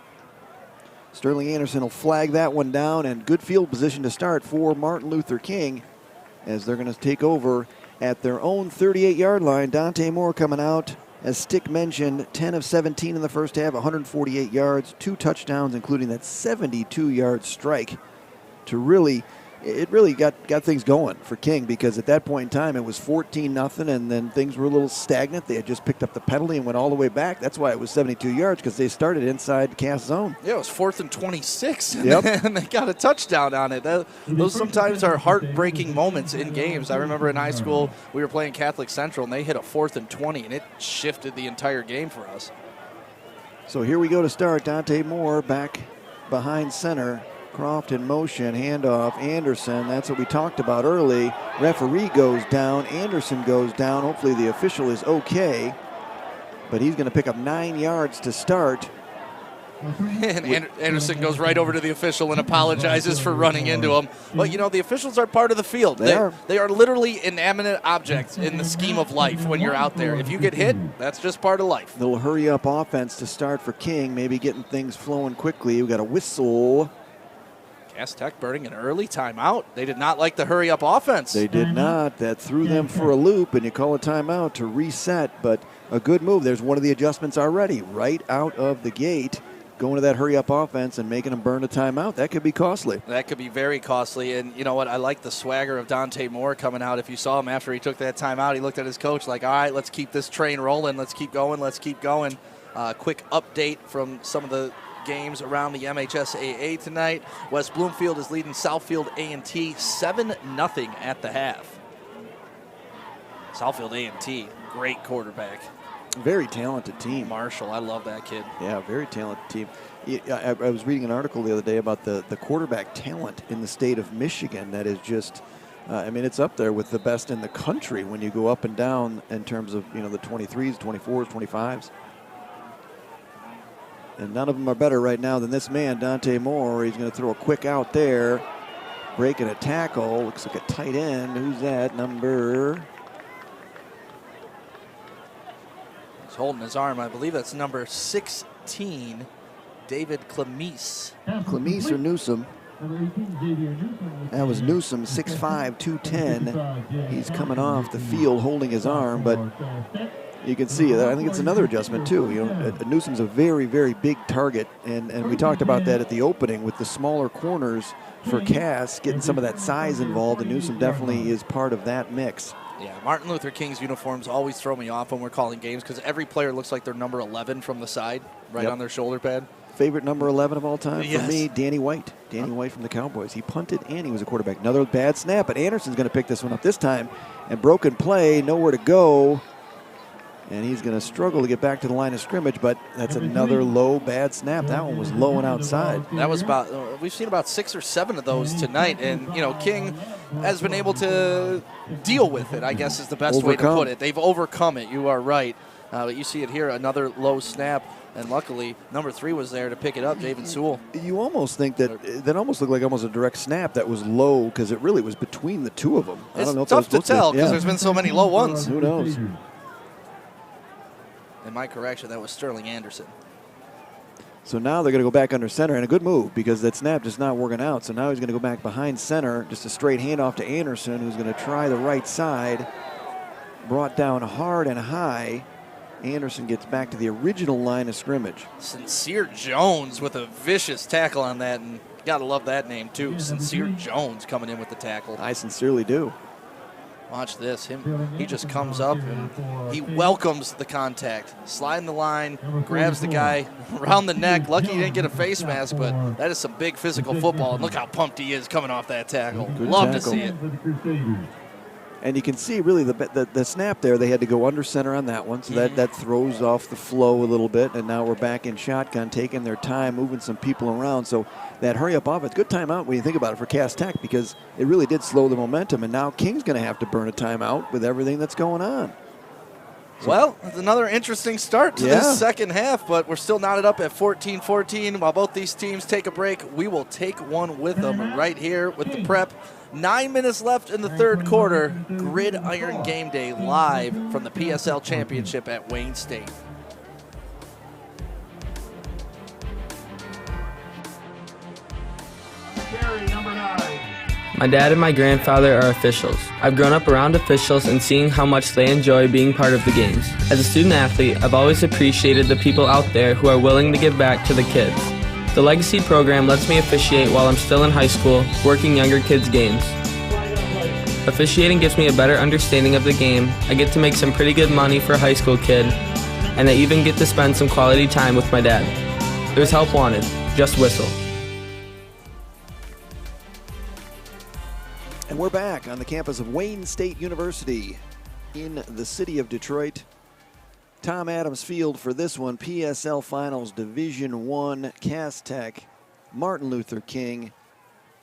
Sterling Anderson will flag that one down, and good field position to start for Martin Luther King as they're going to take over at their own 38-yard line. Dante Moore coming out, as Stick mentioned, 10 of 17 in the first half, 148 yards, 2 touchdowns, including that 72-yard strike to really got things going for King, because at that point in time it was 14-0, and then things were a little stagnant. They had just picked up the penalty and went all the way back. That's why it was 72 yards, because they started inside Cass zone. Yeah, it was 4th and 26, yep. And they got a touchdown on it. Those sometimes are heartbreaking moments in games. I remember in high school we were playing Catholic Central, and they hit a 4th and 20, and it shifted the entire game for us. So here we go to start. Dante Moore back behind center. Croft in motion, handoff, Anderson. That's what we talked about early. Referee goes down, Anderson goes down. Hopefully the official is okay, but he's going to pick up 9 yards to start. And Anderson goes right over to the official and apologizes for running into him. But, the officials are part of the field. They are literally inanimate objects in the scheme of life when you're out there. If you get hit, that's just part of life. Little hurry-up offense to start for King, maybe getting things flowing quickly. We got a whistle. Cass Tech burning an early timeout. They did not like the hurry-up offense. They did not. That threw them for a loop, and you call a timeout to reset. But a good move. There's one of the adjustments already right out of the gate, going to that hurry-up offense and making them burn a timeout. That could be costly. That could be very costly. And you know what? I like the swagger of Dante Moore coming out. If you saw him after he took that timeout, he looked at his coach like, all right, let's keep this train rolling. Let's keep going. Let's keep going. Quick update from some of the games around the MHSAA tonight. West Bloomfield is leading Southfield A&T 7-0 at the half. Southfield A&T, great quarterback. Very talented team. Marshall, I love that kid. Yeah, very talented team. I was reading an article the other day about the quarterback talent in the state of Michigan that is just, it's up there with the best in the country when you go up and down in terms of, the 23s, 24s, 25s. And none of them are better right now than this man, Dante Moore. He's going to throw a quick out there. Breaking a tackle. Looks like a tight end. Who's that? Number... He's holding his arm. I believe that's number 16, David Clemise. Clemise or Newsom? That was Newsom, 6'5", 210. He's coming off the field holding his arm, but... You can see that. I think it's another adjustment, too. Newsom's a very, very big target, and we talked about that at the opening with the smaller corners for Cass, getting some of that size involved, and Newsom definitely is part of that mix. Yeah, Martin Luther King's uniforms always throw me off when we're calling games because every player looks like they're number 11 from the side, right on their shoulder pad. Favorite number 11 of all time yes. for me, Danny White. Danny White from the Cowboys. He punted and he was a quarterback. Another bad snap, but Anderson's going to pick this one up this time. And broken play, nowhere to go. And he's going to struggle to get back to the line of scrimmage, but that's another low, bad snap. That one was low and outside. That was about, we've seen about 6 or 7 of those tonight, and, you know, King has been able to deal with it, I guess is the best way to put it. They've overcome it, you are right. But you see it here, another low snap, and luckily, number 3 was there to pick it up, Javen Sewell. You almost think that almost looked like almost a direct snap that was low because it really was between the two of them. I don't know if tough to tell because there's been so many low ones. Who knows? In my correction, that was Sterling Anderson. So now they're going to go back under center, and a good move because that snap just not working out. So now he's going to go back behind center, just a straight handoff to Anderson, who's going to try the right side. Brought down hard and high. Anderson gets back to the original line of scrimmage. Sincere Jones with a vicious tackle on that, and you got to love that name too. Sincere Jones coming in with the tackle. I sincerely do. Watch this. He just comes up and he welcomes the contact. Sliding the line, grabs the guy around the neck. Lucky he didn't get a face mask, but that is some big physical football. And look how pumped he is coming off that tackle. Love to see it. And you can see really the snap there, they had to go under center on that one, so that throws off the flow a little bit, and now we're back in shotgun, taking their time, moving some people around. So that hurry-up offense, good timeout when you think about it for Cass Tech because it really did slow the momentum, and now King's going to have to burn a timeout with everything that's going on. Well, it's another interesting start to this second half, but we're still knotted up at 14-14. While both these teams take a break, we will take one with them right here with the prep. 9 minutes left in the third quarter. Gridiron Game Day live from the PSL Championship at Wayne State. My dad and my grandfather are officials. I've grown up around officials and seeing how much they enjoy being part of the games. As a student athlete, I've always appreciated the people out there who are willing to give back to the kids. The Legacy program lets me officiate while I'm still in high school, working younger kids' games. Officiating gives me a better understanding of the game. I get to make some pretty good money for a high school kid, and I even get to spend some quality time with my dad. There's help wanted. Just whistle. And we're back on the campus of Wayne State University in the city of Detroit. Tom Adams Field for this one, PSL Finals Division I, Cass Tech, Martin Luther King.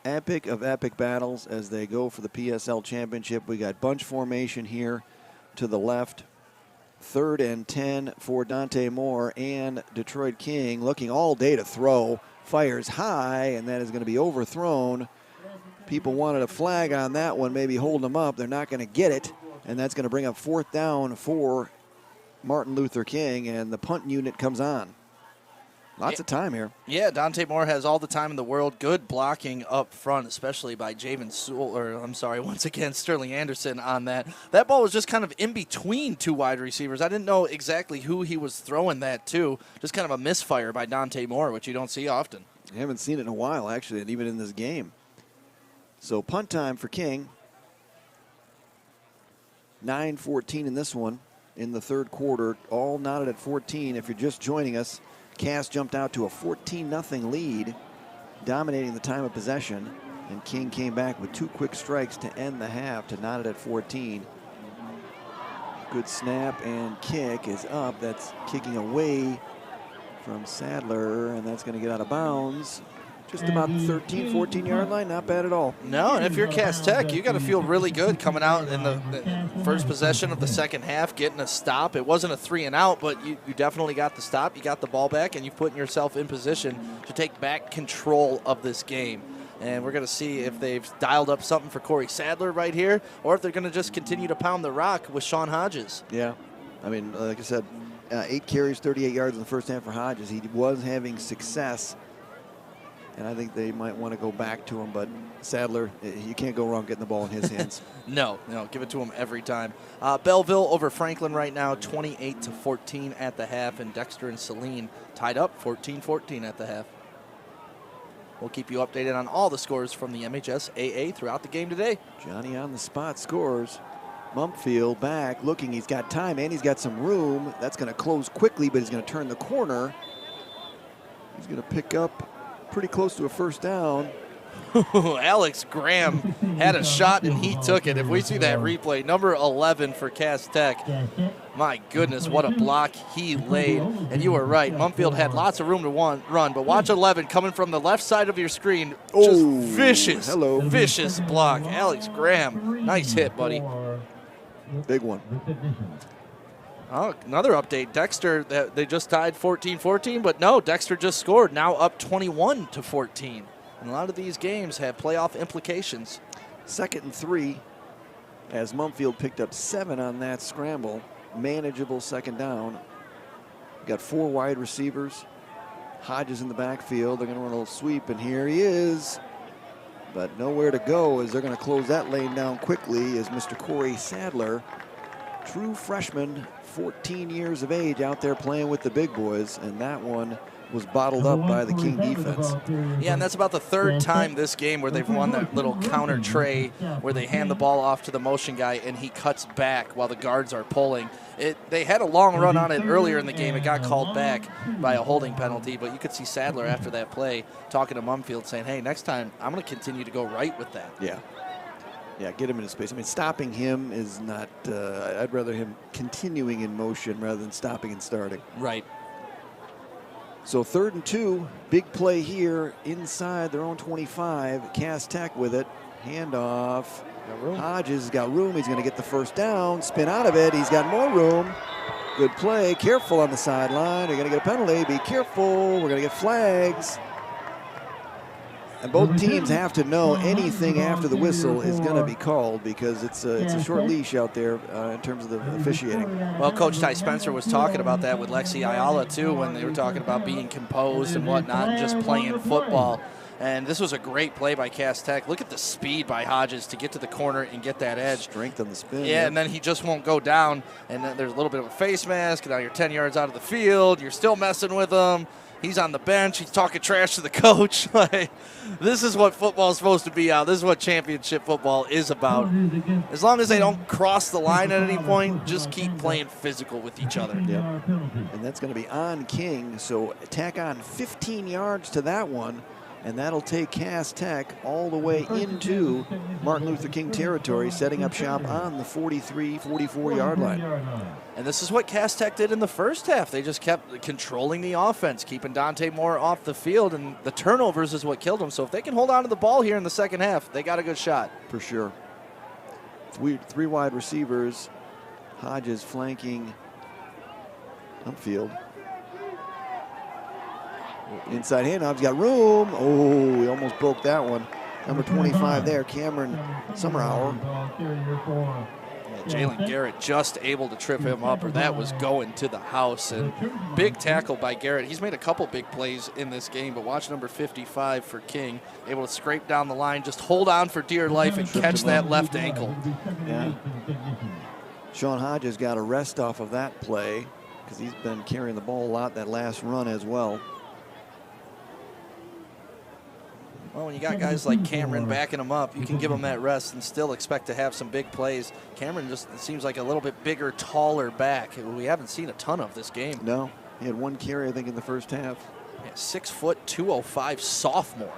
Epic of epic battles as they go for the PSL Championship. We got bunch formation here to the left. 3rd and 10 for Dante Moore and Detroit King looking all day to throw. Fires high, and that is going to be overthrown. People wanted a flag on that one, maybe holding them up. They're not going to get it, and that's going to bring up 4th down for Martin Luther King, and the punt unit comes on. Lots of time here. Yeah, Dante Moore has all the time in the world. Good blocking up front, especially by Javen Sewell, or I'm sorry, once again, Sterling Anderson on that. That ball was just kind of in between 2 wide receivers. I didn't know exactly who he was throwing that to. Just kind of a misfire by Dante Moore, which you don't see often. I haven't seen it in a while, actually, and even in this game. So punt time for King. 9:14 in this one in the third quarter, all knotted at 14. If you're just joining us, Cass jumped out to a 14-0 lead, dominating the time of possession, and King came back with 2 quick strikes to end the half to knot it at 14. Good snap and kick is up. That's kicking away from Sadler, and that's going to get out of bounds. Just about the 13, 14-yard line, not bad at all. No, and if you're Cass Tech, you got to feel really good coming out in the first possession of the second half, getting a stop. It wasn't a 3-and-out, but you definitely got the stop. You got the ball back, and you've put yourself in position to take back control of this game. And we're going to see if they've dialed up something for Corey Sadler right here, or if they're going to just continue to pound the rock with Sean Hodges. Yeah, I mean, like I said, 8 carries, 38 yards in the first half for Hodges. He was having success. And I think they might want to go back to him, but Sadler, you can't go wrong getting the ball in his hands. No, give it to him every time. Belleville over Franklin right now, 28-14 at the half, and Dexter and Saline tied up 14-14 at the half. We'll keep you updated on all the scores from the MHSAA throughout the game today. Johnny on the spot scores. Mumpfield back, looking, he's got time and he's got some room. That's going to close quickly, but he's going to turn the corner. He's going to pick up pretty close to a first down. Alex Graham had a shot and he took it. If we see that replay, number 11 for Cass Tech, my goodness, what a block he laid. And you were right, Mumfield had lots of room to run, but watch 11 coming from the left side of your screen. Just vicious block. Alex Graham, nice hit, buddy. Big one. Oh, another update. Dexter, they just tied 14-14, but no, Dexter just scored, now up 21-14. And a lot of these games have playoff implications. 2nd and 3 as Mumfield picked up 7 on that scramble. Manageable 2nd down. Got 4 wide receivers. Hodges in the backfield. They're going to run a little sweep, and here he is. But nowhere to go as they're going to close that lane down quickly as Mr. Corey Sadler, true freshman, 14 years of age, out there playing with the big boys, and that one was bottled up by the King defense. Yeah, and that's about the 3rd time this game where they've won that little counter tray where they hand the ball off to the motion guy and he cuts back while the guards are pulling. They had a long run on it earlier in the game. It got called back by a holding penalty, but you could see Sadler after that play talking to Mumfield saying, hey, next time I'm going to continue to go right with that. Yeah, get him into space. I mean, stopping him is not, I'd rather him continuing in motion rather than stopping and starting. Right. So 3rd and 2, big play here inside their own 25. Cass Tech with it. Handoff. Hodges has got room. He's going to get the 1st down. Spin out of it. He's got more room. Good play. Careful on the sideline. You're going to get a penalty. Be careful. We're going to get flags. And both teams have to know anything after the whistle is going to be called because it's a short leash out there in terms of the officiating. Well, Coach Ty Spencer was talking about that with Lexi Ayala, too, when they were talking about being composed and whatnot and just playing football. And this was a great play by Cass Tech. Look at the speed by Hodges to get to the corner and get that edge. Strength on the spin. Yeah, and then he just won't go down. And then there's a little bit of a face mask. And now you're 10 yards out of the field. You're still messing with him. He's on the bench. He's talking trash to the coach. Like, this is what football is supposed to be out. This is what championship football is about. As long as they don't cross the line at any point, just keep playing physical with each other. Yep. And that's going to be on King. So tack on 15 yards to that one. And that'll take Cass Tech all the way into Martin Luther King territory, setting up shop on the 43, 44-yard line. And this is what Cass Tech did in the first half. They just kept controlling the offense, keeping Dante Moore off the field, and the turnovers is what killed them. So if they can hold on to the ball here in the second half, they got a good shot. For sure. 3 wide receivers. Hodges flanking upfield. Inside handoff, he's got room. Oh, he almost broke that one. Number 25 there, Cameron Summerhour. Jalen Garrett just able to trip him up, or that was going to the house. And big tackle by Garrett. He's made a couple big plays in this game, but watch number 55 for King. Able to scrape down the line, just hold on for dear life and catch that left ankle. Yeah. Sean Hodges got a rest off of that play because he's been carrying the ball a lot that last run as well. Well, when you got guys like Cameron backing him up, you can give him that rest and still expect to have some big plays. Cameron just seems like a little bit bigger, taller back. We haven't seen a ton of this game. No, he had 1 carry, I think, in the first half. Yeah, 6 foot, 205 sophomore.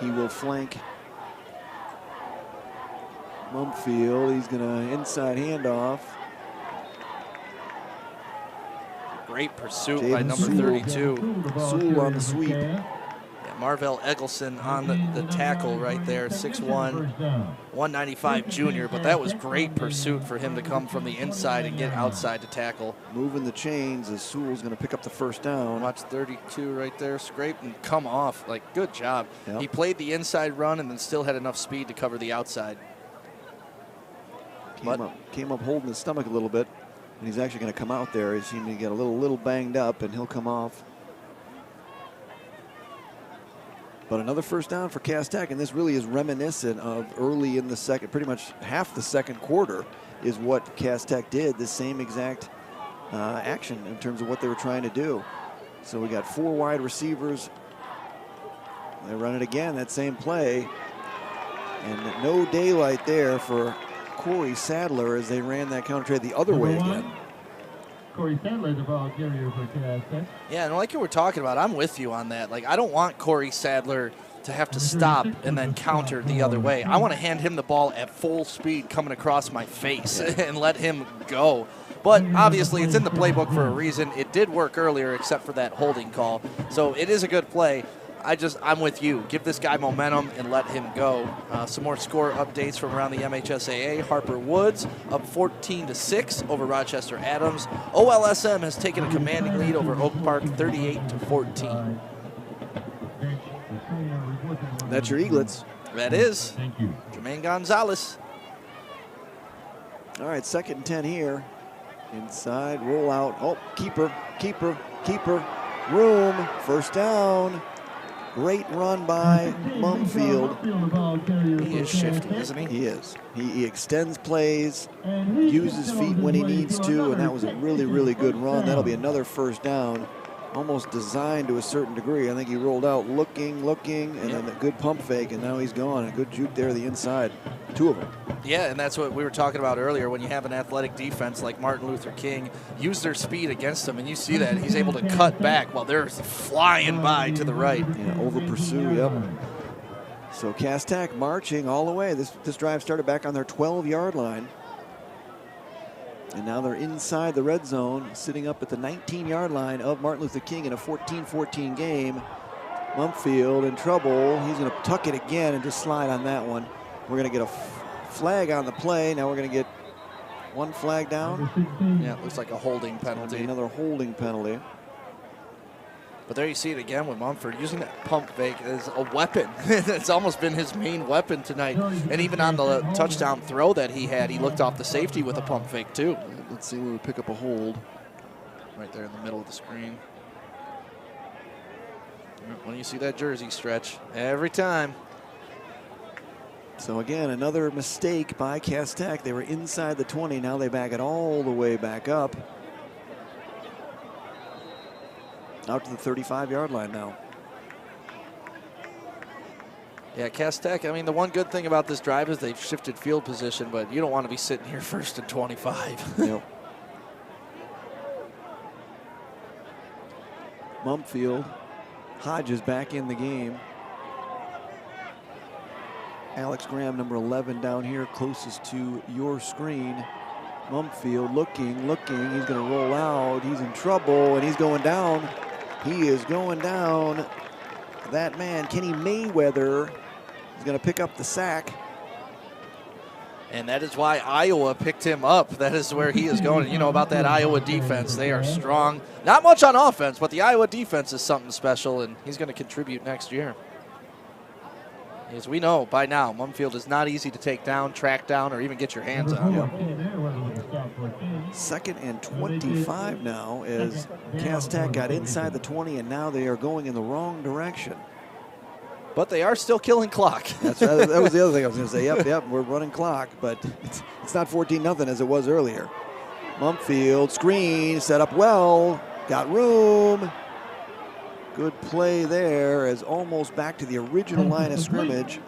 He will flank Mumfield. He's going to inside handoff. Great pursuit by number 32. Sewell on the sweep. Yeah, Marvell Eggleston on the tackle right there, 6'1", 195 junior, but that was great pursuit for him to come from the inside and get outside to tackle. Moving the chains as Sewell's going to pick up the 1st down. Watch 32 right there, scrape and come off. Like, good job. Yep. He played the inside run and then still had enough speed to cover the outside. Came up holding his stomach a little bit. And he's actually going to come out there. He seemed to get a little banged up, and he'll come off. But another 1st down for Cass Tech, and this really is reminiscent of early in the second, pretty much half the second quarter is what Cass Tech did, the same exact action in terms of what they were trying to do. So we got 4 wide receivers. They run it again, that same play. And no daylight there for Corey Sadler as they ran that counter trade the other way again. Corey Sadler, the ball carrier for Cass Tech. Yeah, and like you were talking about, I'm with you on that. Like, I don't want Corey Sadler to have to stop and then counter the other way. I want to hand him the ball at full speed coming across my face and let him go. But obviously, it's in the playbook for a reason. It did work earlier, except for that holding call. So it is a good play. I'm with you. Give this guy momentum and let him go. Some more score updates from around the MHSAA. Harper Woods up 14-6 over Rochester Adams. OLSM has taken a commanding lead over Oak Park, 38-14. That's your Eaglets. That is. Thank you. Jermaine Gonzalez. All right, 2nd and 10 here. Inside, roll out. Oh, keeper. Room, first down. Great run by Mumfield. He is shifty, isn't he? He is. He extends plays, uses feet when he needs to, and that was a really, really good run. That'll be another first down, almost designed to a certain degree. I think he rolled out looking, and then a good pump fake, and now he's gone. A good juke there to the inside. 2 of them. Yeah, and that's what we were talking about earlier. When you have an athletic defense like Martin Luther King, use their speed against them, and you see that. He's able to cut back while they're flying by to the right. Yeah, over pursue, yep. So Cass Tech marching all the way. This drive started back on their 12-yard line. And now they're inside the red zone, sitting up at the 19-yard line of Martin Luther King in a 14-14 game. Mumfield in trouble. He's going to tuck it again and just slide on that one. We're going to get a flag on the play. Now we're going to get one flag down. Yeah, it looks like a holding penalty. Another holding penalty. But there you see it again with Mumford using that pump fake as a weapon. It's almost been his main weapon tonight. And even on the touchdown throw that he had, he looked off the safety with a pump fake too. Let's see when we pick up a hold. Right there in the middle of the screen. When you see that jersey stretch, every time. So again, another mistake by Cass Tech. They were inside the 20. Now they back it all the way back up. Out to the 35-yard line now. Yeah, Cass Tech, I mean, the one good thing about this drive is they've shifted field position, but you don't want to be sitting here 1st and 25. Yep. Mumfield. Hodges back in the game. Alex Graham, number 11, down here closest to your screen. Mumfield looking. He's going to roll out. He's in trouble, and he's going down. He is going down. That man, Kenny Mayweather, is going to pick up the sack. And that is why Iowa picked him up. That is where he is going. You know about that Iowa defense. They are strong. Not much on offense, but the Iowa defense is something special, and he's going to contribute next year. As we know by now, Mumfield is not easy to take down, track down, or even get your hands on. Yep. 2nd and 25 now as Cass Tech got inside the 20, and now they are going in the wrong direction. But they are still killing clock. That was the other thing I was going to say. Yep, we're running clock, but it's not 14-0 as it was earlier. Mumfield, screen, set up well, got room. Good play there as almost back to the original line of scrimmage.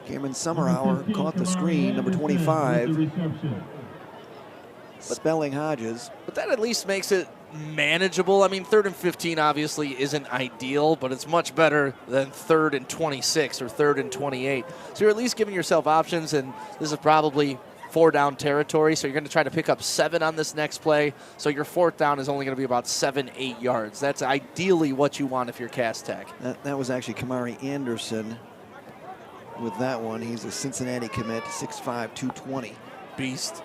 Cameron Summerhour caught the screen, number 25. Spelling Hodges. But that at least makes it manageable. I mean, 3rd and 15 obviously isn't ideal, but it's much better than 3rd and 26 or 3rd and 28. So you're at least giving yourself options, and this is probably 4-down territory, so you're going to try to pick up 7 on this next play. So your 4th down is only going to be about 7-8 yards. That's ideally what you want if you're Cass Tech. That was actually Kamari Anderson with that one. He's a Cincinnati commit, 6'5", 220. Beast.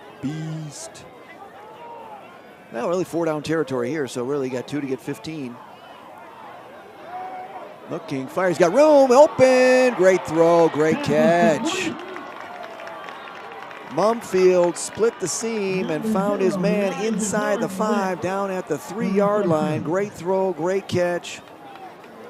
Well, really 4-down territory here, so really got 2 to get 15. Looking, fires, got room, open, great throw, great catch. Mumfield split the seam and found his man inside the 5, down at the 3-yard line. Great throw, great catch,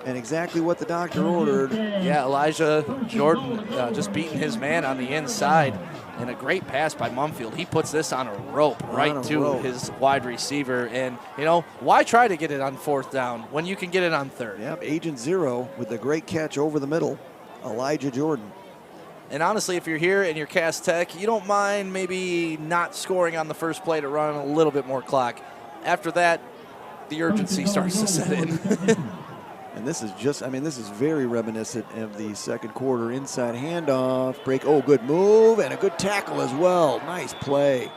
and exactly what the doctor ordered. Yeah, Elijah Jordan just beating his man on the inside, and a great pass by Mumfield. He puts this on a rope right to his wide receiver, and, you know, why try to get it on 4th down when you can get it on 3rd? Yep, Agent Zero with a great catch over the middle, Elijah Jordan. And honestly, if you're here and you're Cass Tech, you don't mind maybe not scoring on the first play to run a little bit more clock. After that, the urgency starts to set in. And this is just, I mean, this is very reminiscent of the second quarter. Inside handoff, break, oh, good move, and a good tackle as well. Nice play.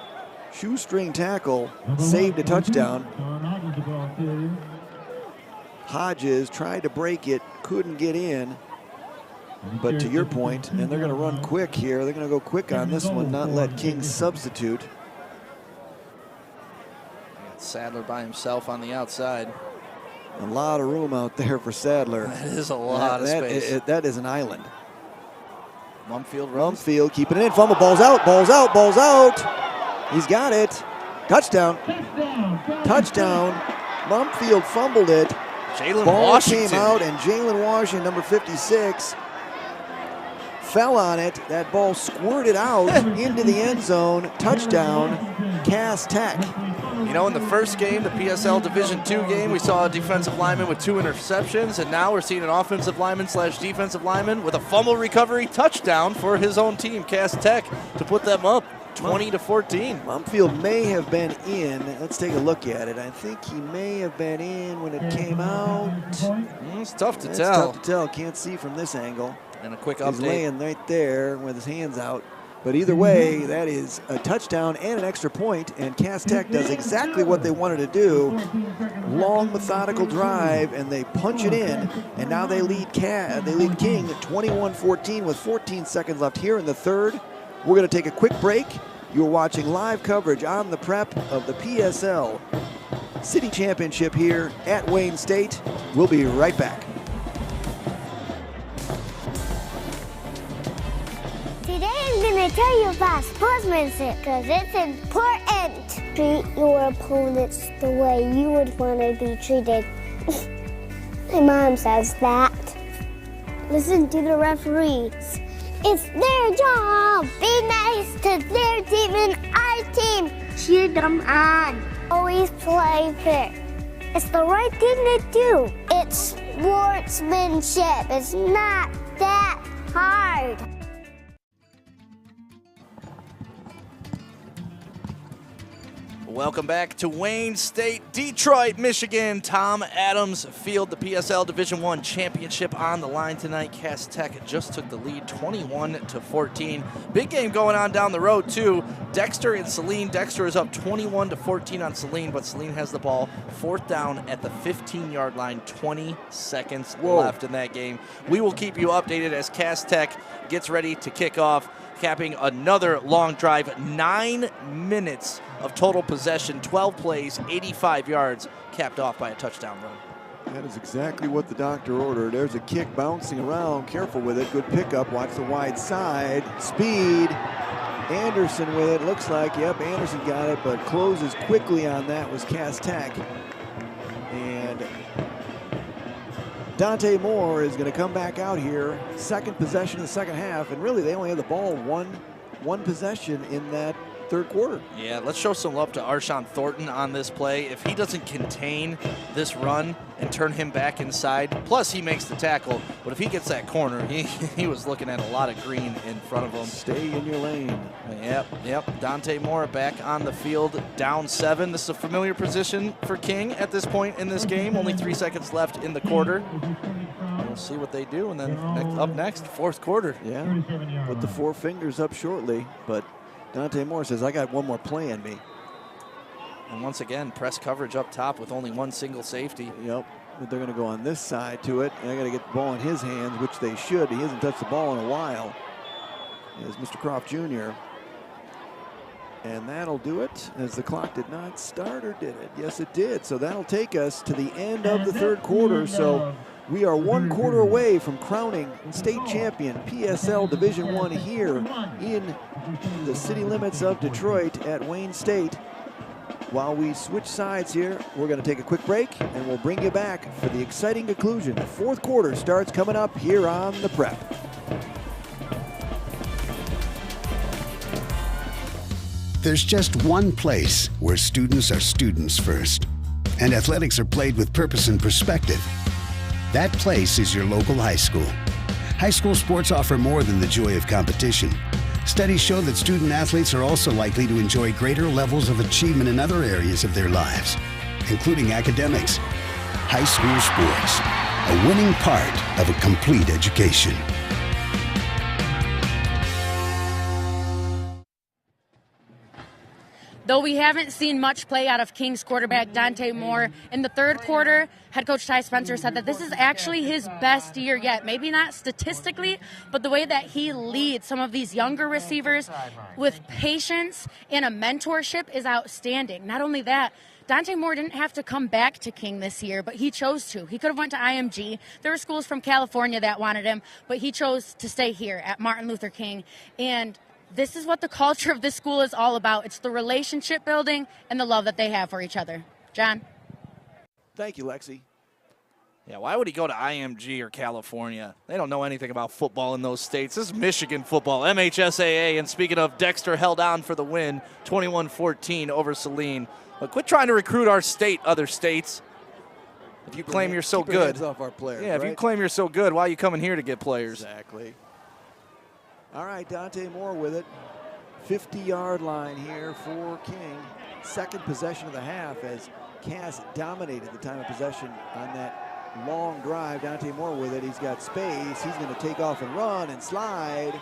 Shoestring tackle, saved a touchdown. Hodges tried to break it, couldn't get in. But to your point, and they're going to run quick here. They're going to go quick on this one, not let King substitute. Sadler by himself on the outside. A lot of room out there for Sadler. That is a lot of space. That is an island. Mumfield runs. Mumfield keeping it in. Fumble. Ball's out. Ball's out. Ball's out. He's got it. Touchdown. Touchdown. Mumfield fumbled it. Jalen Ball Washington came out, and Jalen Washington, number 56, fell on it. That ball squirted out into the end zone. Touchdown, Cass Tech. You know, in the first game, the PSL Division II game, we saw a defensive lineman with 2 interceptions, and now we're seeing an offensive lineman / defensive lineman with a fumble recovery touchdown for his own team, Cass Tech, to put them up 20-14. Mumfield may have been in. Let's take a look at it. I think he may have been in when it came out. It's tough to It's tell. tough to tell. Can't see from this angle. And a quick He's update. laying right there with his hands out. But either way, that is a touchdown and an extra point, and Cass Tech does exactly what they wanted to do. Long, methodical drive, and they punch it in, and now they lead King 21-14 with 14 seconds left here in the third. We're going to take a quick break. You're watching live coverage on the prep of the PSL City Championship here at Wayne State. We'll be right back. Today I'm going to tell you about sportsmanship because it's important. Treat your opponents the way you would want to be treated. My mom says that. Listen to the referees. It's their job. Be nice to their team and our team. Cheer them on. Always play fair. It's the right thing to do. It's sportsmanship. It's not that hard. Welcome back to Wayne State, Detroit, Michigan. Tom Adams Field, the PSL Division I Championship on the line tonight. Cass Tech just took the lead 21-14. Big game going on down the road too. Dexter and Saline. Dexter is up 21-14 on Saline, but Saline has the ball. 4th down at the 15-yard line, 20 seconds left in that game. We will keep you updated as Cass Tech gets ready to kick off, capping another long drive. 9 minutes of total possession, 12 plays, 85 yards, capped off by a touchdown run. That is exactly what the doctor ordered. There's a kick bouncing around. Careful with it. Good pickup. Watch the wide side. Speed. Anderson with it. Looks like, yep, Anderson got it, but closes quickly on that was Cass Tech. And Dante Moore is going to come back out here. Second possession in the second half, and really they only had the ball one possession in that third quarter. Yeah, let's show some love to Arshawn Thornton on this play. If he doesn't contain this run and turn him back inside, plus he makes the tackle, but if he gets that corner, he was looking at a lot of green in front of him. Stay in your lane. Yep. Dante Moore back on the field, down 7. This is a familiar position for King at this point in this game. Only 3 seconds left in the quarter. We'll see what they do, and then up next, fourth quarter. Yeah, put the 4 fingers up shortly, but Dante Moore says, I got one more play in me. And once again, press coverage up top with only 1 single safety. Yep, but they're going to go on this side to it, and I got to get the ball in his hands, which they should. He hasn't touched the ball in a while. Is Mr. Croft Jr. And that'll do it, as the clock did not start, or did it? Yes, it did. So that'll take us to the end of the third quarter. So we are 1 quarter away from crowning state champion PSL Division I here in the city limits of Detroit at Wayne State. While we switch sides here, we're going to take a quick break, and we'll bring you back for the exciting conclusion. The fourth quarter starts coming up here on the prep. There's just one place where students are students first, and athletics are played with purpose and perspective. That place is your local high school. High school sports offer more than the joy of competition. Studies show that student athletes are also likely to enjoy greater levels of achievement in other areas of their lives, including academics. High school sports, a winning part of a complete education. Though we haven't seen much play out of Kings quarterback Dante Moore in the third quarter, head coach Ty Spencer said that this is actually his best year yet. Maybe not statistically, but the way that he leads some of these younger receivers with patience and a mentorship is outstanding. Not only that, Dante Moore didn't have to come back to King this year, but he chose to. He could have went to IMG. There were schools from California that wanted him, but he chose to stay here at Martin Luther King. And this is what the culture of this school is all about. It's the relationship building and the love that they have for each other. John? Thank you, Lexi. Yeah, why would he go to IMG or California? They don't know anything about football in those states. This is Michigan football, MHSAA. And speaking of, Dexter held on for the win, 21-14 over Saline. But quit trying to recruit our state, other states. If you claim you're so good. Keep off our players, yeah, if right? you claim you're so good, why are you coming here to get players? Exactly. All right, Dante Moore with it. 50-yard line here for King. Second possession of the half as Cass dominated the time of possession on that long drive. Dante Moore with it. He's got space. He's going to take off and run and slide.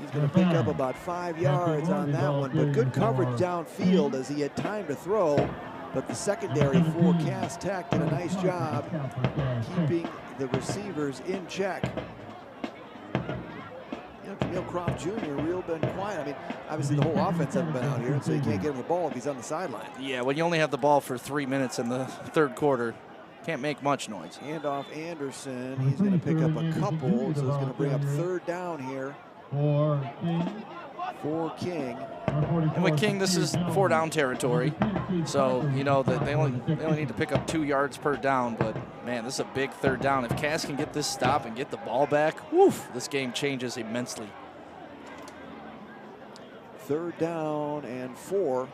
He's going to pick up about 5 yards on that one, but good coverage downfield as he had time to throw. But the secondary for Cass Tech did a nice job keeping the receivers in check. Camille Croft Jr. real been quiet. I mean, obviously the whole offense hasn't been out here, and so you can't get him the ball if he's on the sideline. Yeah, when you only have the ball for 3 minutes in the third quarter, can't make much noise. Hand off Anderson. He's going to pick up a couple, so he's going to bring up third down here for King. And with King, this is 4-down territory, so you know that they only need to pick up 2 yards per down. But man, this is a big third down. If Cass can get this stop and get the ball back, woof, this game changes immensely. Third down and 4.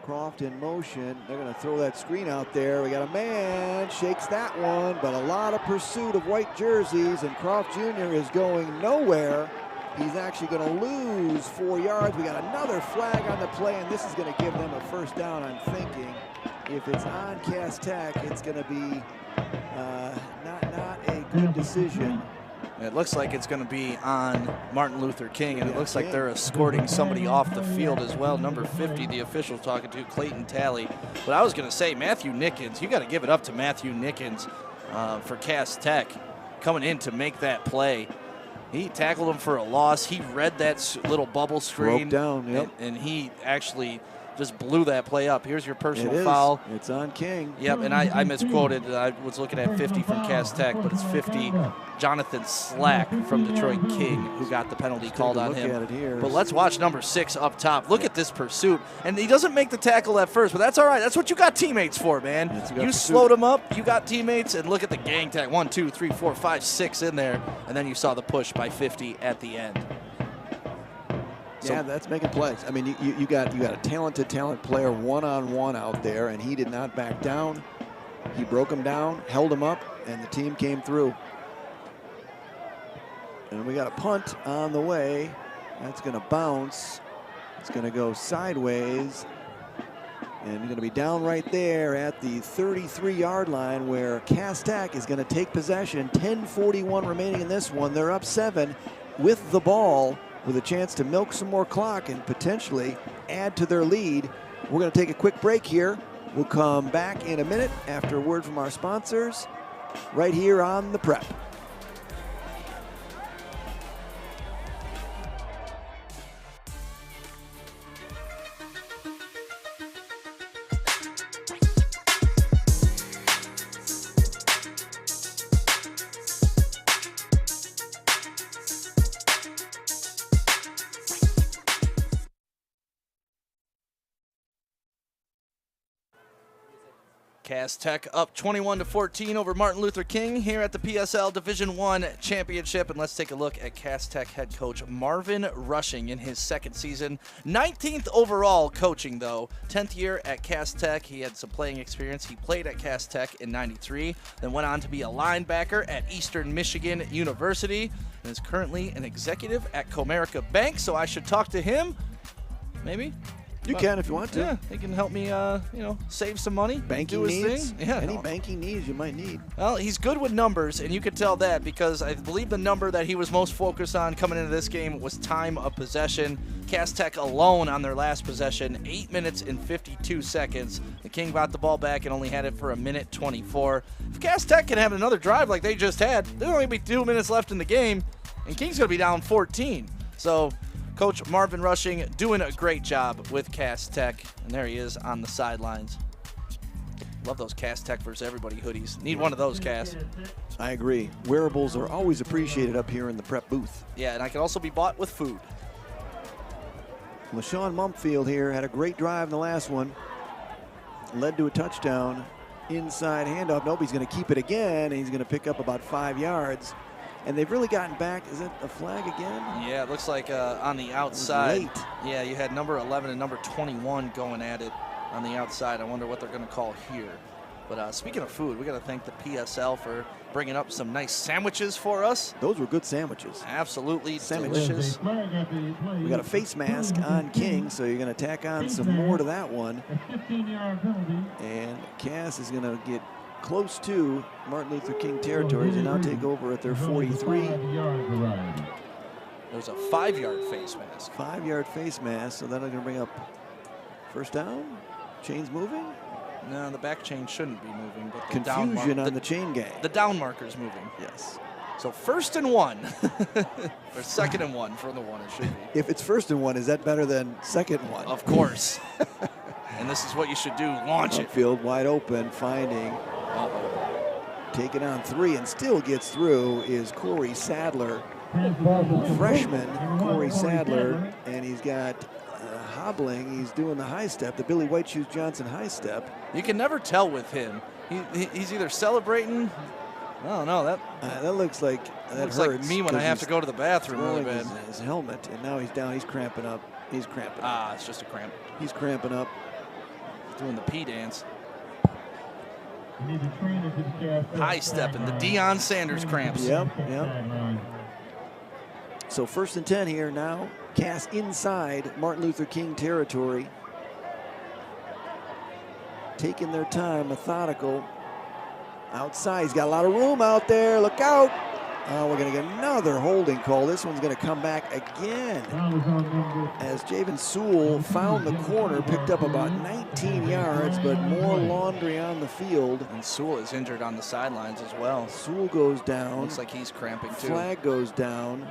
Croft in motion. They're going to throw that screen out there. We got a man, shakes that one, but a lot of pursuit of white jerseys, and Croft Jr. is going nowhere. He's actually going to lose 4 yards. We got another flag on the play, and this is going to give them a first down. I'm thinking if it's on Cass Tech, it's going to be not a good decision. It looks like it's going to be on Martin Luther King, and it looks like they're escorting somebody off the field as well. Number 50, the official talking to Clayton Talley. But I was going to say, Matthew Nickens, you got to give it up to Matthew Nickens for Cass Tech coming in to make that play. He tackled him for a loss. He read that little bubble screen. Broke down, yep. And he actually just blew that play up. Here's your personal foul. It's on King. Yep, and I misquoted. I was looking at 50 from Cass Tech, but it's 50 Jonathan Slack from Detroit King who got the penalty called on him. But let's watch number 6 up top. Look at this pursuit. And he doesn't make the tackle at first, but that's all right. That's what you got teammates for, man. You slowed him up, you got teammates, and look at the gang tag. 1, 2, 3, 4, 5, 6 in there. And then you saw the push by 50 at the end. Yeah, that's making plays. I mean, you got a talented player one-on-one out there, and he did not back down. He broke him down, held him up, and the team came through. And we got a punt on the way. That's going to bounce. It's going to go sideways. And going to be down right there at the 33-yard line where Cass Tech is going to take possession. 10:41 remaining in this one. They're up 7 with the ball, with a chance to milk some more clock and potentially add to their lead. We're going to take a quick break here. We'll come back in a minute after a word from our sponsors right here on The Prep. Cass Tech up 21-14 over Martin Luther King here at the PSL Division I Championship. And let's take a look at Cass Tech head coach Marvin Rushing in his second season. 19th overall coaching, though. 10th year at Cass Tech. He had some playing experience. He played at Cass Tech in '93, then went on to be a linebacker at Eastern Michigan University, and is currently an executive at Comerica Bank. So I should talk to him, maybe? You can if you want to. Yeah, he can help me, save some money. Banking do his needs? thing. Yeah, Any banking needs you might need. Well, he's good with numbers, and you can tell that because I believe the number that he was most focused on coming into this game was time of possession. Cass Tech alone on their last possession, 8 minutes and 52 seconds. The King got the ball back and only had it for a minute 24. If Cass Tech can have another drive like they just had, there'll only be 2 minutes left in the game, and King's going to be down 14. So Coach Marvin Rushing doing a great job with Cass Tech, and there he is on the sidelines. Love those Cass Tech versus everybody hoodies. Need one of those, Cass. I agree. Wearables are always appreciated up here in the prep booth. Yeah, and I can also be bought with food. LaShawn Mumpfield here had a great drive in the last one. Led to a touchdown. Inside handoff. Nope, he's going to keep it again, and he's going to pick up about 5 yards. And they've really gotten back. Is it a flag again? Yeah, it looks like on the outside. Late. Yeah, you had number 11 and number 21 going at it on the outside. I wonder what they're going to call here. But speaking of food, we got to thank the PSL for bringing up some nice sandwiches for us. Those were good sandwiches. Absolutely delicious. We got a face mask on King, so you're going to tack on some more to that one. And Cass is going to get close to Martin Luther King territory to now take over at their 43. There's a 5-yard face mask. 5-yard face mask, so that'll going to bring up first down. Chains moving? No, the back chain shouldn't be moving. But the confusion on the chain gang. The down marker's moving. Yes. So 1st and 1. Or 2nd and 1 for the one it should be. If it's 1st and 1, is that better than 2nd and 1? Of course. And this is what you should do. Launch it. Field wide open, finding. Taking on 3 and still gets through is Corey Sadler. Freshman Corey Sadler, and he's got hobbling. He's doing the high step, the Billy White Shoes Johnson high step. You can never tell with him. He's either celebrating. I don't know. That looks like that looks hurts like me when I have to go to the bathroom really bad. His helmet, and now he's down. He's cramping up. He's cramping up. It's just a cramp. He's cramping up. He's doing the P dance. High stepping, the Deion Sanders cramps. Yep. So 1st and 10 here now. Cass inside Martin Luther King territory. Taking their time, methodical. Outside, he's got a lot of room out there. Look out. We're going to get another holding call. This one's going to come back again. As Javen Sewell found the corner, picked up about 19 yards, but more laundry on the field. And Sewell is injured on the sidelines as well. Sewell goes down. Looks like he's cramping too. Flag goes down.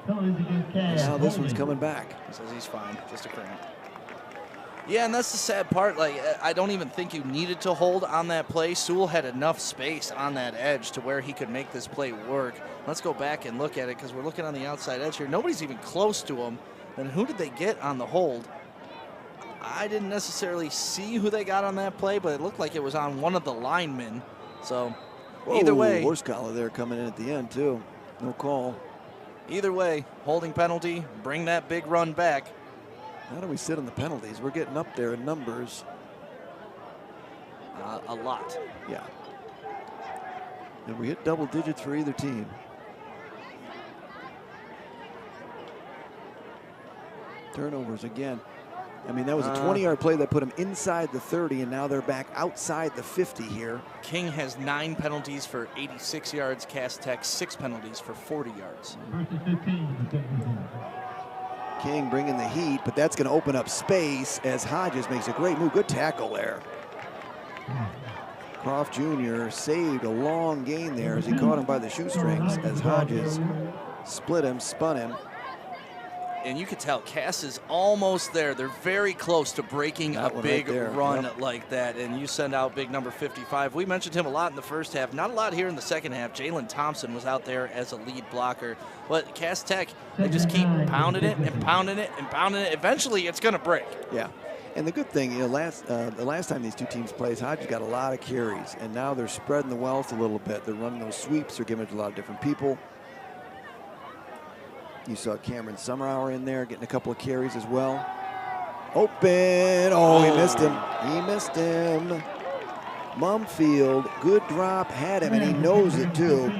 Now this one's coming back. He says he's fine, just a cramp. Yeah, and that's the sad part. Like, I don't even think you needed to hold on that play. Sewell had enough space on that edge to where he could make this play work. Let's go back and look at it because we're looking on the outside edge here. Nobody's even close to him. And who did they get on the hold? I didn't necessarily see who they got on that play, but it looked like it was on one of the linemen. So, either way. Horse collar there coming in at the end, too. No call. Either way, holding penalty, bring that big run back. How do we sit on the penalties? We're getting up there in numbers. A lot. Yeah. And we hit double digits for either team. Turnovers again. I mean, that was a 20-yard play that put them inside the 30, and now they're back outside the 50 here. King has 9 penalties for 86 yards. Cass Tech 6 penalties for 40 yards. King bringing the heat, but that's going to open up space as Hodges makes a great move. Good tackle there. Croft Jr. saved a long gain there as he caught him by the shoestrings as Hodges split him, spun him. And you could tell Cass is almost there. They're very close to breaking a big run like that. And you send out big number 55. We mentioned him a lot in the first half. Not a lot here in the second half. Jalen Thompson was out there as a lead blocker. But Cass Tech, they just keep pounding it and pounding it and pounding it. Eventually, it's going to break. Yeah. And the good thing, the last time these two teams played, Hodges got a lot of carries, and now they're spreading the wealth a little bit. They're running those sweeps. They're giving it to a lot of different people. You saw Cameron Summerhour in there getting a couple of carries as well. Open. Oh, he missed him. He missed him. Mumfield, good drop, had him, and he knows it too.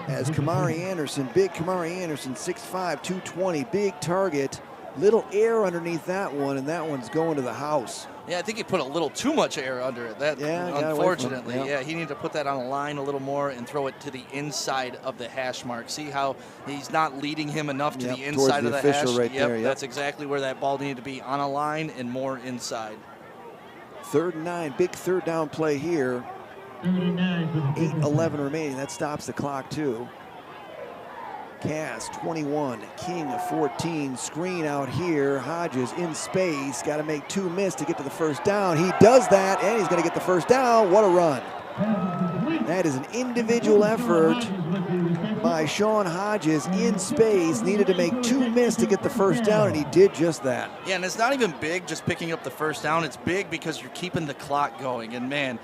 As Kamari Anderson, big Kamari Anderson, 6'5", 220, big target. Little air underneath that one, and that one's going to the house. Yeah, I think he put a little too much air under it. That, unfortunately, yeah, he needed to put that on a line a little more and throw it to the inside of the hash mark. See how he's not leading him enough to the inside of the hash? Right there, that's exactly where that ball needed to be, on a line and more inside. 3rd and 9, big third down play here. 8:11 remaining. That stops the clock too. Cass 21, King 14. Screen out here. Hodges in space. Got to make 2 miss to get to the first down. He does that, and he's going to get the first down. What a run! That is an individual effort by Sean Hodges in space. Needed to make 2 miss to get the first down, and he did just that. Yeah, and it's not even big just picking up the first down. It's big because you're keeping the clock going. And, man,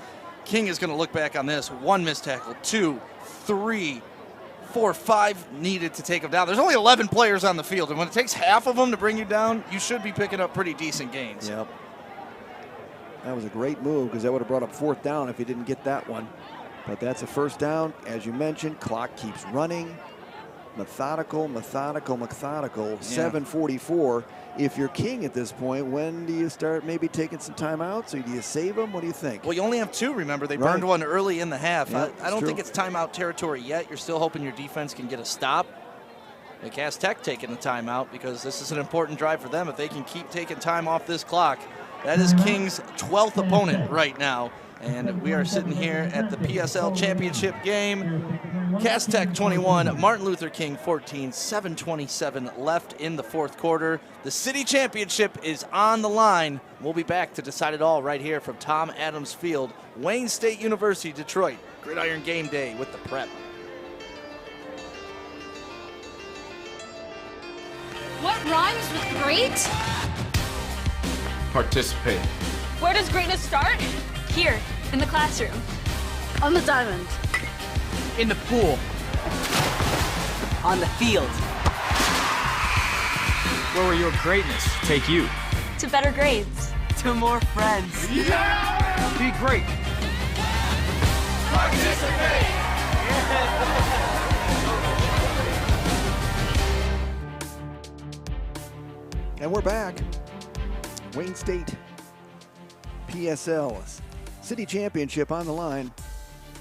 King is going to look back on this. 1 missed tackle, 2, 3, 4, 5 needed to take him down. There's only 11 players on the field, and when it takes half of them to bring you down, you should be picking up pretty decent gains. Yep. That was a great move because that would have brought up 4th down if he didn't get that one. But that's a first down. As you mentioned, clock keeps running. Methodical, methodical, methodical. Yeah. 7:44. If you're King at this point, when do you start maybe taking some timeouts, or do you save them? What do you think? Well, you only have 2, remember. They burned one early in the half. Yep, I don't think it's timeout territory yet. You're still hoping your defense can get a stop. The Cass Tech taking a timeout because this is an important drive for them. If they can keep taking time off this clock, that is King's 12th opponent right now. And we are sitting here at the PSL Championship game. Cass Tech 21, Martin Luther King 14, 7:27 left in the 4th quarter. The city championship is on the line. We'll be back to decide it all right here from Tom Adams Field, Wayne State University, Detroit. Gridiron game day with the prep. What rhymes with great? Participate. Where does greatness start? Here, in the classroom. On the diamond. In the pool. On the field. Where will your greatness take you? To better grades. To more friends. Yeah! Be great. Participate! And we're back. Wayne State PSL City Championship on the line.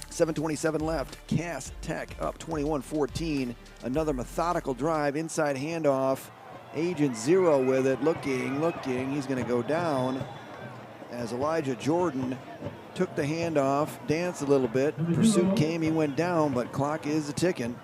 7:27 left. Cass Tech up 21-14. Another methodical drive, inside handoff. Agent Zero with it, looking. He's going to go down as Elijah Jordan took the handoff, danced a little bit. Pursuit came, he went down, but clock is a-ticking.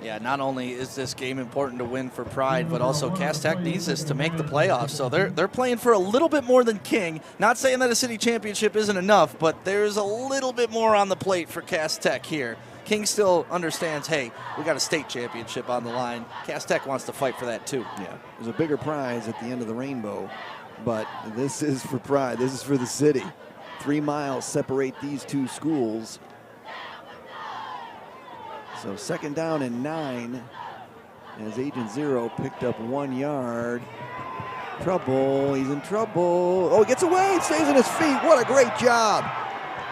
Yeah, not only is this game important to win for pride, but also Cass Tech needs this to make the playoffs. So they're playing for a little bit more than King. Not saying that a city championship isn't enough, but there's a little bit more on the plate for Cass Tech here. King still understands, hey, we got a state championship on the line. Cass Tech wants to fight for that too. Yeah, there's a bigger prize at the end of the rainbow, but this is for pride. This is for the city. 3 miles separate these two schools. So 2nd down and 9 as Agent Zero picked up 1 yard. Trouble, he's in trouble. Oh, he gets away, stays on his feet. What a great job.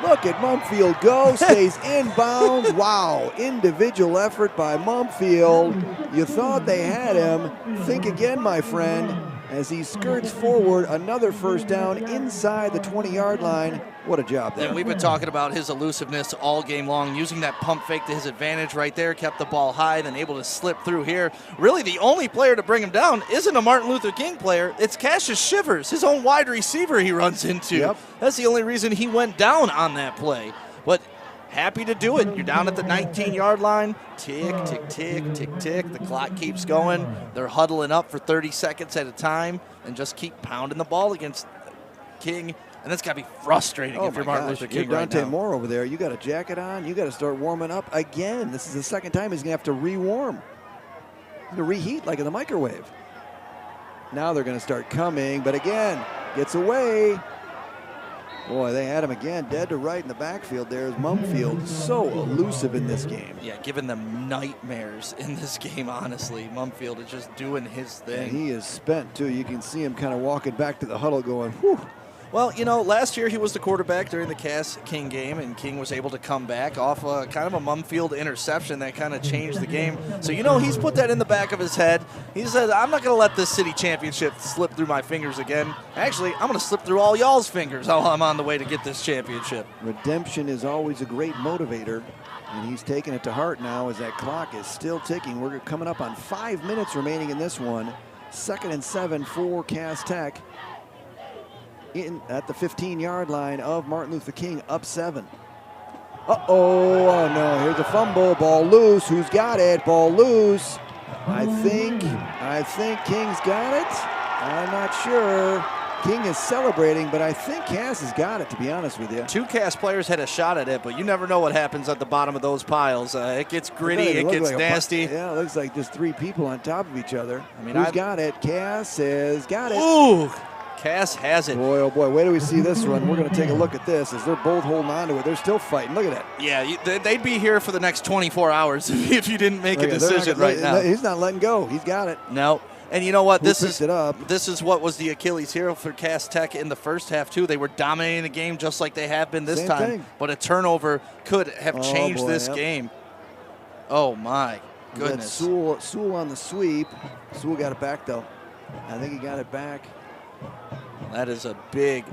Look at Mumfield go, stays in bounds. Wow, individual effort by Mumfield. You thought they had him. Think again, my friend, as he skirts forward. Another first down inside the 20-yard line. What a job there. And we've been talking about his elusiveness all game long, using that pump fake to his advantage right there, kept the ball high, then able to slip through here. Really, the only player to bring him down isn't a Martin Luther King player. It's Cassius Shivers, his own wide receiver he runs into. Yep. That's the only reason he went down on that play. But happy to do it. You're down at the 19-yard line. Tick, tick, tick, tick, tick. The clock keeps going. They're huddling up for 30 seconds at a time and just keep pounding the ball against King. And that's got to be frustrating if you're Martin Luther King right now. Dante Moore over there. You got a jacket on. You got to start warming up again. This is the 2nd time he's going to have to rewarm. To reheat like in the microwave. Now they're going to start coming, but again, gets away. Boy, they had him again, dead to right in the backfield. There's Mumfield, so elusive in this game. Yeah, giving them nightmares in this game, honestly. Mumfield is just doing his thing. And he is spent, too. You can see him kind of walking back to the huddle going, whew. Well, you know, last year he was the quarterback during the Cass-King game, and King was able to come back off a kind of a Mumfield interception that kind of changed the game. So, you know, he's put that in the back of his head. He said, I'm not going to let this city championship slip through my fingers again. Actually, I'm going to slip through all y'all's fingers while I'm on the way to get this championship. Redemption is always a great motivator, and he's taking it to heart now as that clock is still ticking. We're coming up on 5 minutes remaining in this one. 2nd and 7 for Cass Tech. In at the 15-yard line of Martin Luther King, up 7. Oh no, here's a fumble, ball loose. Who's got it? Ball loose. I think King's got it. I'm not sure. King is celebrating, but I think Cass has got it, to be honest with you. 2 Cass players had a shot at it, but you never know what happens at the bottom of those piles. It gets gritty, it gets like nasty. Yeah, it looks like just 3 people on top of each other. I mean, who's got it? Cass has got it. Ooh! Cass has it. Boy, oh boy, wait till we see this run. We're going to take a look at this as they're both holding on to it. They're still fighting. Look at that. Yeah, they'd be here for the next 24 hours if you didn't make a decision right now. He's not letting go. He's got it. No. And you know what? This is what was the Achilles heel for Cass Tech in the first half, too. They were dominating the game just like they have been this Same time. thing. But a turnover could have changed this game. Oh, my goodness. Sewell on the sweep. Sewell got it back, though. I think he got it back. That is a big,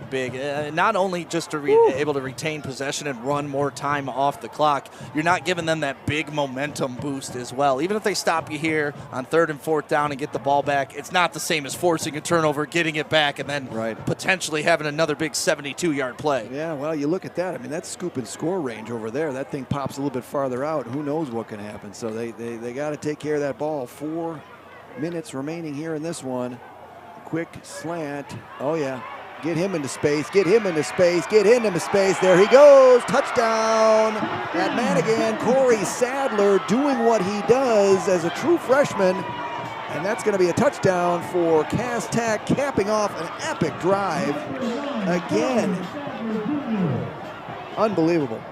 not only just to able to retain possession and run more time off the clock, you're not giving them that big momentum boost as well. Even if they stop you here on 3rd and 4th down and get the ball back, it's not the same as forcing a turnover, getting it back, and then potentially having another big 72-yard play. Yeah, well, you look at that. I mean, that's scoop and score range over there. That thing pops a little bit farther out. Who knows what can happen? So they got to take care of that ball. 4 minutes remaining here in this one. Quick slant. Oh, yeah. Get him into space. Get him into space. Get him into space. There he goes. Touchdown at Madigan. Corey Sadler doing what he does as a true freshman. And that's going to be a touchdown for Cass Tech, capping off an epic drive again. Unbelievable.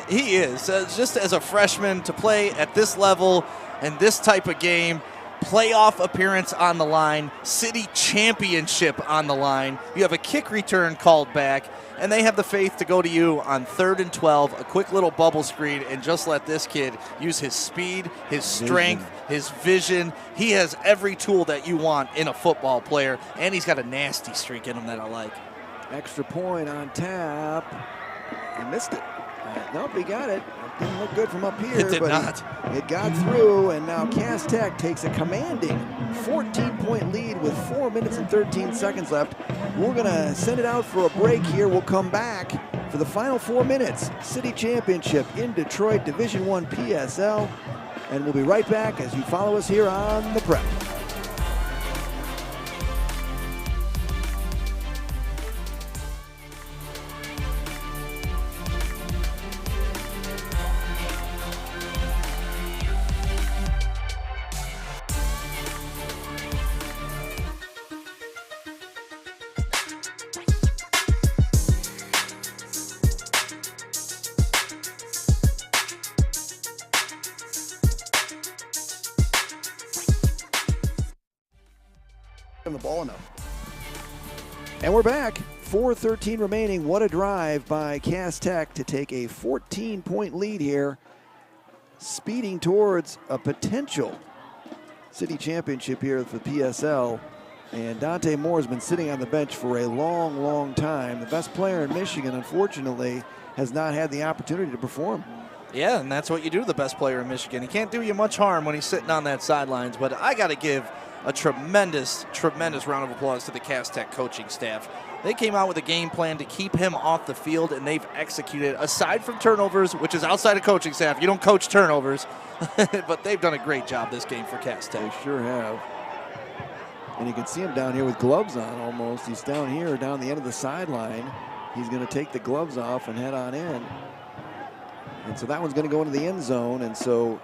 He is. Just as a freshman to play at this level and this type of game, playoff appearance on the line, city championship on the line. You have a kick return called back, and they have the faith to go to you on 3rd and 12, a quick little bubble screen, and just let this kid use his speed, his strength, his vision. He has every tool that you want in a football player, and he's got a nasty streak in him that I like. Extra point on tap. He missed it. Nope, he got it. Didn't look good from up here. It did not. It got through, and now Cass Tech takes a commanding 14-point lead with 4 minutes and 13 seconds left. We're going to send it out for a break here. We'll come back for the final 4 minutes. City Championship in Detroit, Division I PSL. And we'll be right back as you follow us here on The Prep. The ball enough. And we're back. 4:13 remaining. What a drive by Cass Tech to take a 14-point lead here, speeding towards a potential city championship here for the PSL. And Dante Moore has been sitting on the bench for a long, long time. The best player in Michigan, unfortunately, has not had the opportunity to perform. Yeah, and that's what you do to the best player in Michigan. He can't do you much harm when he's sitting on that sidelines, but I got to give a tremendous round of applause to the Cass Tech coaching staff. They came out with a game plan to keep him off the field, and they've executed. Aside from turnovers, which is outside of coaching staff, you don't coach turnovers, but they've done a great job this game for Cass Tech. They sure have. And you can see him down here with gloves on almost. He's down here, down the end of the sideline. He's going to take the gloves off and head on in. And so that one's going to go into the end zone, and so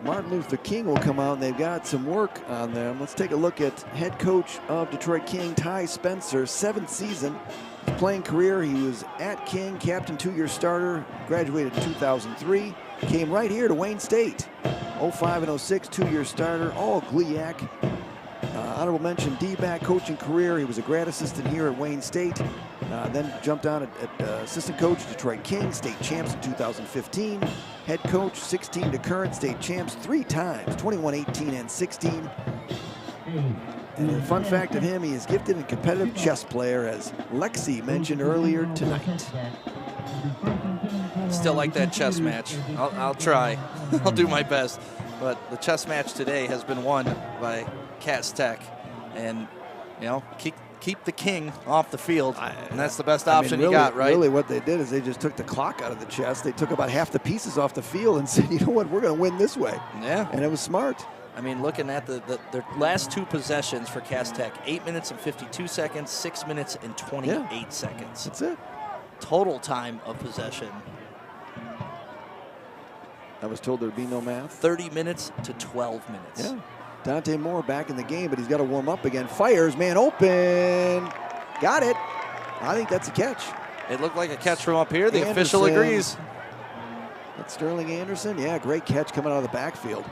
Martin Luther King will come out, and they've got some work on them. Let's take a look at head coach of Detroit King, Ty Spencer, 7th season. His playing career, he was at King, captain, 2-year starter, graduated in 2003, came right here to Wayne State. 05 and 06, 2-year starter, all GLIAC. Honorable mention D-back coaching career. He was a grad assistant here at Wayne State. Then jumped on at assistant coach Detroit King, state champs in 2015. Head coach, 16 to current, state champs 3 times, 21, 18, and 16. And a fun fact of him, he is gifted and competitive chess player, as Lexi mentioned earlier tonight. Still like that chess match. I'll try. I'll do my best. But the chess match today has been won by Cass Tech. And, you know, keep the king off the field. And that's the best option really, you got, right? Really what they did is they just took the clock out of the chess. They took about half the pieces off the field and said, you know what, we're going to win this way. Yeah. And it was smart. I mean, looking at their last 2 possessions for Cass Tech, 8 minutes and 52 seconds, 6 minutes and 28 seconds. That's it. Total time of possession. I was told there'd be no math. 30 minutes to 12 minutes. Yeah. Dante Moore back in the game, but he's got to warm up again. Fires, man open. Got it. I think that's a catch. It looked like a catch from up here. The official agrees. That's Sterling Anderson. Yeah, great catch coming out of the backfield.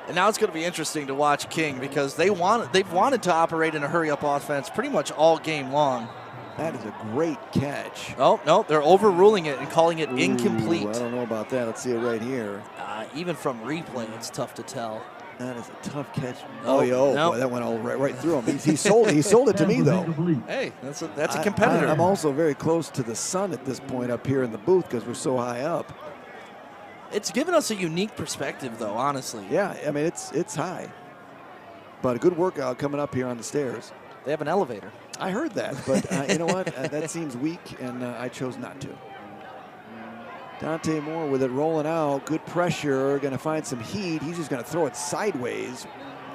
And now it's going to be interesting to watch King, because they've wanted to operate in a hurry-up offense pretty much all game long. That is a great catch. Oh, no, they're overruling it and calling it incomplete. I don't know about that. Let's see it right here. Even from replay, it's tough to tell. That is a tough catch. No. Boy, that went all right through him. He sold it to me, though. Hey, that's a competitor. I'm also very close to the sun at this point up here in the booth because we're so high up. It's given us a unique perspective, though, honestly. Yeah, I mean, it's high. But a good workout coming up here on the stairs. They have an elevator. I heard that, but you know what? That seems weak, and I chose not to. Dante Moore with it rolling out. Good pressure. Going to find some heat. He's just going to throw it sideways.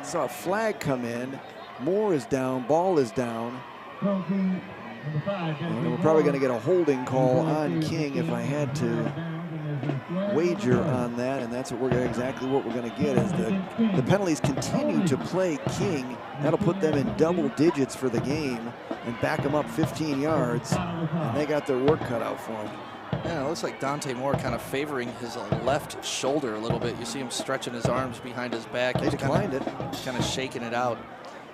Saw a flag come in. Moore is down. Ball is down. And we're probably going to get a holding call on King if I had to wager on that, and that's exactly what we're going to get as the penalties continue to play King. That'll put them in double digits for the game and back them up 15 yards, and they got their work cut out for them. Yeah, it looks like Dante Moore kind of favoring his left shoulder a little bit. You see him stretching his arms behind his back. They declined it. He's kind of shaking it out.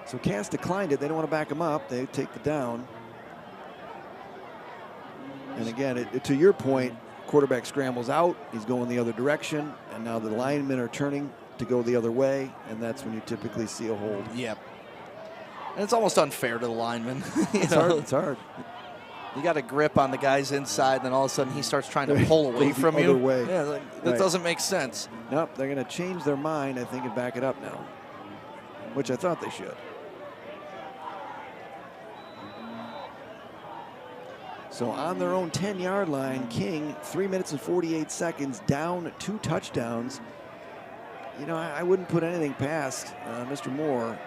So Cass declined it. They don't want to back him up. They take the down. And again, to your point, quarterback scrambles out. He's going the other direction, and now the linemen are turning to go the other way, and that's when you typically see a hold. Yep. And it's almost unfair to the linemen. It's hard. You got a grip on the guys inside, and then all of a sudden he starts trying to pull away from you. Way. Yeah, that doesn't make sense. Nope, they're going to change their mind, I think, and back it up now, which I thought they should. So on their own 10-yard line, King, 3 minutes and 48 seconds, down 2 touchdowns. You know, I wouldn't put anything past Mr. Moore,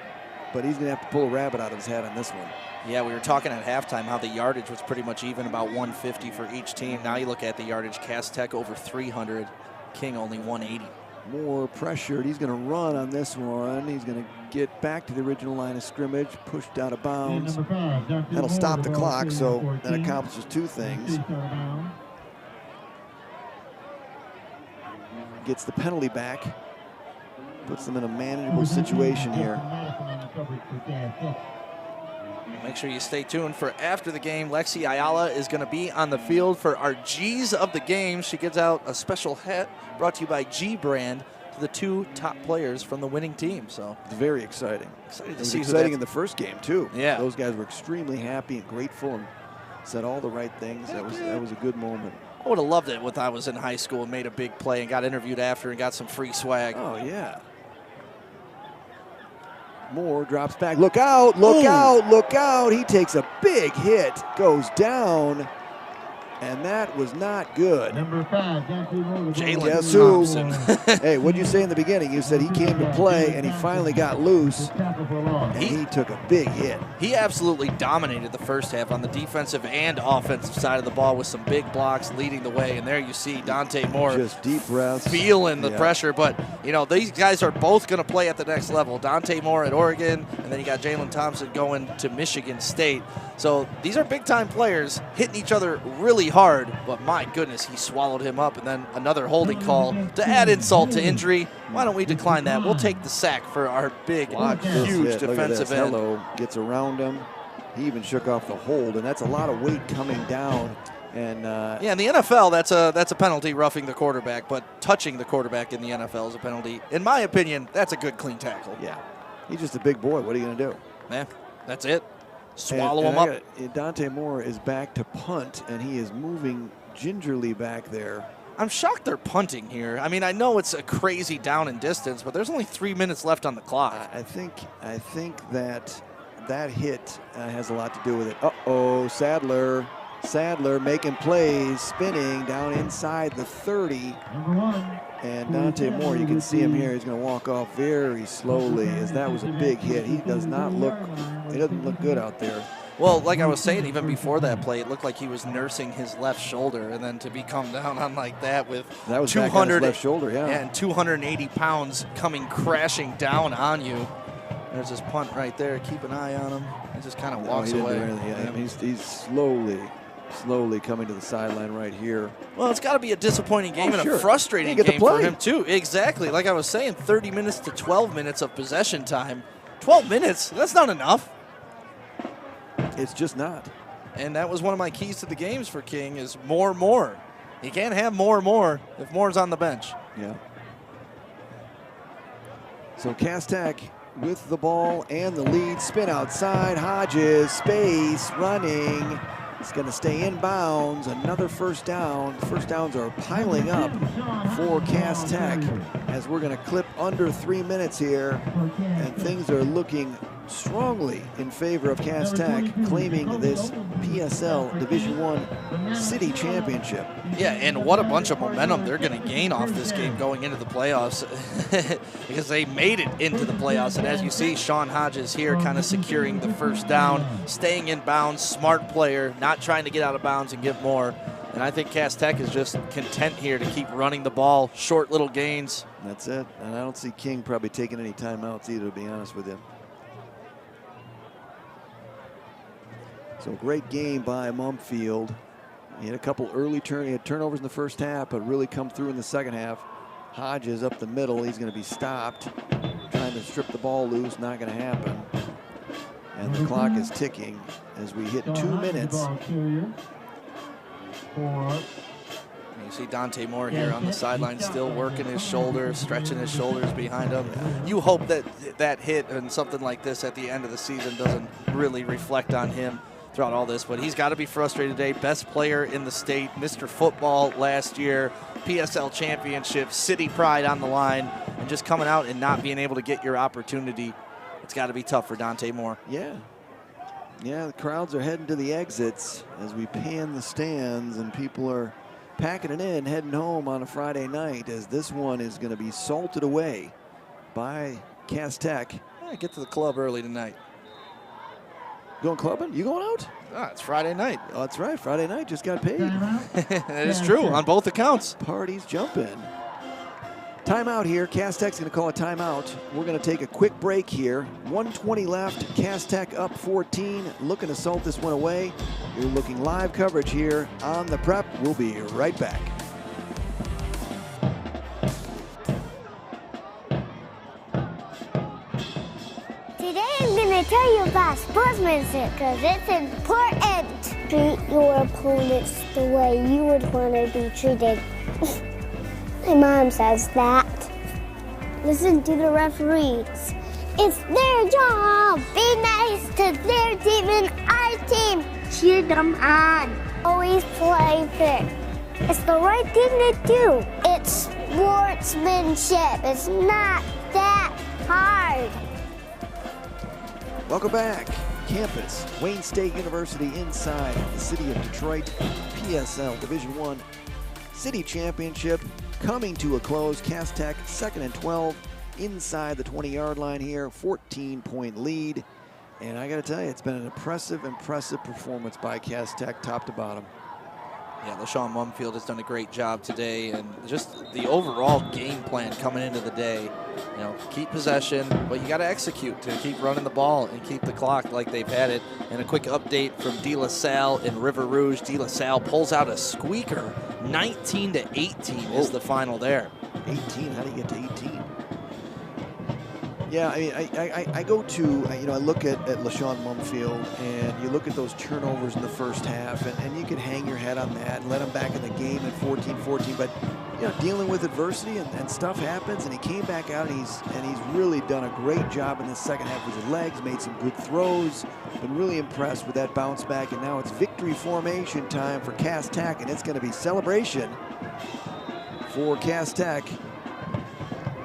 but he's going to have to pull a rabbit out of his hat on this one. Yeah, we were talking at halftime how the yardage was pretty much even, about 150 for each team. Now you look at the yardage, Cass Tech over 300, King only 180. More pressured. He's going to run on this one. He's going to get back to the original line of scrimmage, pushed out of bounds. That'll stop the clock, so that accomplishes 2 things. Gets the penalty back. Puts them in a manageable situation here. Make sure you stay tuned for after the game. Lexi Ayala is going to be on the field for our G's of the game. She gives out a special hat brought to you by G Brand to the 2 top players from the winning team. So it's very exciting. Excited to it was see exciting in the first game too. Yeah, those guys were extremely happy and grateful and said all the right things. That was a good moment. I would have loved it when I was in high school and made a big play and got interviewed after and got some free swag. Oh yeah. Moore drops back. Look out, look out, look out. He takes a big hit, goes down. And that was not good. Number 5, Dante Moore. Guess who? Hey, what did you say in the beginning? You said he came to play and he finally got loose. And he took a big hit. He absolutely dominated the first half on the defensive and offensive side of the ball with some big blocks leading the way. And there you see Dante Moore just deep breaths, feeling the pressure. But, you know, these guys are both going to play at the next level. Dante Moore at Oregon, and then you got Jalen Thompson going to Michigan State. So these are big-time players hitting each other really hard, but my goodness, he swallowed him up. And then another holding call to add insult to injury. Why don't we decline that? We'll take the sack for our big, huge defensive end. Hello gets around him. He even shook off the hold, and that's a lot of weight coming down. And yeah, in the NFL, that's a penalty, roughing the quarterback, but touching the quarterback in the NFL is a penalty. In my opinion, that's a good, clean tackle. Yeah, he's just a big boy. What are you going to do? Yeah, that's it. Swallow him up. Dante Moore is back to punt, and he is moving gingerly back there. I'm shocked they're punting here. I mean, I know it's a crazy down and distance, but there's only 3 minutes left on the clock. I think that hit has a lot to do with it. Uh-oh, Sadler making plays, spinning down inside the 30. And Dante Moore, you can see him here. He's going to walk off very slowly, as that was a big hit. He doesn't look good out there. Well, like I was saying, even before that play, it looked like he was nursing his left shoulder, and then to be come down on like that with that was 200 left shoulder, yeah, and 280 pounds coming crashing down on you. There's his punt right there. Keep an eye on him. He just kind of walks away. Yeah, he's slowly coming to the sideline right here. Well, it's got to be a disappointing game and a frustrating game for him too. Exactly. Like I was saying, 30 minutes to 12 minutes of possession time. 12 minutes, that's not enough. It's just not. And that was one of my keys to the games for King is more. You can't have more if Moore's on the bench. Yeah. So Cass Tech with the ball and the lead. Spin outside. Hodges, space, running. It's going to stay in bounds. Another first down. First downs are piling up for Cass Tech as we're going to clip under 3 minutes here. And things are looking strongly in favor of Cass Tech, claiming this PSL Division I City Championship. Yeah, and what a bunch of momentum they're going to gain off this game going into the playoffs because they made it into the playoffs. And as you see, Sean Hodges here kind of securing the first down, staying in bounds, smart player, not trying to get out of bounds and give more. And I think Cass Tech is just content here to keep running the ball, short little gains. That's it. And I don't see King probably taking any timeouts either, to be honest with you. So great game by Mumfield. He had a couple early turnovers in the first half, but really come through in the second half. Hodges up the middle. He's going to be stopped. Trying to strip the ball loose. Not going to happen. And the clock is ticking as we hit 2 minutes. You see Dante Moore here on the sideline still working his shoulders, stretching his shoulders behind him. You hope that that hit and something like this at the end of the season doesn't really reflect on him throughout all this, but he's got to be frustrated today. Best player in the state, Mr. Football last year, PSL championship, city pride on the line, and just coming out and not being able to get your opportunity. It's got to be tough for Dante Moore. Yeah, the crowds are heading to the exits as we pan the stands, and people are packing it in, heading home on a Friday night, as this one is going to be salted away by Cass Tech. Get to the club early tonight. Going clubbing? You going out? It's Friday night. Oh, that's right. Friday night. Just got paid. That is true on both accounts. Parties jumping. Timeout here. Cass Tech's going to call a timeout. We're going to take a quick break here. 1:20 left. Cass Tech up 14. Looking to salt this one away. You're looking live coverage here on The Prep. We'll be right back. Today I'm going to tell you about sportsmanship because it's important. Treat your opponents the way you would want to be treated. My mom says that. Listen to the referees. It's their job. Be nice to their team and our team. Cheer them on. Always play fair. It's the right thing to do. It's sportsmanship. It's not that hard. Welcome back. campus. Wayne State University inside the city of Detroit. PSL Division I City Championship coming to a close. Cass Tech 2nd and 12 inside the 20-yard line here. 14-point lead. And I got to tell you, it's been an impressive performance by Cass Tech top to bottom. Yeah, LaShawn Mumfield has done a great job today, and just the overall game plan coming into the day. You know, keep possession, but you got to execute to keep running the ball and keep the clock like they've had it. And a quick update from De La Salle in River Rouge. De La Salle pulls out a squeaker. 19-18 is the final there. 18? How do you get to 18? Yeah, I mean, I go to, you know, I look at LaShawn Mumfield, and you look at those turnovers in the first half, and you can hang your head on that and let him back in the game at 14-14. But, you know, dealing with adversity and stuff happens, and he came back out, and he's really done a great job in the second half with his legs, made some good throws. Been really impressed with that bounce back, and now it's victory formation time for Cass Tech, and it's going to be celebration for Cass Tech.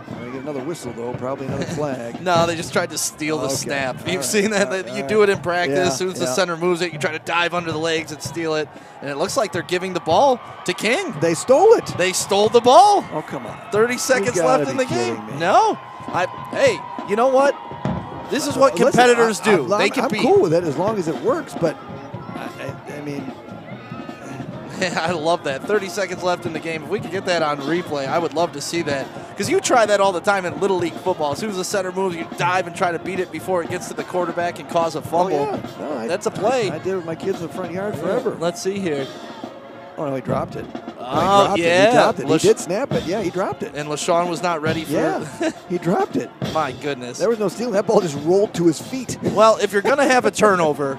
We're going to get another whistle, though, probably another flag. No, they just tried to steal the snap. You've seen that. You do it in practice. As soon as the center moves it, you try to dive under the legs and steal it. And it looks like they're giving the ball to King. They stole it. They stole the ball. Oh, come on. 30 seconds left in the game. Me. Hey, you know what? This is what competitors do. They can be cool with it as long as it works, but I mean, I love that. 30 seconds left in the game. If we could get that on replay, I would love to see that. Because you try that all the time in Little League football. As soon as the center moves, you dive and try to beat it before it gets to the quarterback and cause a fumble. Oh, yeah. No, that's a play. I did it with my kids in the front yard forever. Let's see here. Oh, no, he dropped it. Oh, yeah. He dropped it. He did snap it. Yeah, he dropped it. And LaShawn was not ready for it. Yeah, he dropped it. My goodness. There was no stealing. That ball just rolled to his feet. Well, if you're going to have a turnover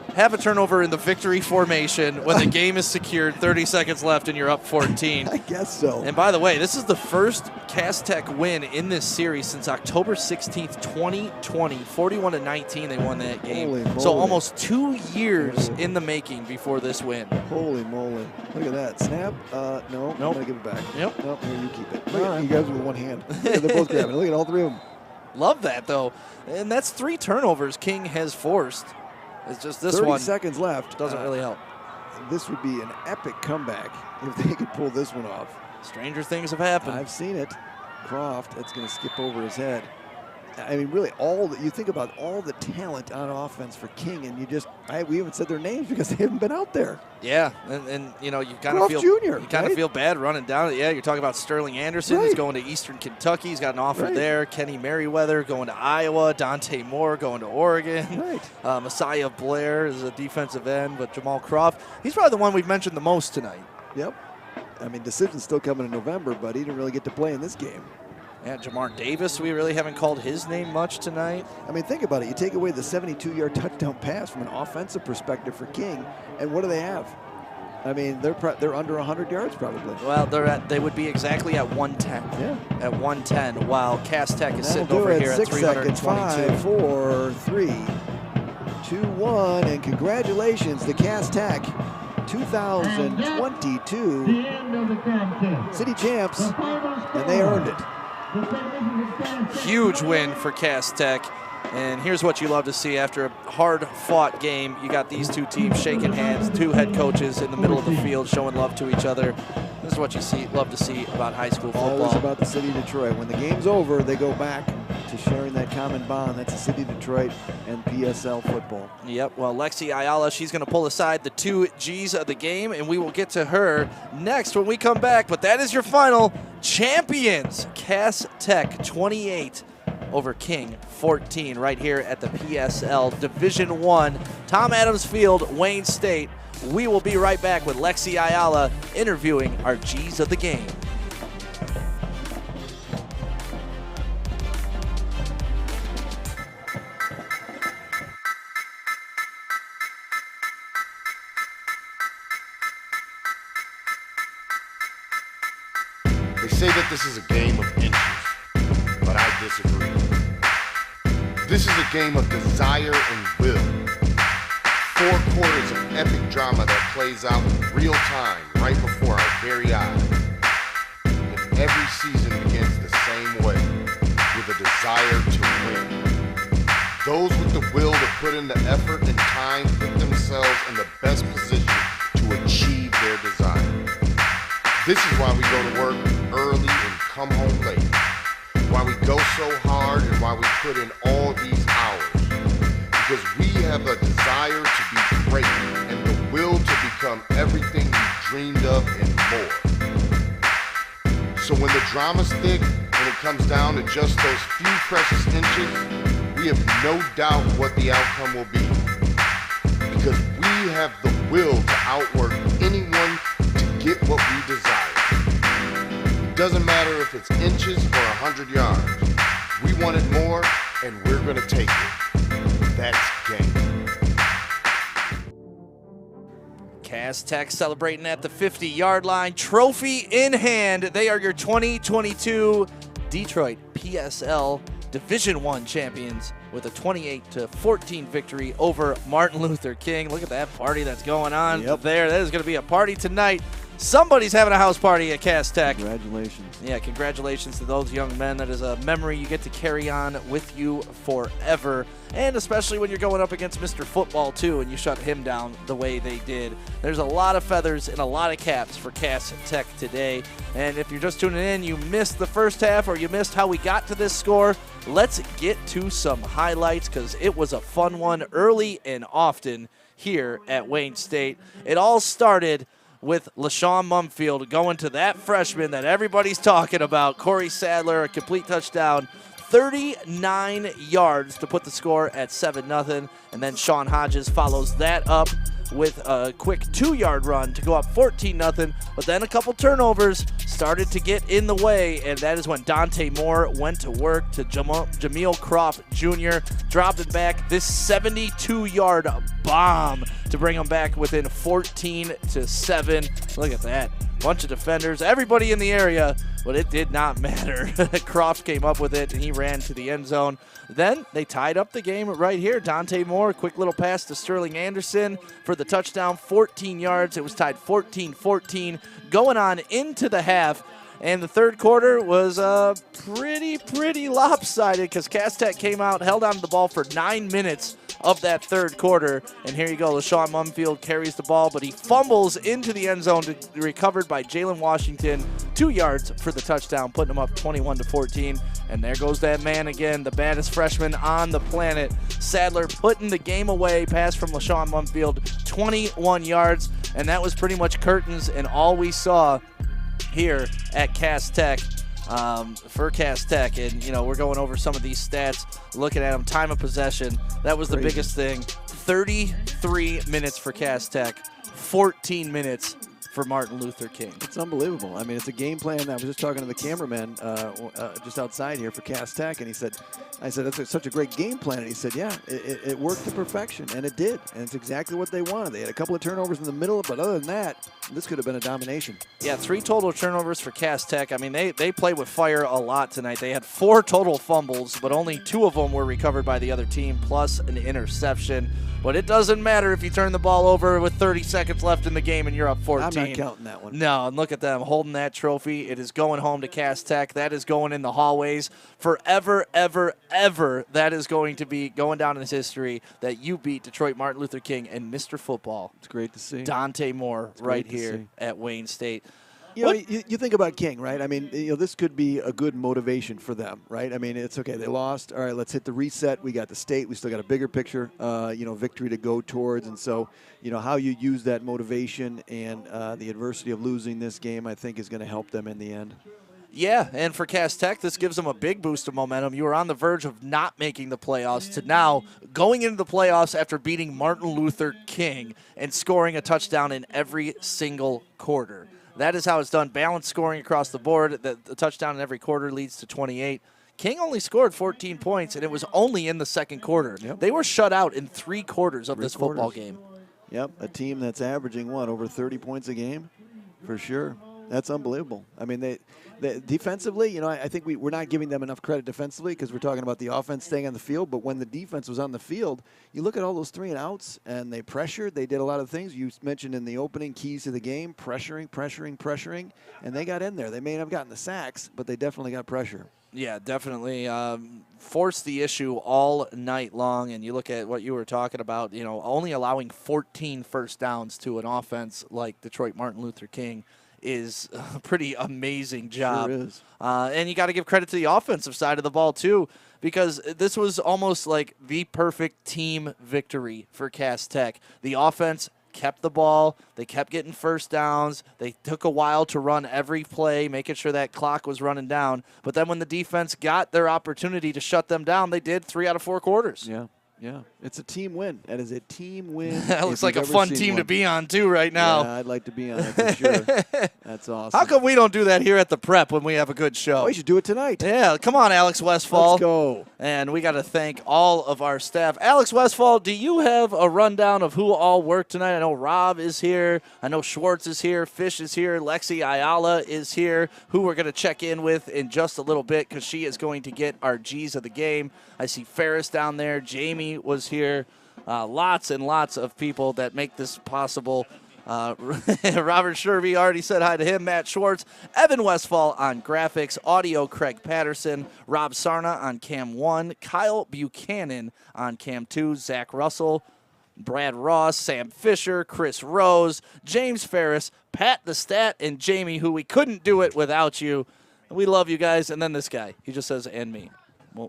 in the victory formation when the game is secured, 30 seconds left and you're up 14. I guess so. And by the way, this is the first Cass Tech win in this series since October 16th, 2020. 41-19 they won that game. Holy moly. So almost 2 years in the making before this win. Holy moly. Look at that. Snap. No. I'm going to give it back. Yep. Nope. Here, you keep it. Look at you guys with one hand. They're both grabbing it. Look at all three of them. Love that, though. And that's 3 turnovers King has forced. It's just this 30 one. seconds left. Doesn't really help. This would be an epic comeback if they could pull this one off. Stranger things have happened. I've seen it. Croft, that's going to skip over his head. I mean, really, you think about all the talent on offense for King, and we haven't said their names because they haven't been out there. Yeah, and you know, you kind of feel bad running down it. Yeah, you're talking about Sterling Anderson, who's going to Eastern Kentucky. He's got an offer there. Kenny Merriweather going to Iowa. Dante Moore going to Oregon. Messiah Blair is a defensive end, but Jamal Croft, he's probably the one we've mentioned the most tonight. Yep. I mean, decision's still coming in November, but he didn't really get to play in this game. Yeah, Jamar Davis, we really haven't called his name much tonight. I mean, think about it. You take away the 72-yard touchdown pass from an offensive perspective for King, and what do they have? I mean, they're under 100 yards probably. Well, they would be exactly at 110. Yeah. At 110, while Cass Tech is sitting over here at 6 seconds. 322. 5, 4, 3, 2, 1, and congratulations to Cass Tech. 2022 City Champs, and they earned it. Huge win for Cass Tech. And here's what you love to see after a hard-fought game. You got these two teams shaking hands, 2 head coaches in the middle of the field showing love to each other. This is what you love to see about high school football. Always about the city of Detroit. When the game's over, they go back to sharing that common bond. That's the city of Detroit and PSL football. Yep, well, Lexi Ayala, she's going to pull aside the 2 G's of the game, and we will get to her next when we come back. But that is your final champions. Cass Tech 28 over King 14 right here at the PSL Division I, Tom Adams Field, Wayne State. We will be right back with Lexi Ayala interviewing our G's of the game. They say that this is a game of inches, but I disagree. This is a game of desire and will. 4 quarters of epic drama that plays out in real time right before our very eyes. And every season begins the same way, with a desire to win. Those with the will to put in the effort and time put themselves in the best position to achieve their desire. This is why we go to work early and come home late. Why we go so hard and why we put in all these hours. Because we have a desire to be great and the will to become everything we dreamed of and more. So when the drama's thick and it comes down to just those few precious inches, we have no doubt what the outcome will be. Because we have the will to outwork anyone to get what we desire. It doesn't matter if it's inches or 100 yards. We want it more, and we're going to take it. That's game. Cass Tech celebrating at the 50-yard line. Trophy in hand. They are your 2022 Detroit PSL Division I champions with a 28-14 victory over Martin Luther King. Look at that party that's going on there. That is going to be a party tonight. Somebody's having a house party at Cass Tech. Congratulations. Yeah, congratulations to those young men. That is a memory you get to carry on with you forever, and especially when you're going up against Mr. Football, too, and you shut him down the way they did. There's a lot of feathers and a lot of caps for Cass Tech today, and if you're just tuning in, you missed the first half or you missed how we got to this score, let's get to some highlights because it was a fun one early and often here at Wayne State. It all started with LaShawn Mumfield going to that freshman that everybody's talking about, Corey Sadler, a complete touchdown, 39 yards to put the score at 7-0. And then Sean Hodges follows that up with a quick 2-yard run to go up 14-0. But then a couple turnovers started to get in the way, and that is when Dante Moore went to work to Jameel Croft Jr., dropping back this 72-yard bomb to bring them back within 14-7. Look at that. Bunch of defenders, everybody in the area, but it did not matter. Croft came up with it, and he ran to the end zone. Then they tied up the game right here. Dante Moore, quick little pass to Sterling Anderson for the touchdown, 14 yards. It was tied 14-14 going on into the half. And the third quarter was pretty lopsided because Cass Tech came out, held on to the ball for 9 minutes of that third quarter. And here you go, LaShawn Mumfield carries the ball, but he fumbles into the end zone, recovered by Jalen Washington, 2 yards for the touchdown, putting him up 21-14. And there goes that man again, the baddest freshman on the planet. Sadler putting the game away, pass from LaShawn Mumfield, 21 yards. And that was pretty much curtains and all we saw here at Cass Tech for Cass Tech. And, you know, we're going over some of these stats, looking at them. Time of possession, that was the biggest thing. 33 minutes for Cass Tech, 14 minutes for Martin Luther King. It's unbelievable. I mean, it's a game plan. I was just talking to the cameraman just outside here for Cass Tech, and he said, I said, that's such a great game plan. And he said, yeah, it worked to perfection, and it did. And it's exactly what they wanted. They had a couple of turnovers in the middle, but other than that, this could have been a domination. Yeah, 3 total turnovers for Cass Tech. I mean, they played with fire a lot tonight. They had 4 total fumbles, but only 2 of them were recovered by the other team, plus an interception. But it doesn't matter if you turn the ball over with 30 seconds left in the game and you're up 14. I'm not counting that one. No, and look at them holding that trophy. It is going home to Cass Tech. That is going in the hallways forever, ever, ever. That is going to be going down in history that you beat Detroit Martin Luther King and Mr. Football. It's great to see. Dante Moore right here at Wayne State. You know, you think about King, right? I mean, you know, this could be a good motivation for them, right? I mean, it's okay. They lost. All right, let's hit the reset. We got the state. We still got a bigger picture, victory to go towards. And so, you know, how you use that motivation and the adversity of losing this game, I think, is going to help them in the end. Yeah, and for Cass Tech, this gives them a big boost of momentum. You were on the verge of not making the playoffs to now going into the playoffs after beating Martin Luther King and scoring a touchdown in every single quarter. That is how it's done. Balanced scoring across the board. The touchdown in every quarter leads to 28. King only scored 14 points, and it was only in the second quarter. Yep. They were shut out in 3 quarters of this football game. Yep, a team that's averaging, over 30 points a game? For sure. That's unbelievable. I mean, they defensively, you know, I think we're not giving them enough credit defensively because we're talking about the offense staying on the field. But when the defense was on the field, you look at all those 3 and outs, and they pressured. They did a lot of things you mentioned in the opening keys to the game: pressuring, and they got in there. They may not have gotten the sacks, but they definitely got pressure. Yeah, definitely. Forced the issue all night long, and you look at what you were talking about, only allowing 14 first downs to an offense like Detroit Martin Luther King is a pretty amazing job. Sure is. And you got to give credit to the offensive side of the ball, too, because this was almost like the perfect team victory for Cass Tech. The offense kept the ball. They kept getting first downs. They took a while to run every play, making sure that clock was running down. But then when the defense got their opportunity to shut them down, they did 3 out of 4 quarters. Yeah. It's a team win. That is a team win. That looks like a fun team to be on, too, right now. Yeah, I'd like to be on it for sure. That's awesome. How come we don't do that here at the Prep when we have a good show? We should do it tonight. Yeah, come on, Alex Westfall. Let's go. And we got to thank all of our staff. Alex Westfall, do you have a rundown of who all worked tonight? I know Rob is here. I know Schwartz is here. Fish is here. Lexi Ayala is here, who we're going to check in with in just a little bit because she is going to get our G's of the game. I see Ferris down there. Jamie was here. Lots and lots of people that make this possible. Robert Shervey already said hi to him. Matt Schwartz, Evan Westfall on graphics, audio Craig Patterson, Rob Sarna on Cam 1, Kyle Buchanan on Cam 2, Zach Russell, Brad Ross, Sam Fisher, Chris Rose, James Ferris, Pat the Stat, and Jamie, who we couldn't do it without you. We love you guys. And then this guy, he just says, and me.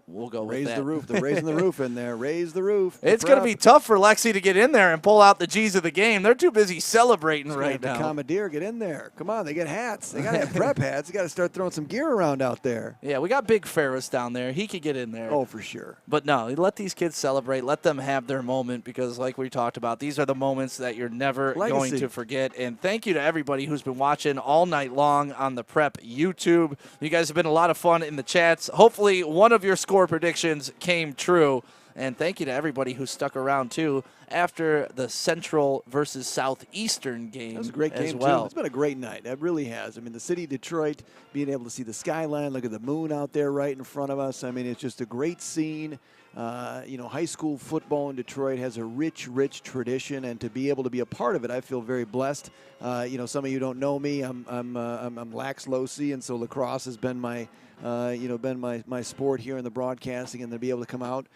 We'll go with that. Raise the roof. They're raising the roof in there. Raise the roof. It's going to be tough for Lexi to get in there and pull out the G's of the game. They're too busy celebrating right now. The Commandeer, get in there. Come on, they get hats. They got to have prep hats. They got to start throwing some gear around out there. Yeah, we got Big Ferris down there. He could get in there. Oh, for sure. But no, let these kids celebrate. Let them have their moment because, like we talked about, these are the moments that you're never going to forget. And thank you to everybody who's been watching all night long on the Prep YouTube. You guys have been a lot of fun in the chats. Hopefully, one of your score predictions came true, and thank you to everybody who stuck around too after the Central versus Southeastern game. That was a great game as well. too. It's been a great night. It really has. I mean, the city of Detroit, being able to see the skyline, look at the moon out there right in front of us. I mean, it's just a great scene. High school football in Detroit has a rich, rich tradition, and to be able to be a part of it, I feel very blessed. Some of you don't know me. I'm Lax Losi, and so lacrosse has been my my sport here in the broadcasting, and to be able to come out,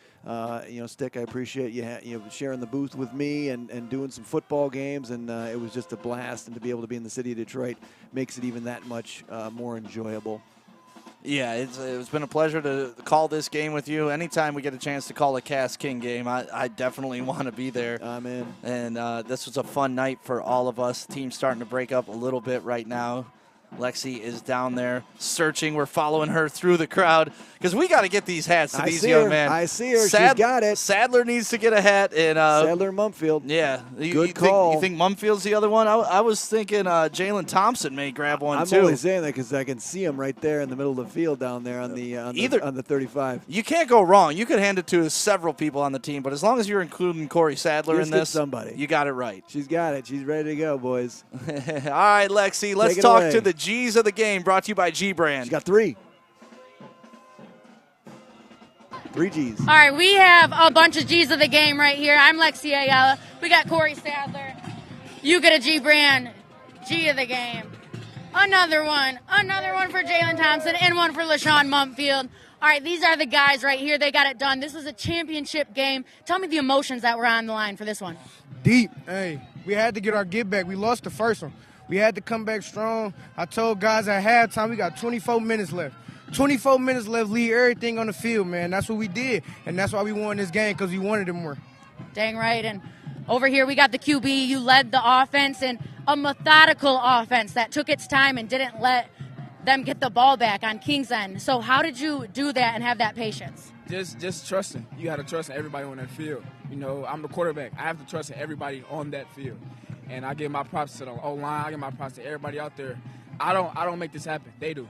Stick, I appreciate you sharing the booth with me and doing some football games, and it was just a blast, and to be able to be in the city of Detroit makes it even that much more enjoyable. Yeah, it's been a pleasure to call this game with you. Anytime we get a chance to call a Cass King game, I definitely want to be there. I'm in. And this was a fun night for all of us. Team's starting to break up a little bit right now. Lexi is down there searching. We're following her through the crowd because we got to get these hats to these young men. I see her. She's got it. Sadler needs to get a hat. And Sadler and Mumfield. Yeah. Good call. You think Mumfield's the other one? I was thinking Jalen Thompson may grab one too. I'm only saying that because I can see him right there in the middle of the field down there on the 35. You can't go wrong. You could hand it to several people on the team, but as long as you're including Corey Sadler in this, somebody. You got it right. She's got it. She's ready to go, boys. All right, Lexi, let's talk to the G's of the game, brought to you by G-Brand. She's got 3. 3 G's. All right, we have a bunch of G's of the game right here. I'm Lexi Ayala. We got Corey Sadler. You get a G-Brand G of the game. Another one for Jalen Thompson, and one for LaShawn Mumfield. All right, these are the guys right here. They got it done. This was a championship game. Tell me the emotions that were on the line for this one. Deep. Hey, we had to get our get back. We lost the first one. We had to come back strong. I told guys at halftime we got 24 minutes left. 24 minutes left, leave everything on the field, man. That's what we did, and that's why we won this game, because we wanted it more. Dang right, and over here we got the QB. You led the offense, and a methodical offense that took its time and didn't let them get the ball back on King's end. So how did you do that and have that patience? Just trusting. You got to trust in everybody on that field. I'm the quarterback. I have to trust in everybody on that field. And I give my props to the O-line. I give my props to everybody out there. I don't make this happen. They do.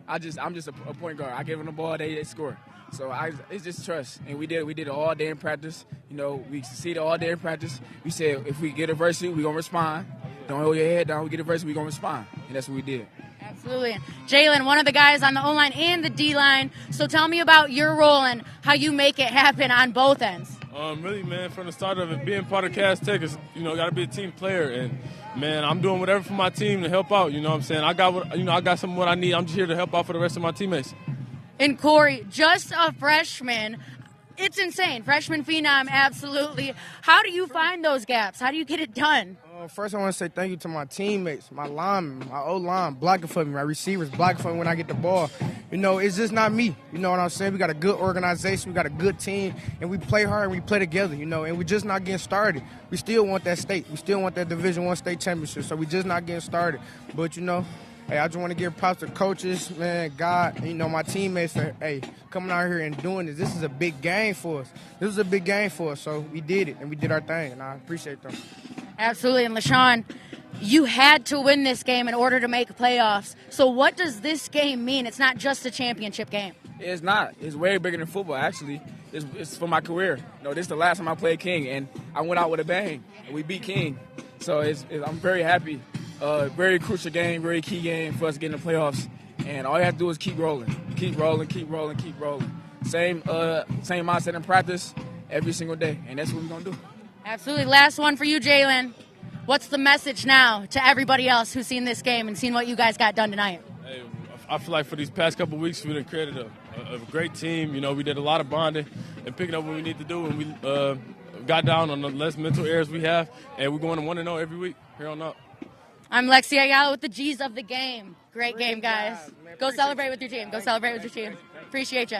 I'm just a point guard. I give them the ball, they score. So it's just trust. And we did it all day in practice. We succeeded all day in practice. We said if we get adversity, we're going to respond. Don't hold your head down. We get adversity, we're going to respond. And that's what we did. Absolutely. Jalen, one of the guys on the O-line and the D-line. So tell me about your role and how you make it happen on both ends. Really, man, from the start of it, being part of Cass Tech is, got to be a team player. And, man, I'm doing whatever for my team to help out. You know what I'm saying? I got some of what I need. I'm just here to help out for the rest of my teammates. And Corey, just a freshman. It's insane. Freshman phenom, absolutely. How do you find those gaps? How do you get it done? First, I want to say thank you to my teammates, my linemen, my O-line blocking for me, my receivers blocking for me when I get the ball. You know, it's just not me. You know what I'm saying? We got a good organization, we got a good team, and we play hard and we play together, you know, and we're just not getting started. We still want that state. We still want that Division I state championship, so we just not getting started. But, you know, hey, I just want to give props to coaches, man, God, you know, my teammates for, hey, coming out here and doing this. This is a big game for us. This is a big game for us, so we did it, and we did our thing, and I appreciate them. Absolutely. And LaShawn, you had to win this game in order to make playoffs. So what does this game mean? It's not just a championship game. It's not. It's way bigger than football, actually. It's for my career. You know, this is the last time I played King, and I went out with a bang, and we beat King. So I'm very happy. Very crucial game, very key game for us to get in the playoffs. And all you have to do is keep rolling. Keep rolling, keep rolling, keep rolling. Same mindset in practice every single day, and that's what we're going to do. Absolutely. Last one for you, Jalen. What's the message now to everybody else who's seen this game and seen what you guys got done tonight? Hey, I feel like for these past couple of weeks, we've created a great team. You know, we did a lot of bonding and picking up what we need to do, and we got down on the less mental errors we have, and we're going to 1-0 every week here on up. I'm Lexi Ayala with the G's of the game. Great game, guys. Go celebrate with your team. Go celebrate with your team. Appreciate you.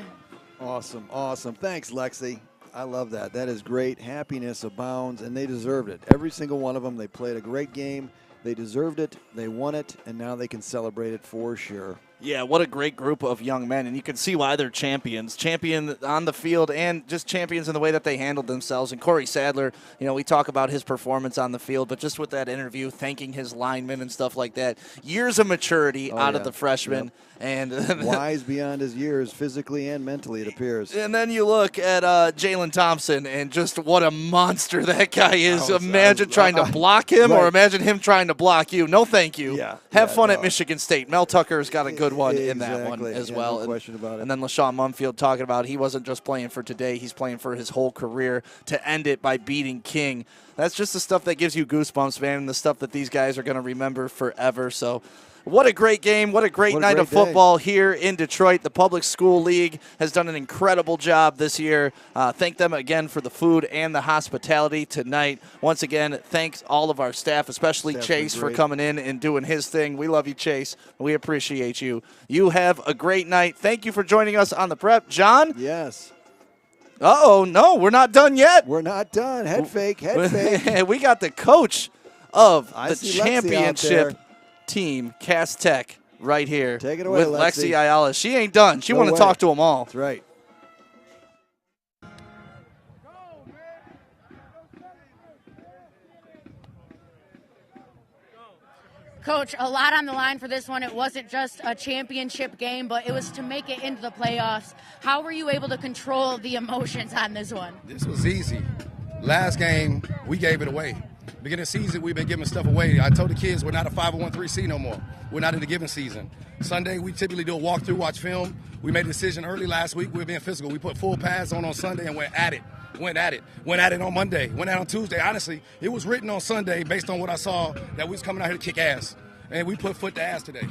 Awesome, awesome. Thanks, Lexi. I love that. That is great. Happiness abounds, and they deserved it. Every single one of them. They played a great game. They deserved it. They won it, and now they can celebrate it for sure. Yeah, what a great group of young men, and you can see why they're champions. Champion on the field and just champions in the way that they handled themselves. And Corey Sadler, you know, we talk about his performance on the field, but just with that interview, thanking his linemen and stuff like that. Years of maturity out of the freshman. Yep. And wise beyond his years, physically and mentally, it appears. And then you look at Jalen Thompson, and just what a monster that guy is. Imagine trying to block him, or imagine him trying to block you. No, thank you. Yeah, Have fun at Michigan State. Mel Tucker's got a good one in that one as well. No question about it. And then LaShawn Mumfield talking about he wasn't just playing for today, he's playing for his whole career to end it by beating King. That's just the stuff that gives you goosebumps, man, and the stuff that these guys are going to remember forever. So what a great game. What a great night of football here in Detroit. The Public School League has done an incredible job this year. Thank them again for the food and the hospitality tonight. Once again, thanks all of our staff, especially Chase, for coming in and doing his thing. We love you, Chase. We appreciate you. You have a great night. Thank you for joining us on the prep. John? Yes. Uh-oh, no, we're not done yet. We're not done. Head fake, head fake. We got the coach of the championship team, Cass Tech, right here. Take it away, with Lexi Ayala. She ain't done. She want to talk to them all. That's right. Coach, a lot on the line for this one. It wasn't just a championship game, but it was to make it into the playoffs. How were you able to control the emotions on this one? This was easy. Last game, we gave it away. Beginning of the season, we've been giving stuff away. I told the kids we're not a 501(c) no more. We're not in the giving season. Sunday, we typically do a walkthrough, watch film. We made a decision early last week. We were being physical. We put full pads on Sunday and went at it. Went at it on Monday. Went at it on Tuesday. Honestly, it was written on Sunday based on what I saw that we was coming out here to kick ass. And we put foot to ass today.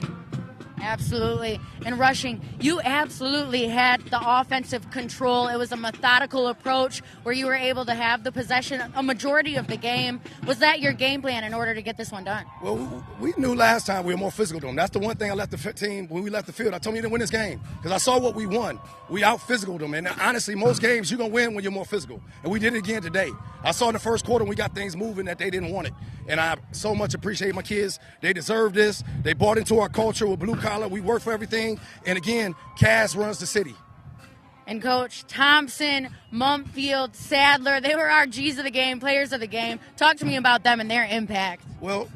Absolutely. And rushing, you absolutely had the offensive control. It was a methodical approach where you were able to have the possession a majority of the game. Was that your game plan in order to get this one done? Well, we knew last time we were more physical to them. That's the one thing I left the team when we left the field. I told them you didn't win this game because I saw what we won. We out-physical them. And honestly, most games you're going to win when you're more physical. And we did it again today. I saw in the first quarter when we got things moving that they didn't want it. And I so much appreciate my kids. They deserve this. They bought into our culture with blue collar. We work for everything. And again, Cass runs the city. And Coach Thompson, Mumfield, Sadler, they were our G's of the game, players of the game. Talk to me about them and their impact. Well,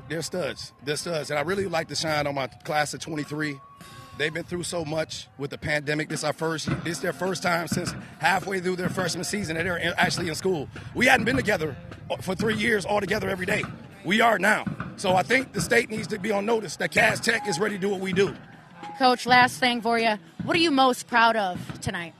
they're studs. They're studs. And I really like to shine on my class of 23. They've been through so much with the pandemic. This is their first time since halfway through their freshman season that they're actually in school. We hadn't been together for 3 years all together every day. We are now. So I think the state needs to be on notice that Cass Tech is ready to do what we do. Coach, last thing for you. What are you most proud of tonight?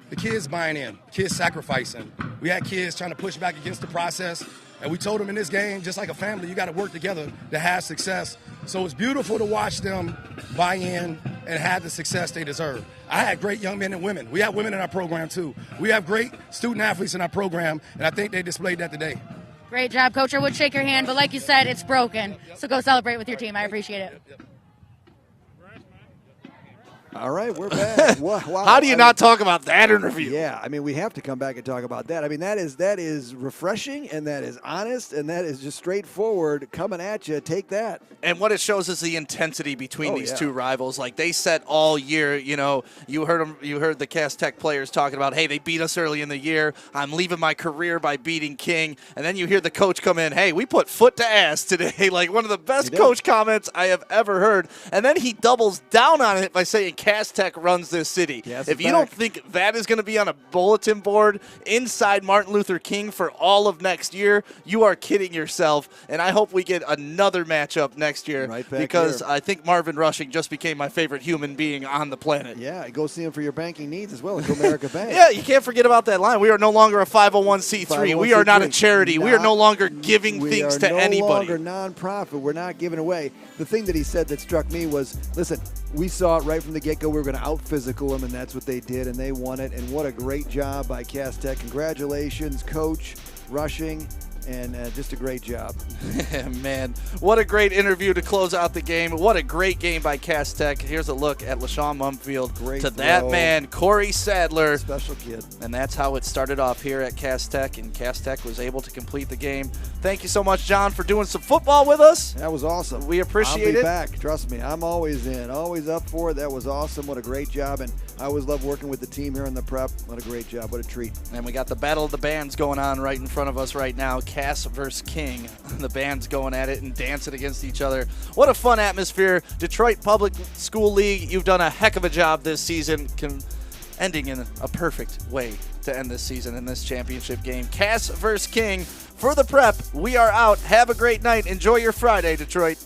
The kids buying in, kids sacrificing. We had kids trying to push back against the process. And we told them in this game, just like a family, you got to work together to have success. So it's beautiful to watch them buy in, and have the success they deserve. I had great young men and women. We have women in our program, too. We have great student athletes in our program, and I think they displayed that today. Great job, Coach. I would shake your hand, but like you said, it's broken. So go celebrate with your team. I appreciate it. All right, we're back. Wow. How do you not talk about that interview? Yeah, I mean, we have to come back and talk about that. I mean, that is refreshing, and that is honest, and that is just straightforward coming at you. Take that. And what it shows is the intensity between these two rivals. Like they said all year, you know, you heard the Cass Tech players talking about, hey, they beat us early in the year. I'm leaving my career by beating King. And then you hear the coach come in, hey, we put foot to ass today. Like one of the best coach comments I have ever heard. And then he doubles down on it by saying Cass Tech runs this city. Yes, if you don't think that is going to be on a bulletin board inside Martin Luther King for all of next year, you are kidding yourself. And I hope we get another matchup next year because I think Marvin Rushing just became my favorite human being on the planet. Yeah, go see him for your banking needs as well at Comerica Bank. Yeah, you can't forget about that line. We are no longer a 501c3. We are not a charity. We are no longer giving things to anybody. We are no longer nonprofit. We're not giving away. The thing that he said that struck me was, listen, we saw it right from the get-go. We were going to out-physical them, and that's what they did, and they won it. And what a great job by Cass Tech. Congratulations, Coach Rushing. And just a great job. Man, what a great interview to close out the game. What a great game by Cass Tech. Here's a look at LaShawn Mumfield to that man, Corey Sadler. Special kid. And that's how it started off here at Cass Tech, and Cass Tech was able to complete the game. Thank you so much, John, for doing some football with us. That was awesome. We appreciate it. I'll be back. Trust me. I'm always in, always up for it. That was awesome. What a great job. And I always love working with the team here in the prep. What a great job. What a treat. And we got the Battle of the Bands going on right in front of us right now. Cass versus King. The bands going at it and dancing against each other. What a fun atmosphere. Detroit Public School League, you've done a heck of a job this season, ending in a perfect way to end this season in this championship game. Cass versus King. For the prep, we are out. Have a great night. Enjoy your Friday, Detroit.